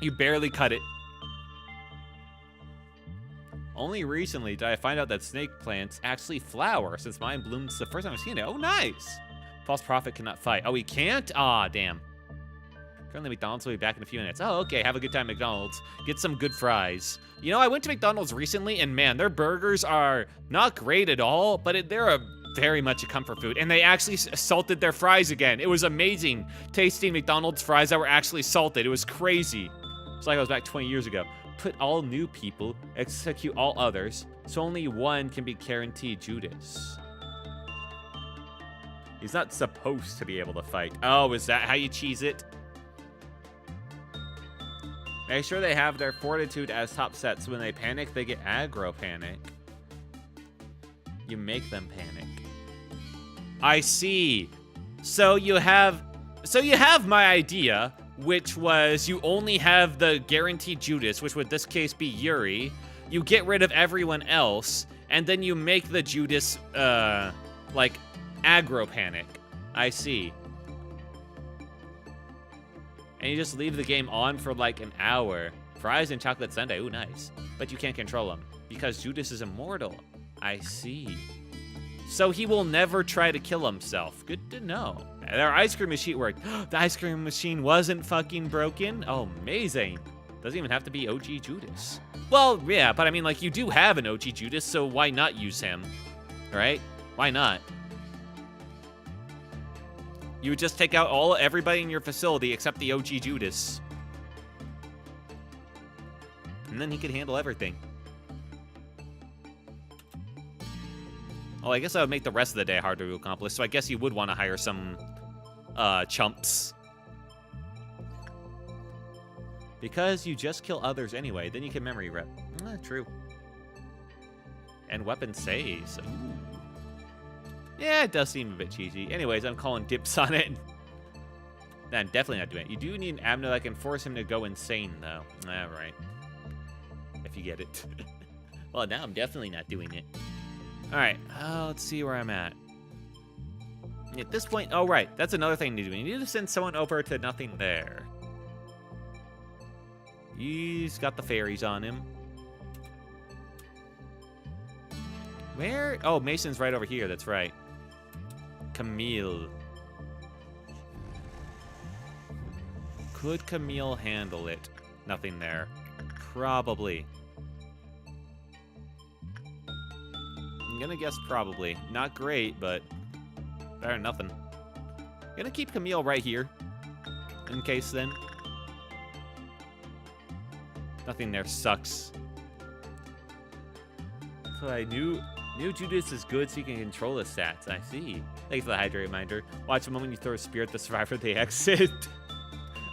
You barely cut it. Only recently did I find out that snake plants actually flower, since mine blooms the first time I've seen it. Oh, nice. False prophet cannot fight. Oh, he can't? Aw, damn. Currently, McDonald's will be back in a few minutes. Oh, okay. Have a good time, McDonald's. Get some good fries. You know, I went to McDonald's recently, and man, their burgers are not great at all, but they're very much a comfort food. And they actually salted their fries again. It was amazing tasting McDonald's fries that were actually salted. It was crazy. It's like I was back 20 years ago. Put all new people, execute all others, so only one can be guaranteed Judas. He's not supposed to be able to fight. Oh, is that how you cheese it? Make sure they have their fortitude as top set, so when they panic, they get aggro panic. You make them panic. I see. So you have my idea, which was you only have the guaranteed Judas, which would this case be Yuri. You get rid of everyone else, and then you make the Judas, like, aggro panic. I see. And you just leave the game on for like an hour. Fries and chocolate sundae, ooh, nice. But you can't control him, because Judas is immortal. I see. So he will never try to kill himself. Good to know. Their ice cream machine worked. The ice cream machine wasn't fucking broken? Oh, amazing. Doesn't even have to be OG Judas. Well, yeah, but I mean, like, you do have an OG Judas, so why not use him? Right? Why not? You would just take out everybody in your facility except the OG Judas. And then he could handle everything. Well, I guess that would make the rest of the day harder to accomplish, so I guess you would want to hire some chumps. Because you just kill others anyway, then you can memory rep. True. And weapon saves. Ooh. Yeah, it does seem a bit cheesy. Anyways, I'm calling dips on it. Nah, I'm definitely not doing it. You do need an ammo that can force him to go insane, though. Alright. If you get it. Well, now I'm definitely not doing it. Alright, let's see where I'm at. At this point, oh, right. That's another thing to do. You need to send someone over to nothing there. He's got the fairies on him. Where? Oh, Mason's right over here. That's right. Camille. Could Camille handle it? Nothing there. Probably. I'm gonna guess probably. Not great, but better than nothing. Gonna keep Camille right here. In case then. Nothing there sucks. So I knew Judas is good so you can control the stats. I see. Thanks for the hydrate reminder. Watch the moment you throw a spear at the survivor, they exit.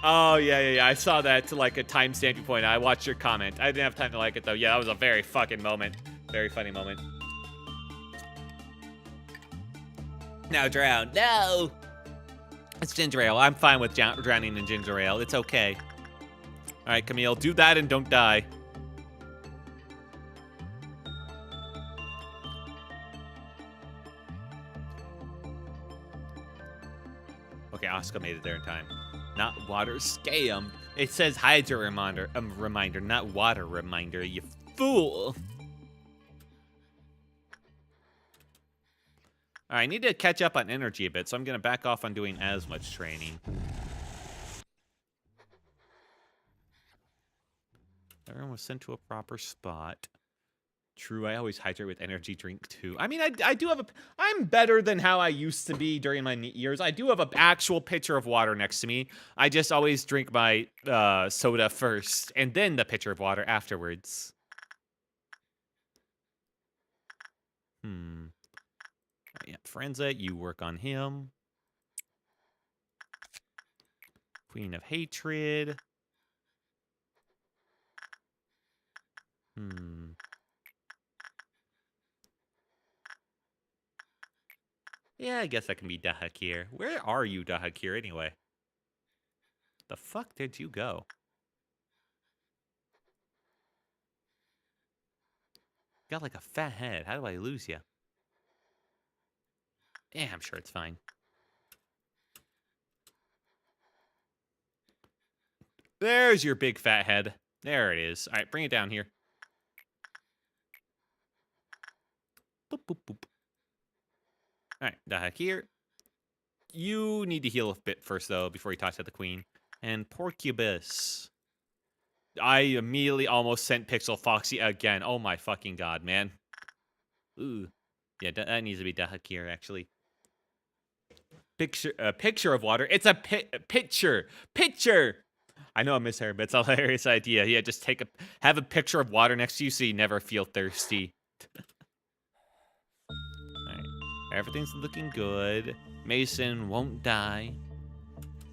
Oh, yeah. I saw that to like a timestamp point. I watched your comment. I didn't have time to like it though. Yeah, that was a very fucking moment. Very funny moment. Now drown. No! It's ginger ale. I'm fine with drowning in ginger ale. It's okay. All right, Camille, do that and don't die. Okay, Oscar made it there in time. Not water scam. It says hydro reminder, not water reminder, you fool. All right, I need to catch up on energy a bit, so I'm going to back off on doing as much training. Everyone was sent to a proper spot. True, I always hydrate with energy drink too. I mean, I do have I'm better than how I used to be during my years. I do have an actual pitcher of water next to me. I just always drink my soda first, and then the pitcher of water afterwards. Yeah, Frenza, you work on him. Queen of Hatred. Yeah, I guess that can be Dahakir. Where are you, Dahakir, anyway? The fuck did you go? Got like a fat head. How do I lose you? Yeah, I'm sure it's fine. There's your big fat head. There it is. All right, bring it down here. boop, boop. All right, the heck here. You need to heal a bit first, though, before you talk to the queen. And Porcubus. I immediately almost sent Pixel Foxy again. Oh my fucking god, man. Ooh. Yeah, that needs to be Dahakir, actually. Picture of water. It's a picture. Picture! I know I misheard, but it's a hilarious idea. Yeah, just have a picture of water next to you so you never feel thirsty. Alright. Everything's looking good. Mason won't die.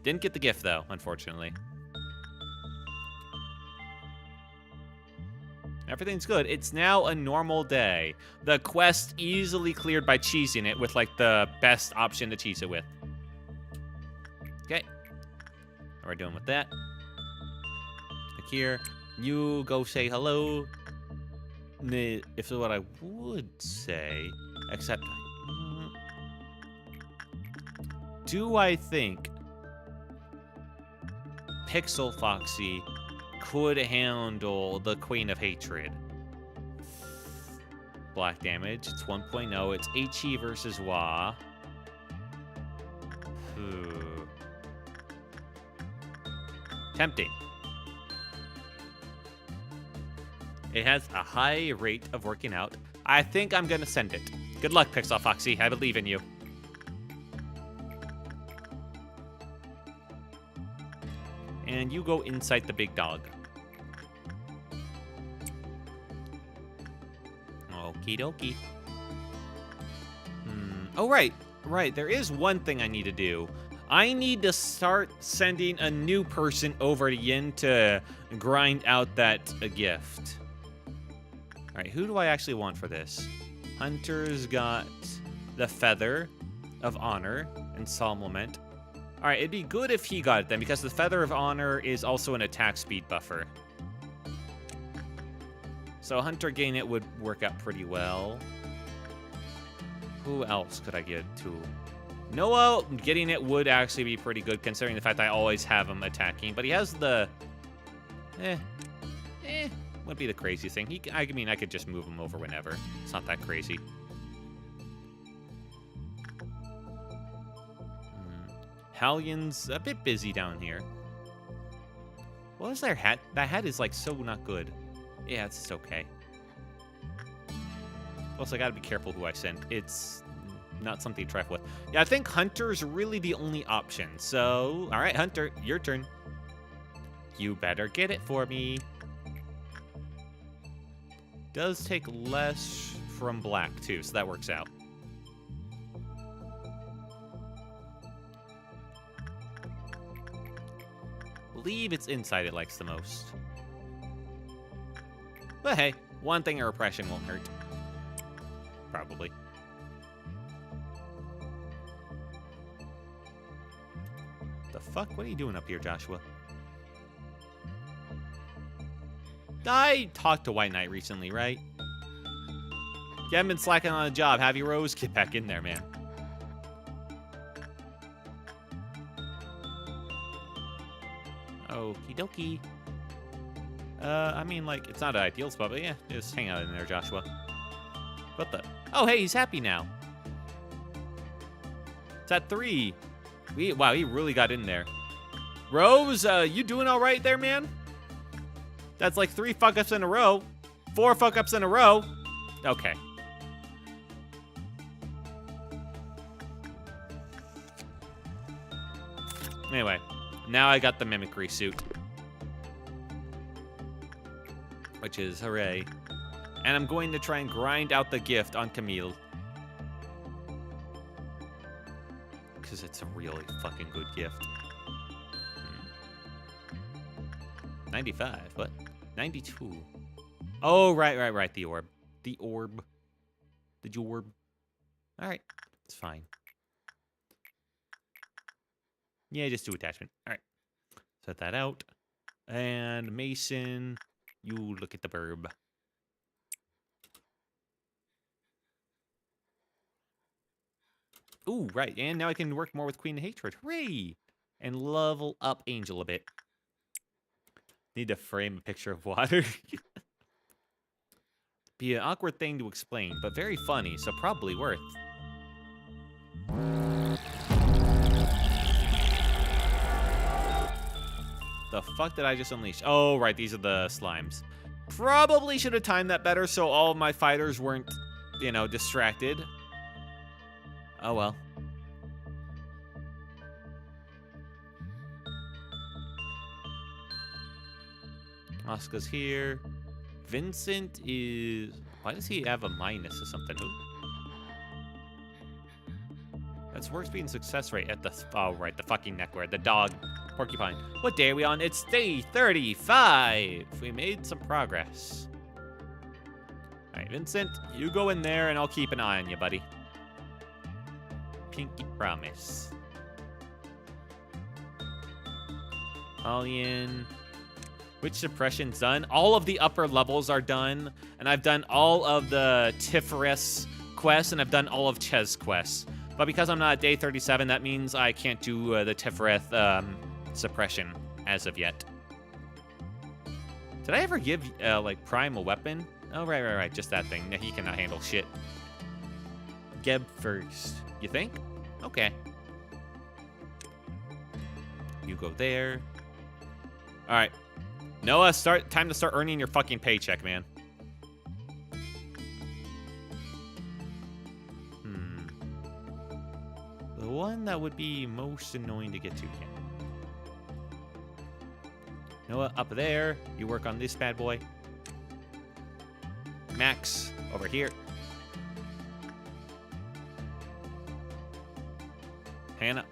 Didn't get the gift, though, unfortunately. Everything's good. It's now a normal day. The quest easily cleared by cheesing it with, like, the best option to cheese it with. Okay. How are we doing with that? Like here, you go say hello. If what I would say, except... do I think Pixel Foxy could handle the Queen of Hatred? Black damage, it's 1.0, it's HE versus Wa. Tempting. It has a high rate of working out. I think I'm gonna send it. Good luck, Pixel Foxy, I believe in you. And you go inside the big dog. Okie dokie. Oh, right. There is one thing I need to do. I need to start sending a new person over to Yin to grind out that gift. All right, who do I actually want for this? Hunter's got the Feather of Honor and Solemn Lament. All right, it'd be good if he got it then, because the Feather of Honor is also an attack speed buffer. So Hunter gain it would work out pretty well. Who else could I get to? Noah getting it would actually be pretty good, considering the fact I always have him attacking. But he has the... wouldn't be the craziest thing. I mean, I could just move him over whenever. It's not that crazy. Hallion's a bit busy down here. What was their hat? That hat is, like, so not good. Yeah, it's just okay. Also, I gotta be careful who I send. It's not something to trifle with. Yeah, I think Hunter's really the only option. So, all right, Hunter, your turn. You better get it for me. Does take less from black, too, so that works out. Believe it's inside it likes the most. But hey, one thing of repression won't hurt. Probably. The fuck? What are you doing up here, Joshua? I talked to White Knight recently, right? You haven't been slacking on a job, have you, Rose? Get back in there, man. Okie dokie. I mean, like, it's not an ideal spot, but yeah, just hang out in there, Joshua. What the? Oh, hey, he's happy now. It's at 3. Wow, he really got in there. Rose, you doing all right there, man? That's like 3 fuck-ups in a row. 4 fuck-ups in a row. Okay. Anyway, now I got the mimicry suit. Which is hooray. And I'm going to try and grind out the gift on Camille. Because it's a really fucking good gift. 95, what? 92. Oh, right. The orb. The orb. The jorb. Alright, it's fine. Yeah, just do attachment. Alright. Set that out. And Mason, you look at the burb. Ooh, right. And now I can work more with Queen of Hatred. Hooray! And level up Angel a bit. Need to frame a picture of water. Be an awkward thing to explain, but very funny, so probably worth. The fuck did I just unleash? Oh, right, these are the slimes. Probably should have timed that better so all of my fighters weren't, you know, distracted. Oh, well. Oscar's here. Vincent is... Why does he have a minus or something? Ooh. That's work speed and success rate at the... Oh, right, the fucking neckwear. The dog. Porcupine. What day are we on? It's day 35. We made some progress. All right, Vincent, you go in there and I'll keep an eye on you, buddy. Pinky promise. Alien. Which suppression's done? All of the upper levels are done, and I've done all of the Tiferet quests, and I've done all of Ches quests. But because I'm not at day 37, that means I can't do the Tiferet suppression as of yet. Did I ever give, like, Prime a weapon? Oh, right, just that thing. He cannot handle shit. Geb first. You think? Okay. You go there. All right. Noah, time to start earning your fucking paycheck, man. The one that would be most annoying to get to here. Noah, up there. You work on this bad boy. Max, over here. Hannah.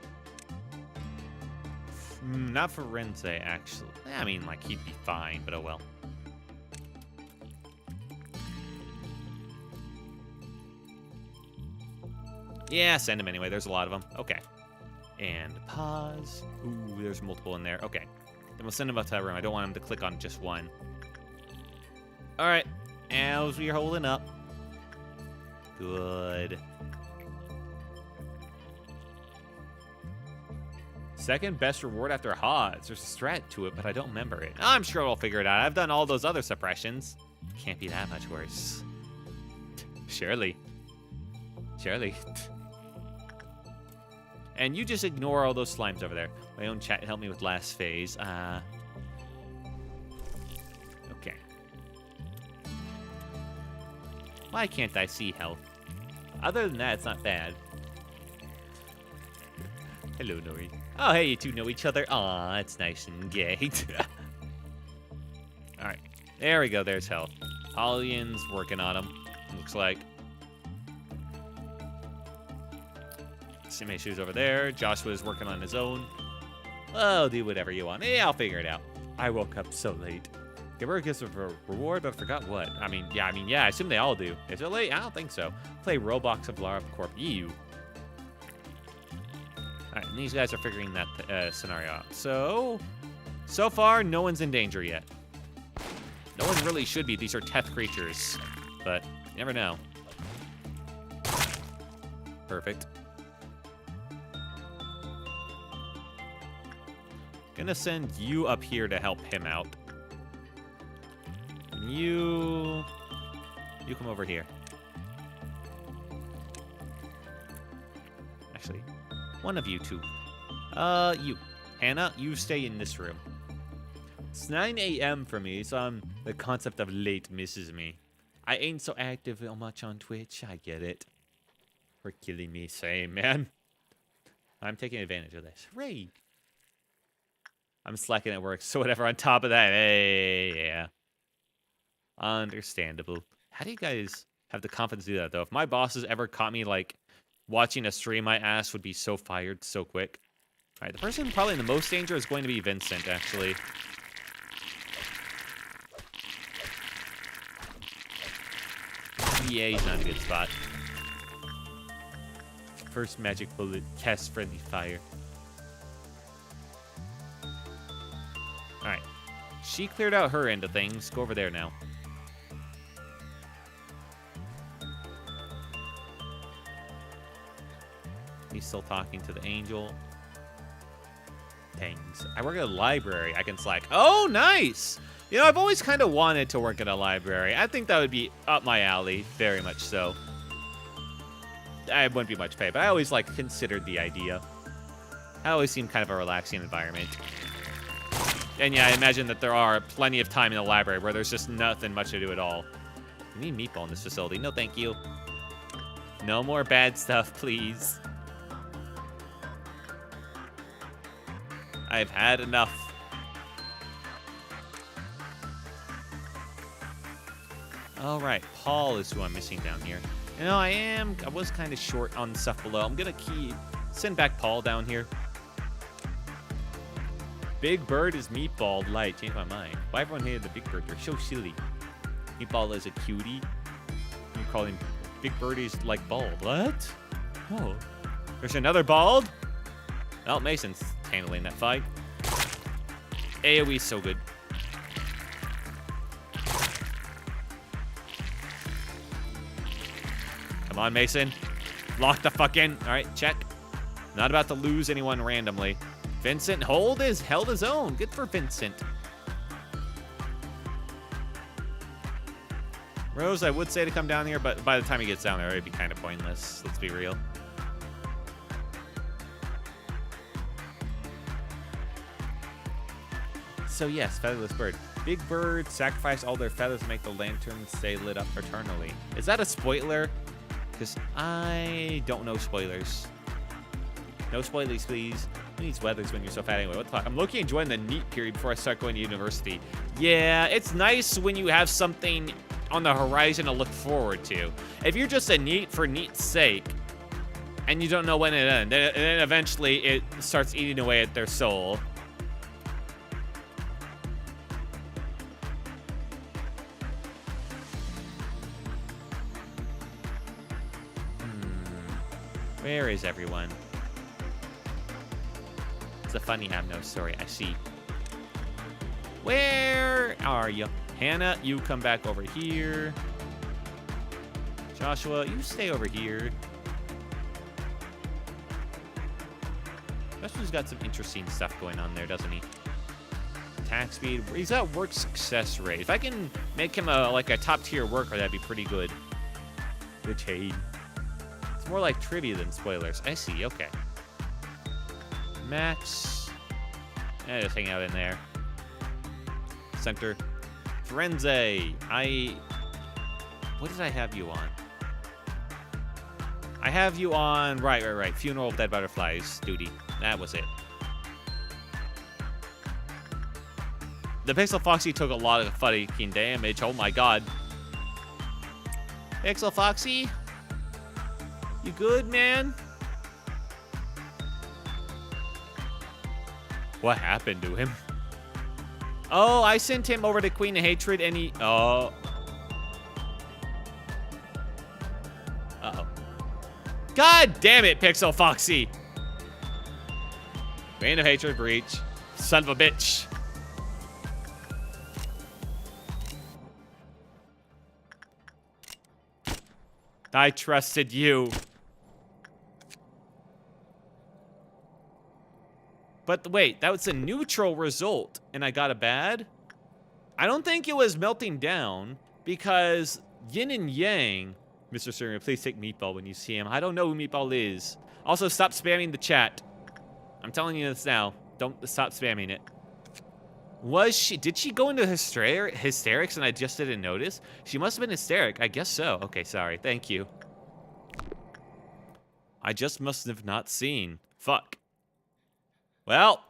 Not for Renze, actually. I mean, like, he'd be fine, but oh well. Yeah, send him anyway. There's a lot of them. Okay. And pause. Ooh, there's multiple in there. Okay. Then we'll send him up to that room. I don't want him to click on just one. All right. How's we holding up? Good. Second best reward after Haas. There's a strat to it, but I don't remember it. I'm sure I'll figure it out. I've done all those other suppressions. Can't be that much worse. Surely. And you just ignore all those slimes over there. My own chat helped me with last phase. Okay. Why can't I see health? Other than that, it's not bad. Hello, Nori. Oh, hey, you two know each other. Aw, it's nice and gay. Alright. There we go. There's health. Hollian's working on him. Looks like. Some issues over there. Joshua's working on his own. Oh, do whatever you want. Yeah, I'll figure it out. I woke up so late. Give her a gift of a reward, but forgot what. I mean, yeah, I assume they all do. Is it late? I don't think so. Play Roblox of Lara Corp. Ew. Alright, and these guys are figuring that scenario out. So far, no one's in danger yet. No one really should be. These are Teth creatures. But you never know. Perfect. Gonna send you up here to help him out. And you come over here. Actually, one of you two. You. Hannah, you stay in this room. It's 9 a.m. for me, so the concept of late misses me. I ain't so active much on Twitch. I get it. For killing me. Same, man. I'm taking advantage of this. Hooray. I'm slacking at work, so whatever. On top of that, hey, yeah. Understandable. How do you guys have the confidence to do that, though? If my bosses ever caught me, like, watching a stream, my ass would be so fired so quick. All right, the person probably in the most danger is going to be Vincent, actually. Yeah, he's not in a good spot. First magic bullet, cast friendly fire. Alright. She cleared out her end of things. Go over there now. He's still talking to the angel. Thanks. I work at a library. I can slack. Oh, nice! You know, I've always kind of wanted to work at a library. I think that would be up my alley, very much so. I wouldn't be much pay, but I always, like, considered the idea. It always seemed kind of a relaxing environment. And yeah, I imagine that there are plenty of time in the library where there's just nothing much to do at all. We need meatball in this facility. No, thank you. No more bad stuff, please. I've had enough. All right, Paul is who I'm missing down here. You know, I was kind of short on the stuff below. I'm gonna send back Paul down here. Big Bird is Meatball Light. Changed my mind. Why everyone hated the Big Bird? They're so silly. Meatball is a cutie. You call him Big Bird is like bald. What? Oh. There's another bald? Well, Mason's handling that fight. AoE's so good. Come on, Mason. Lock the fuck in. All right, check. Not about to lose anyone randomly. Vincent held his own. Good for Vincent. Rose, I would say to come down here, but by the time he gets down there, it'd be kind of pointless. Let's be real. So yes, Featherless Bird. Big Bird sacrifice all their feathers to make the lantern stay lit up eternally. Is that a spoiler? Because I don't know spoilers. No spoilies, please. Who needs weathers when you're so fat anyway? What the fuck? I'm looking at enjoying the NEET period before I start going to university. Yeah, it's nice when you have something on the horizon to look forward to. If you're just a NEET for NEET's sake, and you don't know when it ends, then eventually it starts eating away at their soul. Where is everyone? It's a funny have no story. I see. Where are you? Hannah, you come back over here. Joshua, you stay over here. Joshua's got some interesting stuff going on there, doesn't he? Attack speed. He's got work success rate. If I can make him like a top tier worker, that'd be pretty good. Good shade. It's more like trivia than spoilers. I see. Okay. Max. Just hang out in there. Center. Frenzy. What did I have you on? I have you on. Right. Funeral of Dead Butterflies duty. That was it. The Pixel Foxy took a lot of fucking damage. Oh my god. Pixel Foxy? You good, man? What happened to him? Oh, I sent him over to Queen of Hatred and he... Oh. Uh-oh. God damn it, Pixel Foxy! Queen of Hatred breach. Son of a bitch. I trusted you. But wait, that was a neutral result, and I got a bad? I don't think it was melting down, because yin and yang... Mr. Serena, please take Meatball when you see him. I don't know who Meatball is. Also, stop spamming the chat. I'm telling you this now. Don't stop spamming it. Did she go into hysterics and I just didn't notice? She must have been hysteric. I guess so. Okay, sorry. Thank you. I just must have not seen. Fuck. Well.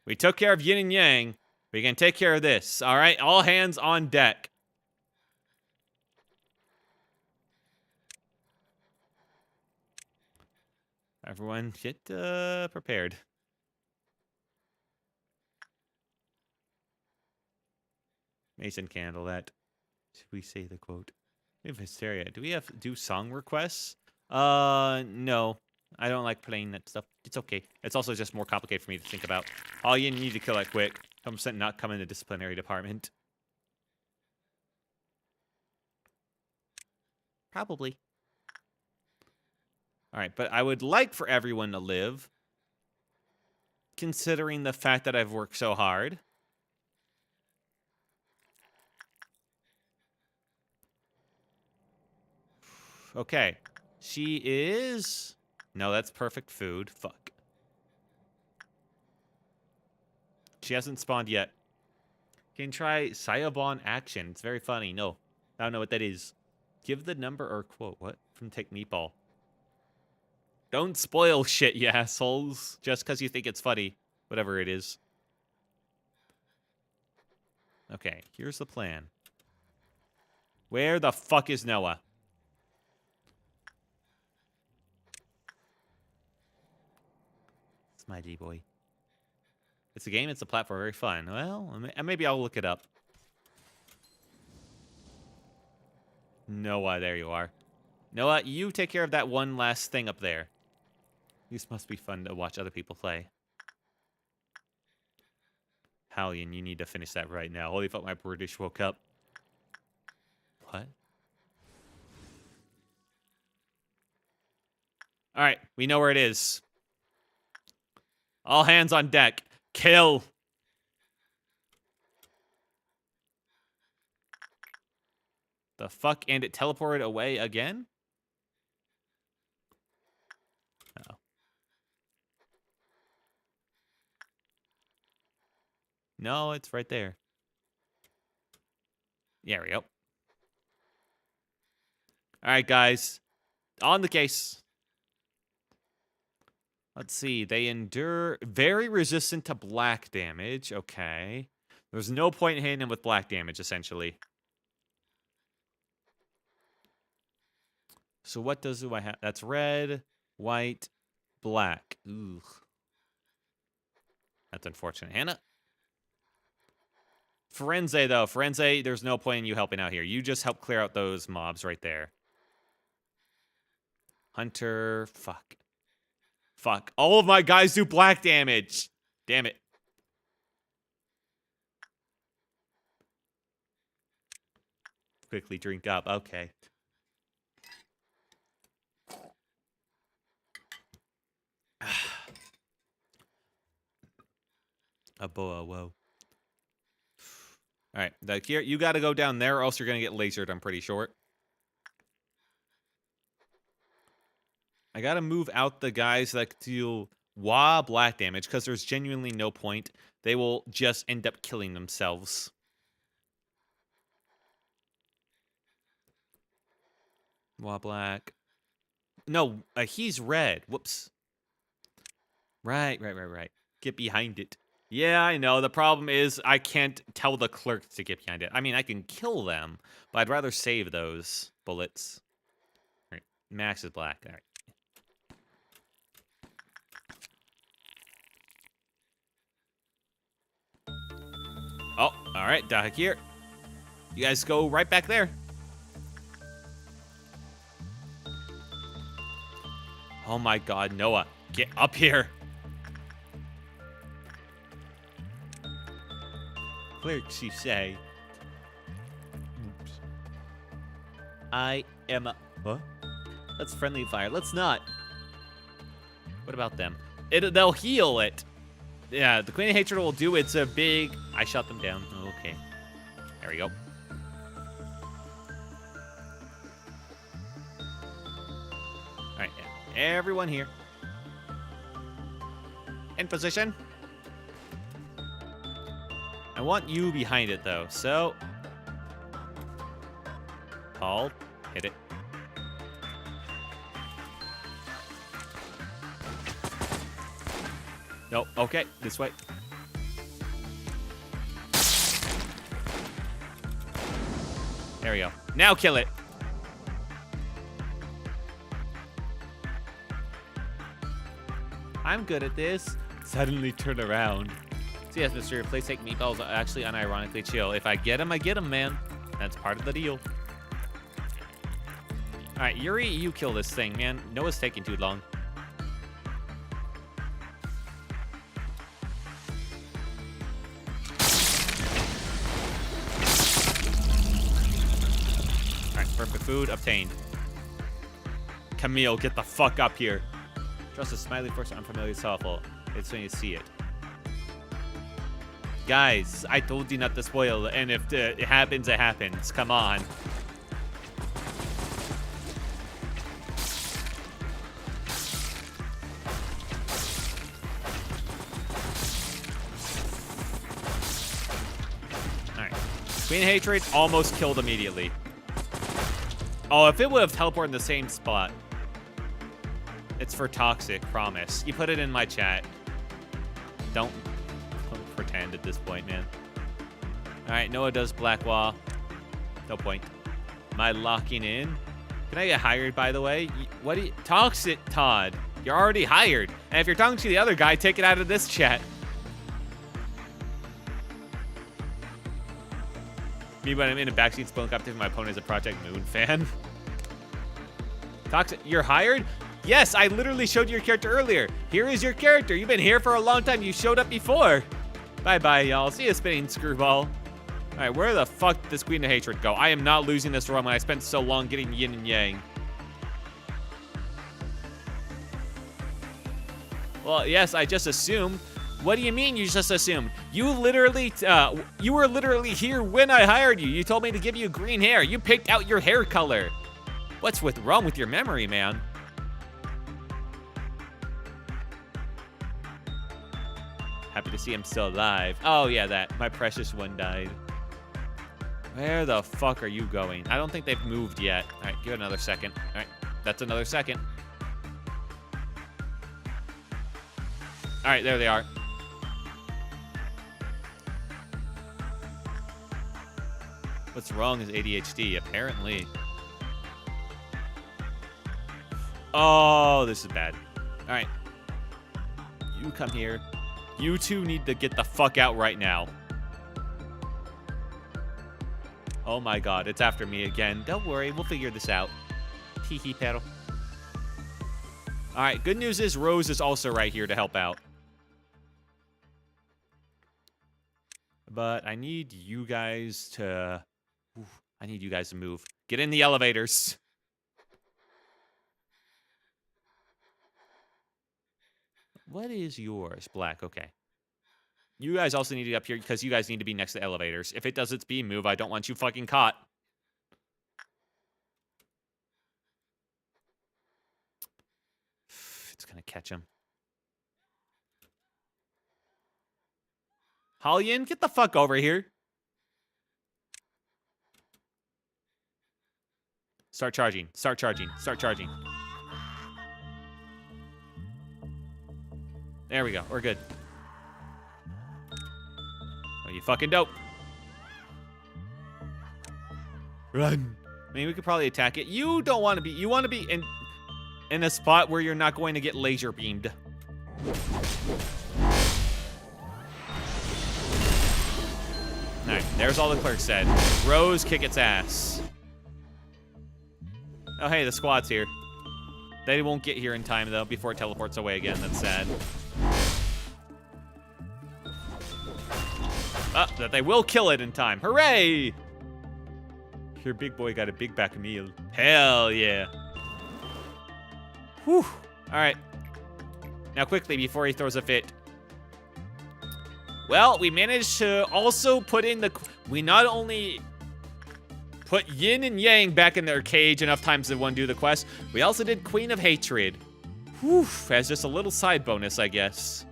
We took care of yin and yang. We can take care of this. All right? All hands on deck. Everyone get prepared. Mason can handle that. Should we say the quote? We have hysteria. Do we have do song requests? No. I don't like playing that stuff. It's okay. It's also just more complicated for me to think about. Oh, you need to kill that quick. 100% not come in the disciplinary department. Probably. All right, but I would like for everyone to live. considering the fact that I've worked so hard. Okay. She is... No, that's perfect food. Fuck. She hasn't spawned yet. Can try Sayabon action. It's very funny. No. I don't know what that is. Give the number or quote. What? From Take Meatball. Don't spoil shit, you assholes. Just because you think it's funny. Whatever it is. Okay, here's the plan. Where the fuck is Noah? It's my D-boy. It's a game, it's a platform, very fun. Well, maybe I'll look it up. Noah, there you are. Noah, you take care of that one last thing up there. This must be fun to watch other people play. Hallian, you need to finish that right now. Holy fuck, my British woke up. What? Alright, we know where it is. All hands on deck. Kill! The fuck? And it teleported away again? Uh-oh. No, it's right there. There we go. Alright, guys. On the case. Let's see. They endure... Very resistant to black damage. Okay. There's no point in hitting them with black damage, essentially. So what do I have? That's red, white, black. Ooh. That's unfortunate. Hannah? Forense, though. Forense, there's no point in you helping out here. You just help clear out those mobs right there. Hunter. Fuck. Fuck. All of my guys do black damage. Damn it. Quickly drink up. Okay. A boa, whoa. Alright, here, you gotta go down there or else you're gonna get lasered, I'm pretty sure. I gotta move out the guys that deal black damage, because there's genuinely no point. They will just end up killing themselves. Black. No, he's red. Whoops. Right. Get behind it. Yeah, I know. The problem is I can't tell the clerk to get behind it. I mean, I can kill them, but I'd rather save those bullets. All right. Max is black. All right. Oh, all right. Dahakir. You guys go right back there. Oh my god, Noah. Get up here. Clerks, you say. Oops. I am a... Huh? Let's friendly fire. Let's not. What about them? They'll heal it. Yeah, the Queen of Hatred will do it's a big... I shot them down. Okay. There we go. Alright, yeah. Everyone here. In position. I want you behind it, though, so... Paul, hit it. Nope, okay, this way. There we go. Now kill it. I'm good at this. Suddenly turn around. So yes, Mr. Place Take Meatballs are actually unironically chill. If I get him, I get him, man. That's part of the deal. Alright, Yuri, you kill this thing, man. Noah's taking too long. Alright, perfect food obtained. Camille, get the fuck up here. Trust a smiley force unfamiliar soulful. It's when you see it. Guys, I told you not to spoil, and if it happens, it happens. Come on. Alright. Queen of Hatred almost killed immediately. Oh, if it would have teleported in the same spot. It's for Toxic, promise. You put it in my chat. Don't pretend at this point, man. Alright, Noah does Black Wall. No point. Am I locking in? Can I get hired, by the way? What do you... Toxic, Todd. You're already hired. And if you're talking to the other guy, take it out of this chat. Me when I'm in a backseat spilling up to my opponent is a Project Moon fan. Toxic, you're hired? Yes, I literally showed you your character earlier. Here is your character. You've been here for a long time. You showed up before. Bye-bye, y'all. See you, spinning screwball. All right, where the fuck does Queen of Hatred go? I am not losing this run when I spent so long getting yin and yang. Well, yes, I just assumed. What do you mean you just assumed? You were literally here when I hired you. You told me to give you green hair. You picked out your hair color. What's wrong with your memory, man? Happy to see him still alive. Oh, yeah, that. My precious one died. Where the fuck are you going? I don't think they've moved yet. All right, give it another second. All right, that's another second. All right, there they are. What's wrong is ADHD, apparently. Oh, this is bad. All right. You come here. You two need to get the fuck out right now. Oh my god, it's after me again. Don't worry, we'll figure this out. Hee pedal. Alright, good news is Rose is also right here to help out. But I need you guys to... I need you guys to move. Get in the elevators. What is yours? Black, okay. You guys also need to be up here because you guys need to be next to elevators. If it does its beam move, I don't want you fucking caught. It's gonna catch him. Halian, get the fuck over here. Start charging. Start charging. Start charging. There we go. We're good. Oh, you fucking dope. Run. I mean, we could probably attack it. You don't want to be... You want to be in a spot where you're not going to get laser beamed. Alright, there's all the clerk said. Rose, kick its ass. Oh, hey, the squad's here. They won't get here in time, though, before it teleports away again. That's sad. That they will kill it in time. Hooray! Your big boy got a big back meal. Hell yeah. Whew. Alright. Now quickly, before he throws a fit. Well, we managed to also put in the... We not only put Yin and Yang back in their cage enough times to undo the quest, we also did Queen of Hatred. Whew. As just a little side bonus, I guess.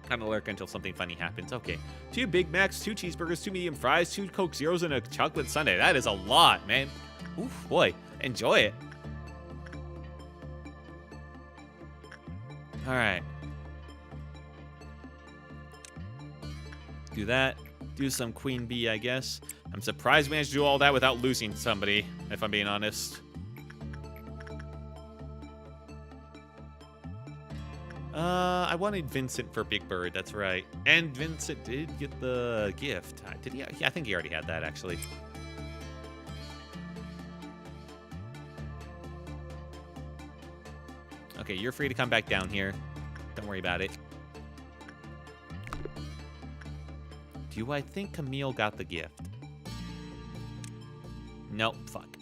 I'm gonna lurk until something funny happens. Okay. 2 Big Macs, 2 cheeseburgers, 2 medium fries, 2 Coke Zeros, and a chocolate sundae. That is a lot, man. Oof, boy. Enjoy it. Alright. Do that. Do some Queen Bee, I guess. I'm surprised we managed to do all that without losing somebody, if I'm being honest. I wanted Vincent for Big Bird, that's right. And Vincent did get the gift. Did he? Yeah, I think he already had that, actually. Okay, you're free to come back down here. Don't worry about it. Do I think Camille got the gift? Nope, fuck.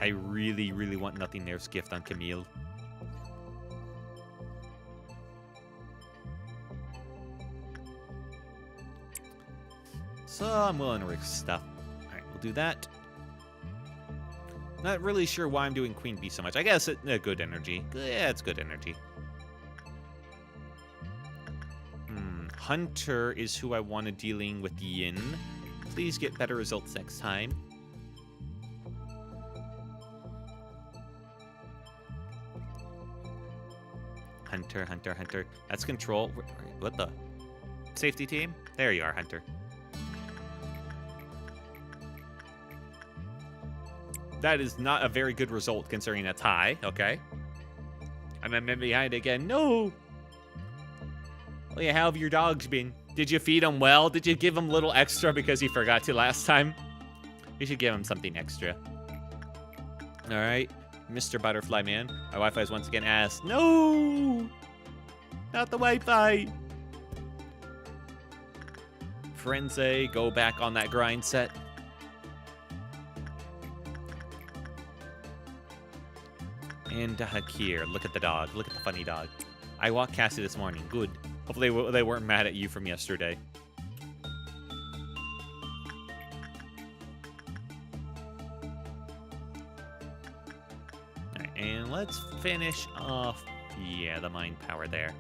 I really, really want Nothing There's gift on Camille. So I'm willing to risk stuff. All right, we'll do that. Not really sure why I'm doing Queen Bee so much. I guess good energy. Yeah, it's good energy. Hunter is who I wanted dealing with Yin. Please get better results next time. Hunter, Hunter, Hunter. That's control. What the? Safety team? There you are, Hunter. That is not a very good result considering that's high. Okay. And then behind again. No! Oh yeah, how have your dogs been? Did you feed them well? Did you give them a little extra because you forgot to last time? You should give them something extra. All right, Mr. Butterfly Man. My Wi-Fi is once again ass. No! Not the Wi-Fi! Frenzy, go back on that grind set. And Hakir, look at the dog. Look at the funny dog. I walked Cassie this morning. Good. Hopefully they weren't mad at you from yesterday. Alright, and let's finish off, yeah, the mind power there.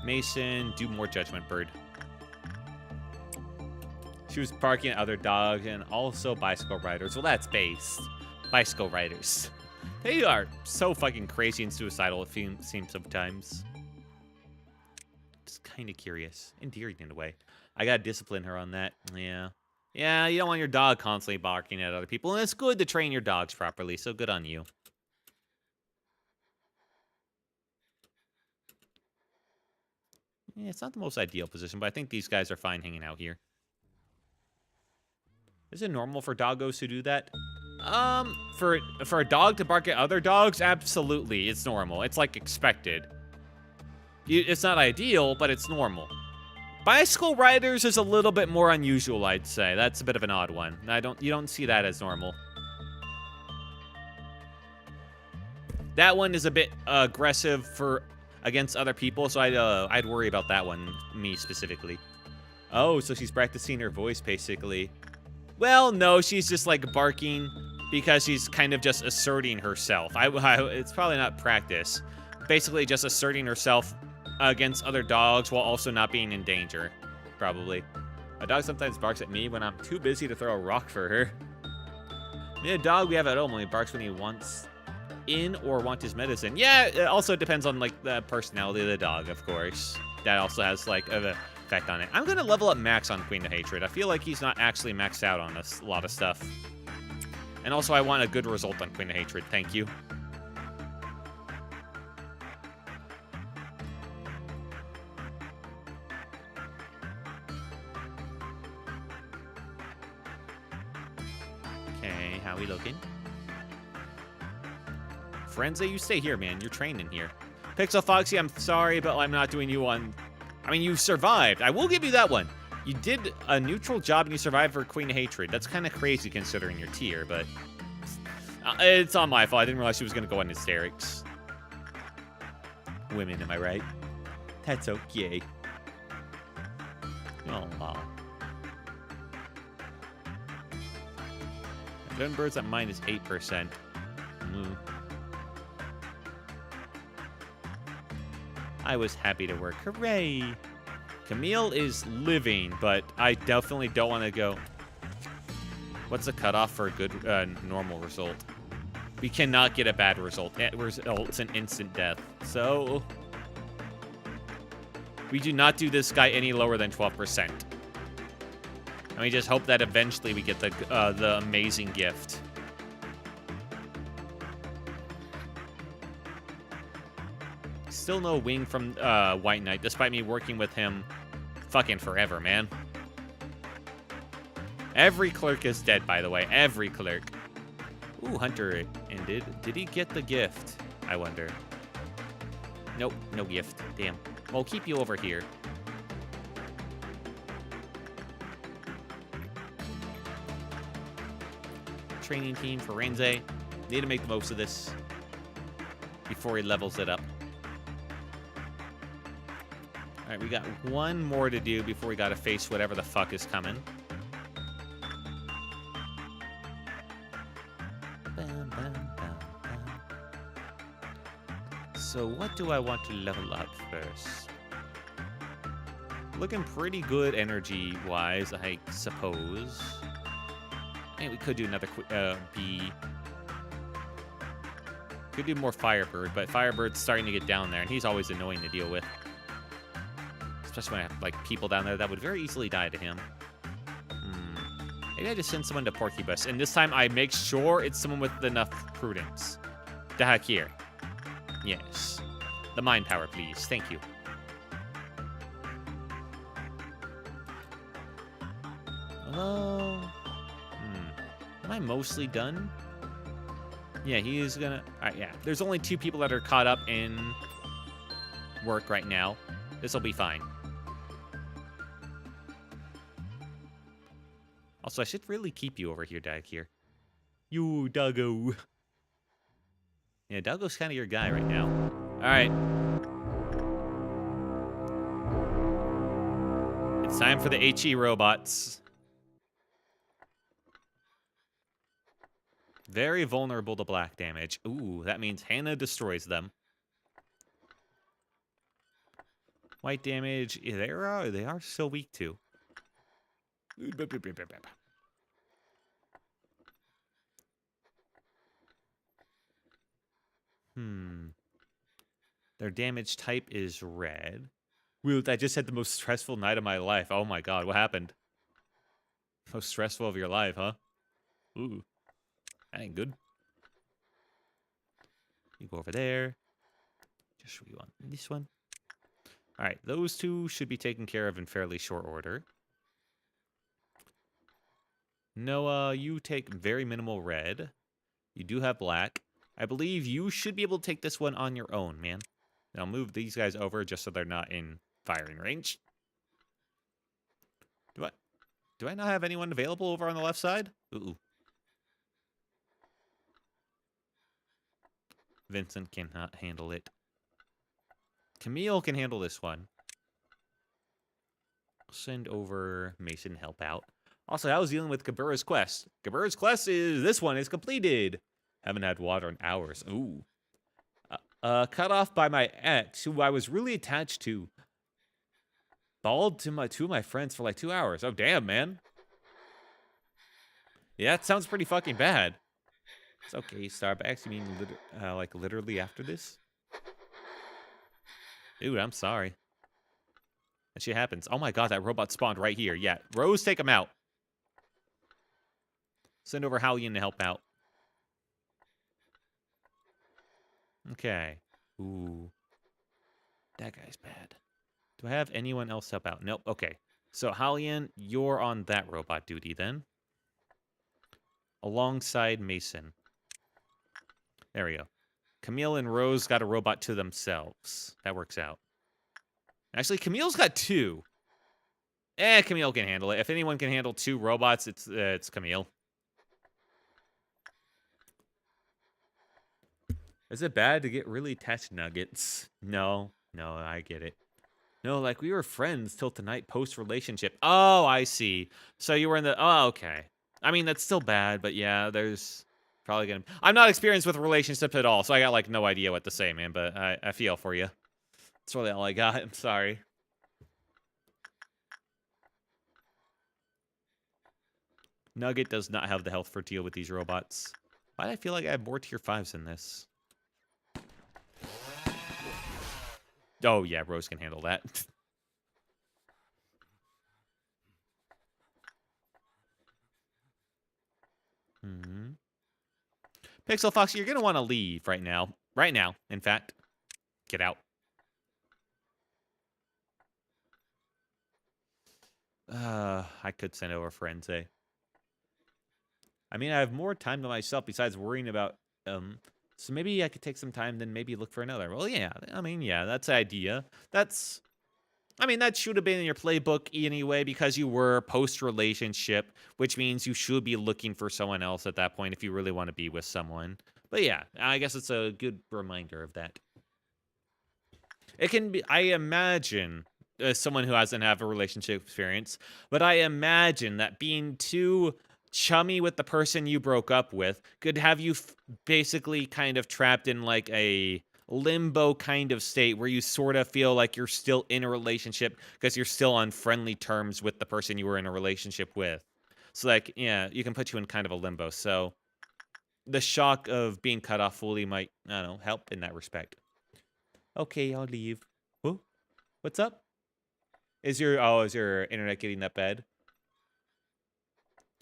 Mason, do more Judgment Bird. She was barking at other dogs and also bicycle riders. Well, that's based. Bicycle riders. They are so fucking crazy and suicidal, it seems sometimes. Just kind of curious. Endearing in a way. I gotta discipline her on that. Yeah. Yeah, you don't want your dog constantly barking at other people. And it's good to train your dogs properly, so good on you. Yeah, it's not the most ideal position, but I think these guys are fine hanging out here. Is it normal for doggos to do that? For a dog to bark at other dogs, absolutely, it's normal. It's like expected. It's not ideal, but it's normal. Bicycle riders is a little bit more unusual, I'd say. That's a bit of an odd one. You don't see that as normal. That one is a bit aggressive against other people, so I'd worry about that one, me specifically. Oh, so she's practicing her voice, basically. Well, no, she's just like barking because she's kind of just asserting herself. It's probably not practice. Basically just asserting herself against other dogs while also not being in danger, probably. A dog sometimes barks at me when I'm too busy to throw a rock for her. The dog we have at home only barks when he wants in or wants his medicine. Yeah, it also depends on like the personality of the dog, of course. That also has like an effect on it. I'm gonna level up Max on Queen of Hatred. I feel like he's not actually maxed out on a lot of stuff. And also I want a good result on Queen of Hatred. Thank you. Okay, how we looking? Frenzy, you stay here, man. You're trained in here. Pixel Foxy, I'm sorry, but I'm not doing you one. I mean, you survived. I will give you that one. You did a neutral job and you survived for Queen of Hatred. That's kind of crazy considering your tier, but it's not my fault. I didn't realize she was going to go on hysterics. Women, am I right? That's okay. Oh, wow. Gunbird's at minus 8%. I was happy to work. Hooray! Camille is living, but I definitely don't want to go. What's the cutoff for a good normal result? We cannot get a bad result. It results in instant death. So we do not do this guy any lower than 12%. And we just hope that eventually we get the amazing gift. Still no wing from White Knight, despite me working with him fucking forever, man. Every clerk is dead, by the way. Every clerk. Ooh, Hunter ended. Did he get the gift? I wonder. Nope, no gift. Damn. We'll keep you over here. Training team for Renze. Need to make the most of this before he levels it up. Alright, we got one more to do before we gotta face whatever the fuck is coming. Bam, bam, bam, bam. So what do I want to level up first? Looking pretty good energy-wise, I suppose. And we could do another bee. Could do more Firebird, but Firebird's starting to get down there, and he's always annoying to deal with. Especially when I have, like, people down there that would very easily die to him. Maybe I just send someone to Porcubus, and this time I make sure it's someone with enough prudence. Dahakir. Yes. The mind power, please. Thank you. Hello? Am I mostly done? Yeah, he is gonna... Alright, yeah. There's only 2 people that are caught up in work right now. This'll be fine. Also, I should really keep you over here, Dahakir. You, Doggo. Yeah, Doggo's kind of your guy right now. Alright. It's time for the HE robots. Very vulnerable to black damage. Ooh, that means Hannah destroys them. White damage, yeah, they are so weak too. Their damage type is red. Whew, I just had the most stressful night of my life. Oh my god, what happened? Most stressful of your life, huh? Ooh. That ain't good. You go over there. Just you on this one. Alright, those 2 should be taken care of in fairly short order. Noah, you take very minimal red. You do have black. I believe you should be able to take this one on your own, man. And I'll move these guys over just so they're not in firing range. Do I not have anyone available over on the left side? Ooh. Vincent cannot handle it. Camille can handle this one. Send over Mason, help out. Also, I was dealing with Kabura's quest. Kabura's quest is, this one is completed. Haven't had water in hours. Ooh. Cut off by my ex, who I was really attached to. Bawled to 2 of my friends for like 2 hours. Oh, damn, man. Yeah, that sounds pretty fucking bad. It's okay, Starbucks. You mean like literally after this? Dude, I'm sorry. That shit happens. Oh my god, that robot spawned right here. Yeah, Rose, take him out. Send over Hallian to help out. Okay. Ooh. That guy's bad. Do I have anyone else help out? Nope. Okay. So, Hallian, you're on that robot duty then. Alongside Mason. There we go. Camille and Rose got a robot to themselves. That works out. Actually, Camille's got 2. Camille can handle it. If anyone can handle 2 robots, it's Camille. Is it bad to get really attached to Nuggets? No, I get it. No, like we were friends till tonight post-relationship. Oh, I see. So you were in the... Oh, okay. I mean, that's still bad, but yeah, there's probably gonna... I'm not experienced with relationships at all, so I got like no idea what to say, man, but I feel for you. That's really all I got. I'm sorry. Nugget does not have the health for deal with these robots. Why do I feel like I have more tier 5s in this? Oh, yeah, Rose can handle that. Pixel Fox, you're going to want to leave right now. Right now, in fact. Get out. I could send over Forense. I mean, I have more time to myself besides worrying about... So maybe I could take some time, then maybe look for another. Well, yeah. I mean, yeah, that's the idea. That's... I mean, that should have been in your playbook anyway, because you were post-relationship, which means you should be looking for someone else at that point if you really want to be with someone. But yeah, I guess it's a good reminder of that. It can be... I imagine as someone who hasn't had a relationship experience, but I imagine that being too chummy with the person you broke up with could have you basically kind of trapped in like a limbo kind of state where you sort of feel like you're still in a relationship because you're still on friendly terms with the person you were in a relationship with. So like, yeah, you can put you in kind of a limbo. So the shock of being cut off fully might, I don't know, help in that respect. Okay, I'll leave. Whoa, what's up? Is your internet getting that bad?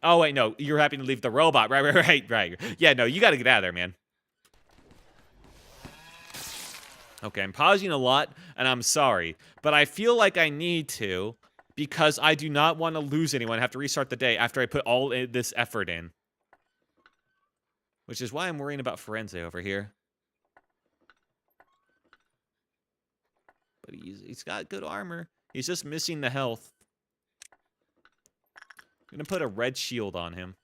Oh wait, no, you're happy to leave the robot. Right. Yeah, no, you got to get out of there, man. Okay, I'm pausing a lot, and I'm sorry, but I feel like I need to because I do not want to lose anyone. Have to restart the day after I put all this effort in, which is why I'm worrying about Forense over here. But he's got good armor. He's just missing the health. I'm gonna put a red shield on him.